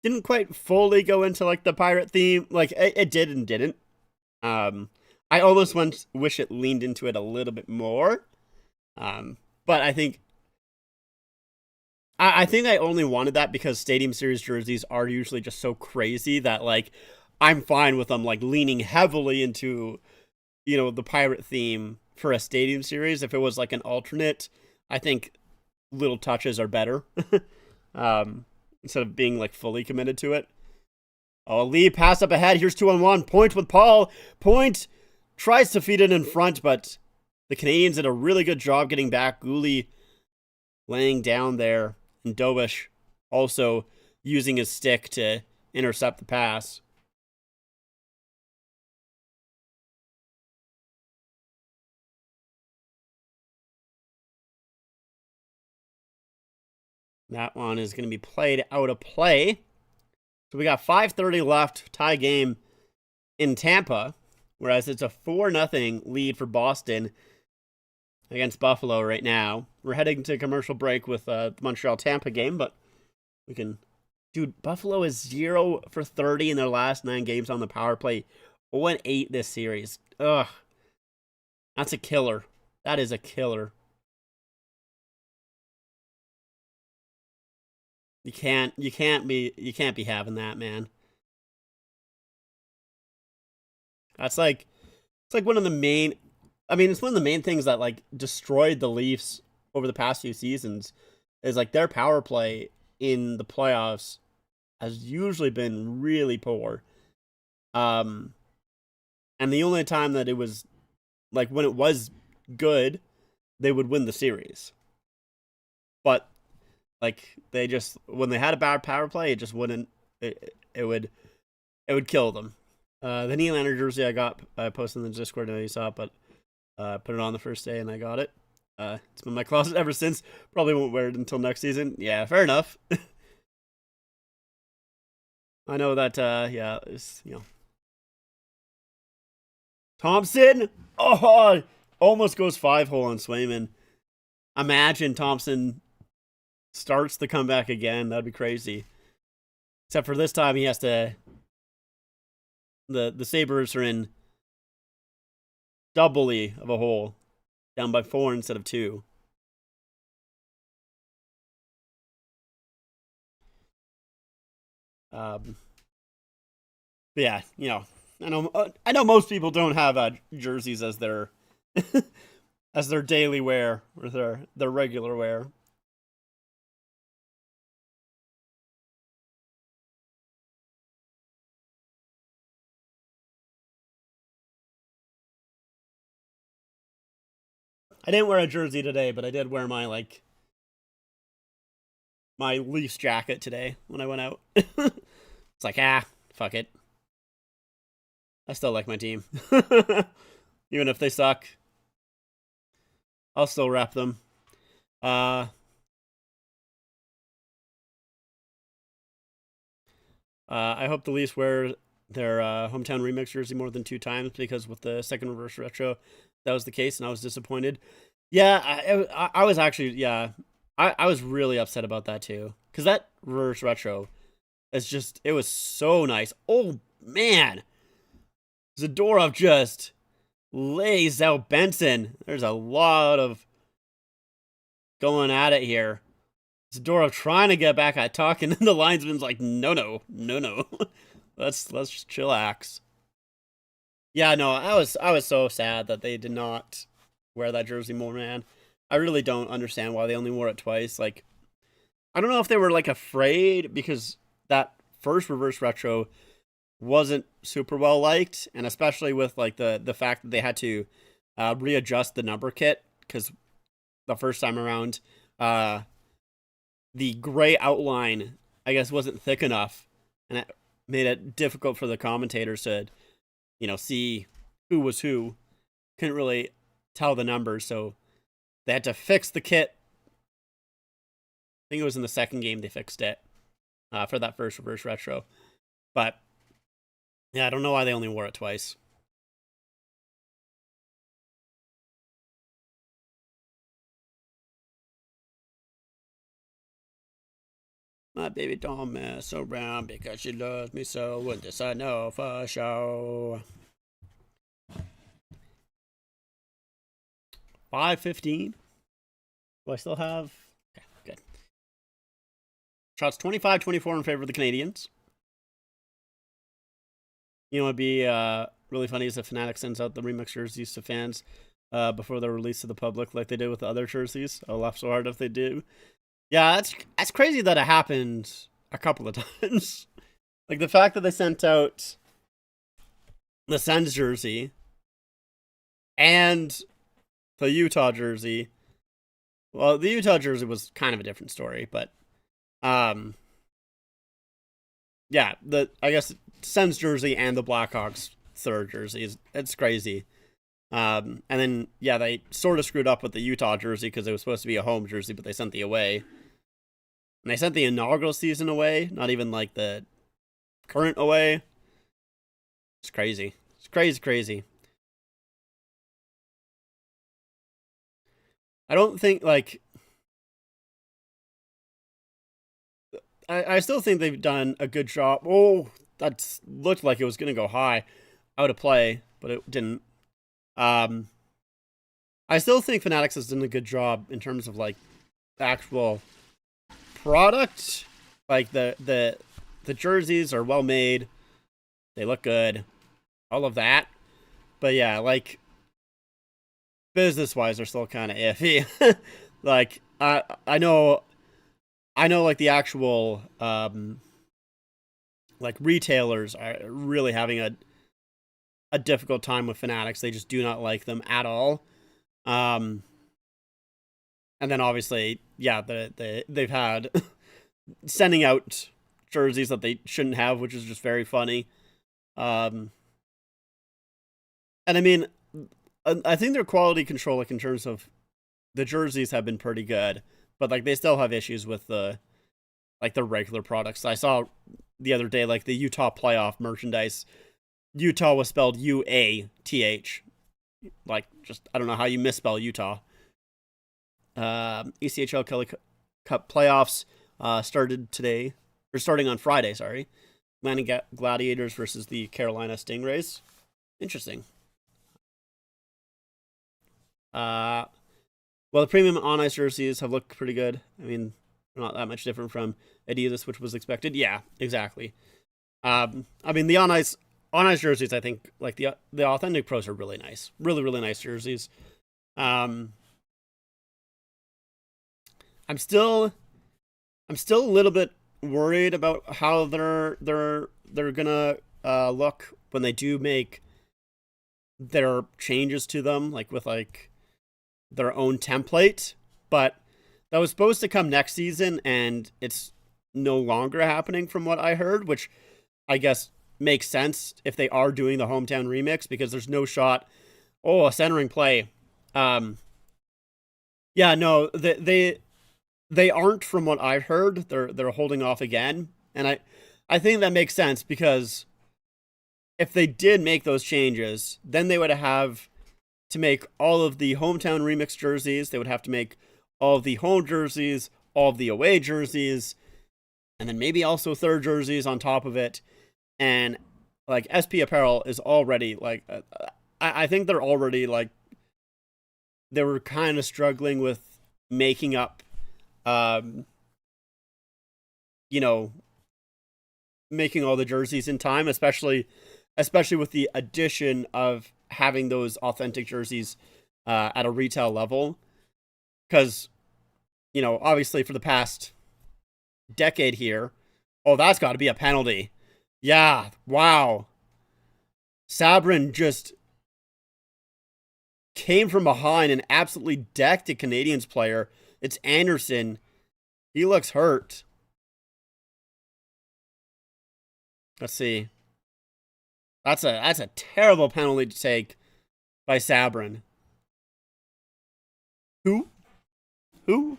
Didn't quite fully go into like the pirate theme. Like it did and didn't. I almost wish it leaned into it a little bit more. But I think I only wanted that because Stadium Series jerseys are usually just so crazy that like I'm fine with them like leaning heavily into the pirate theme for a Stadium Series. If it was like an alternate, I think little touches are better. Instead of being like fully committed to it. Oh, Lee pass up ahead. Here's 2-on-1. Point with Paul. Point tries to feed it in front, but the Canadians did a really good job getting back. Gouli laying down there, and Dobish also using his stick to intercept the pass. That one is going to be played out of play. So we got 5:30 left, tie game in Tampa, whereas it's a 4-0 lead for Boston against Buffalo right now. We're heading to commercial break with the Montreal-Tampa game, but we can... Dude, Buffalo is 0 for 30 in their last 9 games on the power play. 0-8 this series. Ugh. That's a killer. That is a killer. You can't be having that, man. That's like it's like one of the main it's one of the main things that like destroyed the Leafs over the past few seasons is like their power play in the playoffs has usually been really poor. And the only time that it was like when it was good, they would win the series. But like they just when they had a bad power play, it just wouldn't. It would kill them. The Nylander jersey I got posted in the Discord. I know you saw it, but put it on the first day and I got it. It's been in my closet ever since. Probably won't wear it until next season. Yeah, fair enough. I know that. Yeah, it's, Thompson. Oh, almost goes 5-hole on Swayman. Imagine Thompson starts the comeback again. That'd be crazy. Except for this time, he has to. The Sabres are in doubly of a hole, down by 4 instead of 2. Um, but yeah, I know most people don't have jerseys as their as their daily wear or their regular wear. I didn't wear a jersey today, but I did wear my Leafs jacket today when I went out. It's like, fuck it. I still like my team. Even if they suck, I'll still rep them. Uh, I hope the Leafs wear their hometown remix jersey more than 2 times, because with the second reverse retro, that was the case, and I was disappointed. Yeah, I was actually, yeah, I was really upset about that too, because that reverse retro it was so nice. Oh man, Zadorov just lays out Benson. There's a lot of going at it here. Zadorov trying to get back at Tuck, and then the linesman's like, no. let's just chillax. Yeah, no, I was so sad that they did not wear that jersey more, man. I really don't understand why they only wore it twice. Like, I don't know if they were like afraid because that first reverse retro wasn't super well liked, and especially with like the fact that they had to readjust the number kit because the first time around, the gray outline I guess wasn't thick enough, and it made it difficult for the commentators to see who was who. Couldn't really tell the numbers, so they had to fix the kit. I think it was in the second game they fixed it for that first reverse retro. But yeah, I don't know why they only wore it twice. My baby don't mess around because she loves me so, and this I know for sure. 5:15. Do I still have? Okay, good. Shots 25-24 in favor of the Canadians. You know, it'd be really funny is if Fnatic sends out the remix jerseys to fans before they're released to the public, like they did with the other jerseys. I'll laugh so hard if they do. Yeah, that's crazy that it happened a couple of times. Like the fact that they sent out the Sens jersey and the Utah jersey. Well, the Utah jersey was kind of a different story, but yeah, I guess Sens jersey and the Blackhawks third jersey it's crazy. And then yeah, they sort of screwed up with the Utah jersey because it was supposed to be a home jersey, but they sent the away. And they sent the inaugural season away, not even like the current away. It's crazy. It's crazy. I don't think like I still think they've done a good job. Oh, that looked like it was gonna go high out of play, but it didn't. I still think Fanatics has done a good job in terms of like actual product. Like the jerseys are well made, they look good, all of that. But yeah, like business wise, they're still kind of iffy. Like I know like the actual like retailers are really having a difficult time with Fanatics. They just do not like them at all. And then obviously, yeah, they've had sending out jerseys that they shouldn't have, which is just very funny. And I mean, I think their quality control, like in terms of the jerseys, have been pretty good, but like they still have issues with the regular products. I saw the other day, like the Utah playoff merchandise, Utah was spelled UATH. Like, just I don't know how you misspell Utah. ECHL Kelly Cup playoffs started today, or starting on Friday, sorry. Atlanta Gladiators versus the Carolina Stingrays. Interesting. Well, the premium on ice jerseys have looked pretty good. I mean, not that much different from Adidas, which was expected. Yeah, exactly. I mean, the on ice jerseys, I think, like the authentic pros are really nice, really nice jerseys. Um, I'm still I'm still a little bit worried about how they're gonna look when they do make their changes to them, like with like their own template. But that was supposed to come next season, and it's no longer happening from what I heard, which I guess makes sense if they are doing the hometown remix because there's no shot. Oh, a centering play. Um, yeah, no, they aren't from what I've heard. They're holding off again, and I think that makes sense because if they did make those changes, then they would have to make all of the hometown remix jerseys. They would have to make all of the home jerseys, all of the away jerseys, and then maybe also third jerseys on top of it. And like SP Apparel is already like, I think they're already like, they were kind of struggling with making up, um, you know, making all the jerseys in time, especially with the addition of having those authentic jerseys at a retail level. Because, obviously for the past decade here, oh, that's got to be a penalty. Yeah, wow. Sabrin just came from behind and absolutely decked a Canadiens player. It's Anderson. He looks hurt. Let's see. That's a terrible penalty to take by Sabrin. Who? Who?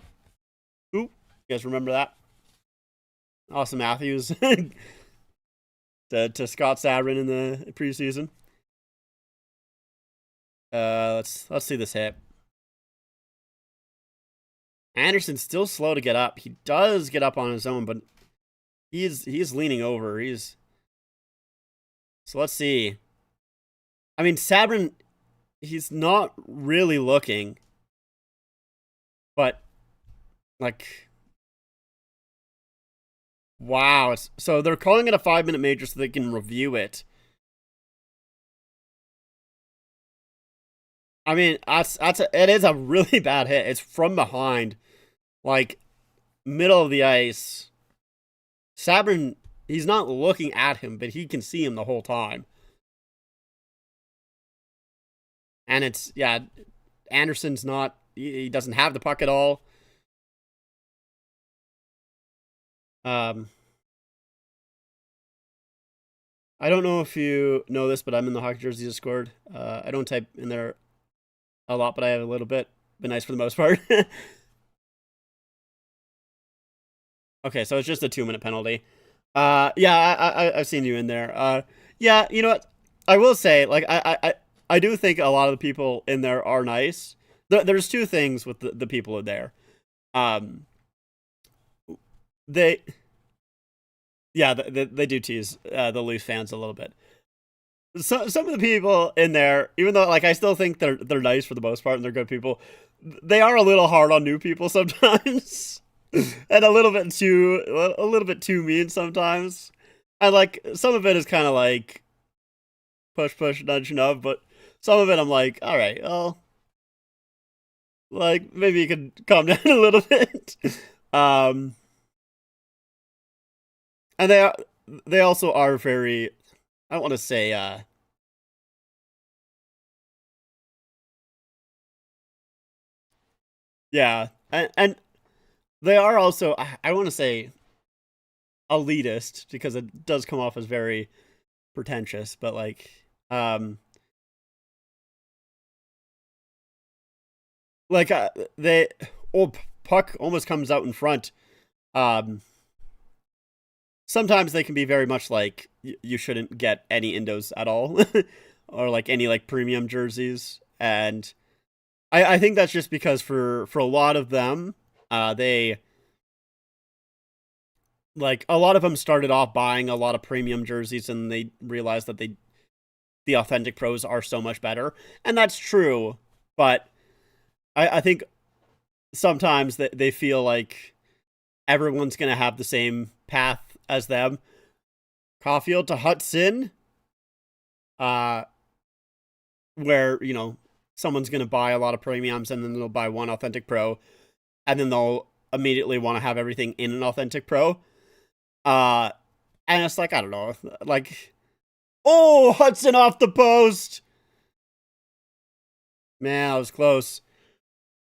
Who? You guys remember that? Austin Matthews to Scott Sabrin in the preseason. Let's see this hit. Anderson's still slow to get up. He does get up on his own, but he's leaning over. So let's see. I mean, Sabrin, he's not really looking, but like, wow. So they're calling it a 5-minute major so they can review it. I mean, it is a really bad hit. It's from behind, like middle of the ice. Sabrin, he's not looking at him, but he can see him the whole time. And it's, yeah, Anderson's not, he doesn't have the puck at all. I don't know if you know this, but I'm in the Hockey Jersey Discord. I don't type in there a lot, but I have a little bit. Been nice for the most part. Okay, so it's just a 2-minute penalty. Yeah, I've seen you in there. Yeah, you know what? I will say, like, I do think a lot of the people in there are nice. There's two things with the people in there. Um, they, yeah, they do tease the Leafs fans a little bit. Some of the people in there, even though like I still think they're nice for the most part and they're good people, they are a little hard on new people sometimes, and a little bit too mean sometimes. And like some of it is kind of like push nudge nudge, but some of it I'm like, all right, well, like maybe you could calm down a little bit. Um, and they also are very, I don't want to say yeah, and they are also, I want to say elitist because it does come off as very pretentious, but like um like they oh puck almost comes out in front. Um Sometimes they can be very much like you shouldn't get any Indos at all or like any like premium jerseys, and I think that's just because for a lot of them, they like a lot of them started off buying a lot of premium jerseys and they realized that the authentic pros are so much better, and that's true. But I think sometimes that they feel like everyone's gonna have the same path as them. Caulfield to Hudson, uh, where someone's gonna buy a lot of premiums and then they'll buy one authentic pro, and then they'll immediately want to have everything in an authentic pro. Uh, and it's like I don't know, like oh Hudson off the post, man, that was close.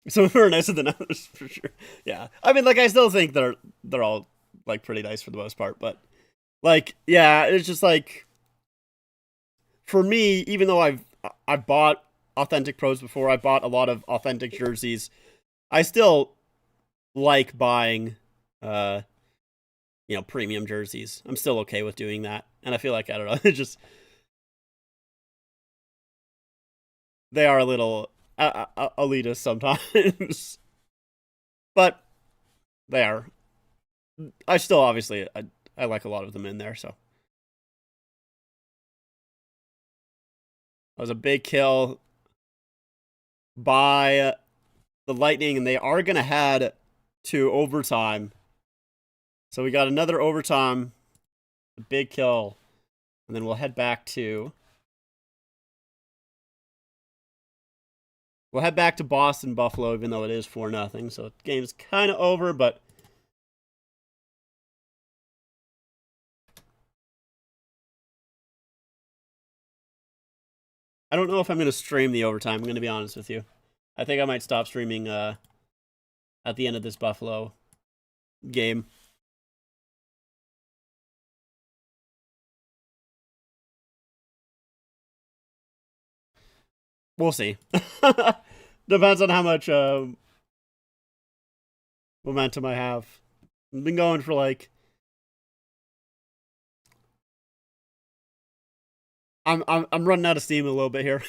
Some are nicer than others for sure. Yeah, I mean, like I still think they're all like pretty nice for the most part, but like yeah, it's just like for me, even though I've bought authentic pros before, I bought a lot of authentic jerseys. I still like buying premium jerseys. I'm still okay with doing that. And I feel like I don't know, it just they are a little elitist sometimes. But they are. I still obviously I like a lot of them in there, so that was a big kill by the Lightning, and they are gonna head to overtime. So we got another overtime, a big kill, and then we'll head back to Boston Buffalo, even though it is 4-0. So the game's kind of over, but I don't know if I'm going to stream the overtime. I'm going to be honest with you. I think I might stop streaming at the end of this Buffalo game. We'll see. Depends on how much momentum I have. I've been going for like I'm running out of steam a little bit here.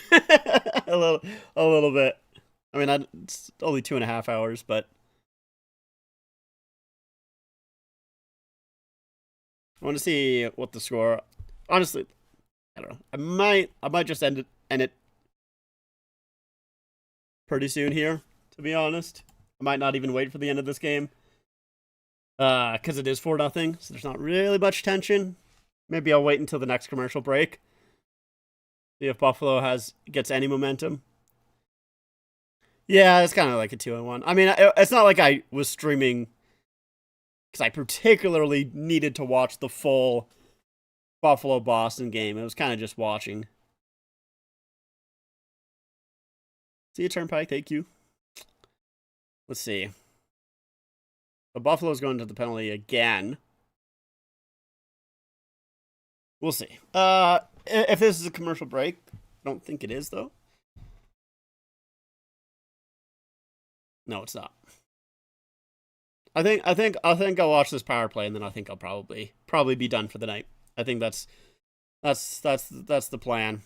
a little bit. I mean, it's only 2.5 hours, but I want to see what the score. Honestly, I don't know. I might just end it pretty soon here. To be honest, I might not even wait for the end of this game. Because it is 4-0, so there's not really much tension. Maybe I'll wait until the next commercial break. See if Buffalo gets any momentum. Yeah, it's kind of like a 2-1. I mean, it's not like I was streaming because I particularly needed to watch the full Buffalo Boston game. It was kind of just watching. See you, Turnpike. Thank you. Let's see. The Buffalo's going to the penalty again. We'll see. If this is a commercial break, I don't think it is though. No, it's not. I think I'll watch this power play and then I think I'll probably be done for the night. I think that's the plan.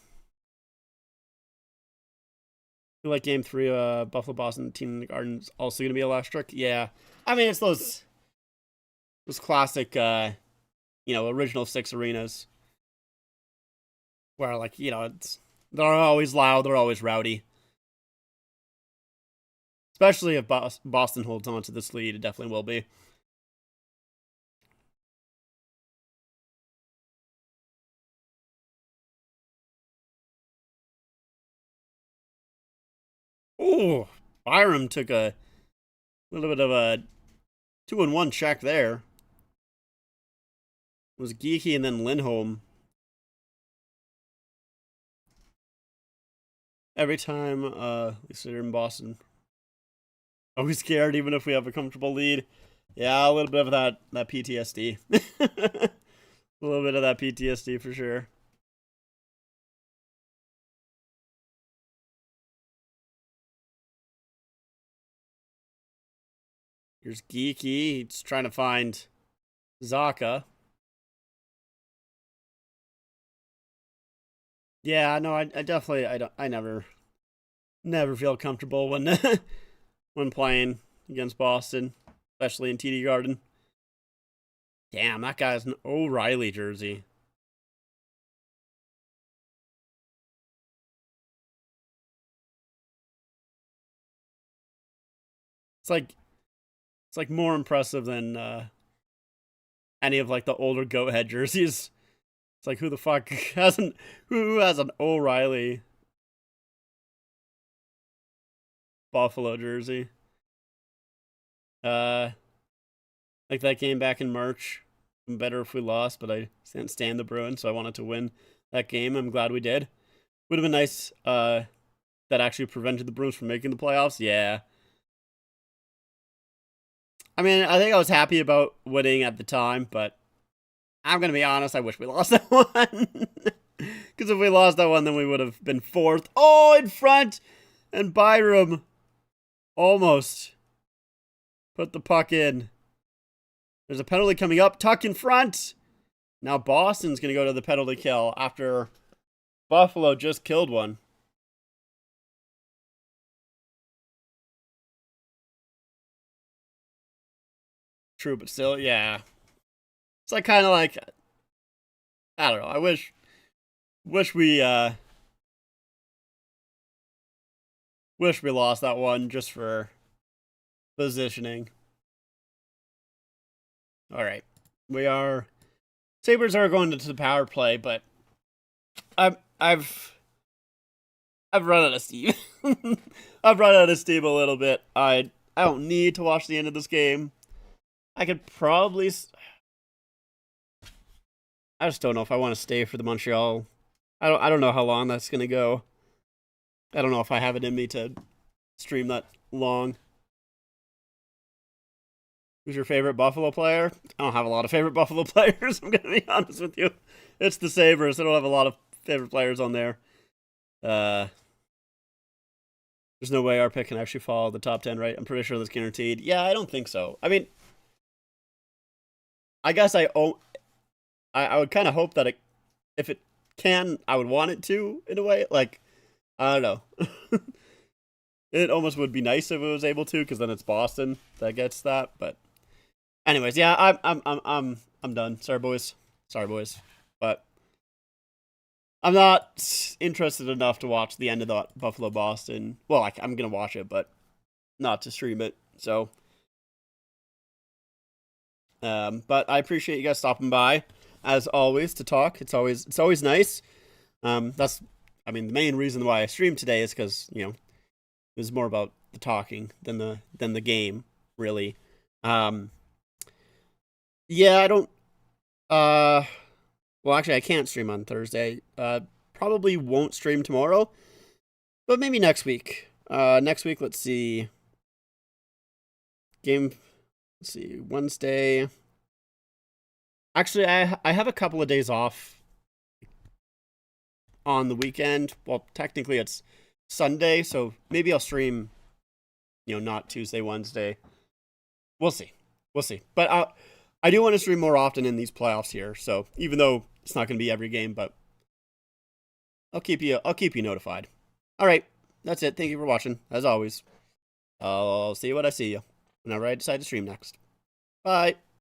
I feel like game 3, Buffalo Boston team in the Garden's also gonna be electric. Yeah. I mean it's those classic original 6 arenas. Where like, they're always loud, they're always rowdy. Especially if Boston holds on to this lead, it definitely will be. Oh, Byram took a little bit of a 2-1 check there. It was Geeky and then Lindholm. Every time we sit here in Boston, are we scared even if we have a comfortable lead? Yeah, a little bit of that PTSD. A little bit of that PTSD for sure. Here's Geeky. He's trying to find Zaka. Yeah, no, I definitely I never Never feel comfortable when when playing against Boston, especially in TD Garden. Damn, that guy's an O'Reilly jersey. It's like more impressive than any of like the older goat head jerseys. It's like who the fuck hasn't who has an O'Reilly Buffalo jersey? Uh like that game back in March. Better if we lost, but I can't stand the Bruins, so I wanted to win that game. I'm glad we did. Would have been nice that actually prevented the Bruins from making the playoffs. Yeah. I mean, I think I was happy about winning at the time, but I'm going to be honest, I wish we lost that one. Because if we lost that one, then we would have been fourth. Oh, in front! And Byram almost put the puck in. There's a penalty coming up. Tuck in front. Now Boston's going to go to the penalty kill after Buffalo just killed one. True, but still, yeah. It's like kind of like, I don't know. I wish we lost that one just for positioning. All right, Sabres are going into the power play, but I've run out of steam. I've run out of steam a little bit. I don't need to watch the end of this game. I could probably. I just don't know if I want to stay for the Montreal. I don't know how long that's gonna go. I don't know if I have it in me to stream that long. Who's your favorite Buffalo player? I don't have a lot of favorite Buffalo players, I'm going to be honest with you. It's the Sabres. I don't have a lot of favorite players on there. There's no way our pick can actually follow the top 10, right? I'm pretty sure that's guaranteed. Yeah, I don't think so. I mean, I guess I would kind of hope that if it can, I would want it to, in a way. Like, I don't know. It almost would be nice if it was able to, because then it's Boston that gets that, but... Anyways, yeah, I'm done. Sorry, boys. But I'm not interested enough to watch the end of the Buffalo Boston. Well, I'm gonna watch it, but not to stream it. So, but I appreciate you guys stopping by as always to talk. It's always nice. The main reason why I streamed today is because it was more about the talking than the game, really. Yeah, I don't. Well, actually, I can't stream on Thursday. Probably won't stream tomorrow, but maybe next week. Next week, let's see. Let's see, Wednesday. Actually, I have a couple of days off on the weekend. Well, technically, it's Sunday, so maybe I'll stream. Not Tuesday, Wednesday. We'll see. But I do want to stream more often in these playoffs here, so even though it's not going to be every game, but I'll keep you notified. All right, that's it. Thank you for watching. As always, I'll see you when I see you. Whenever I decide to stream next. Bye.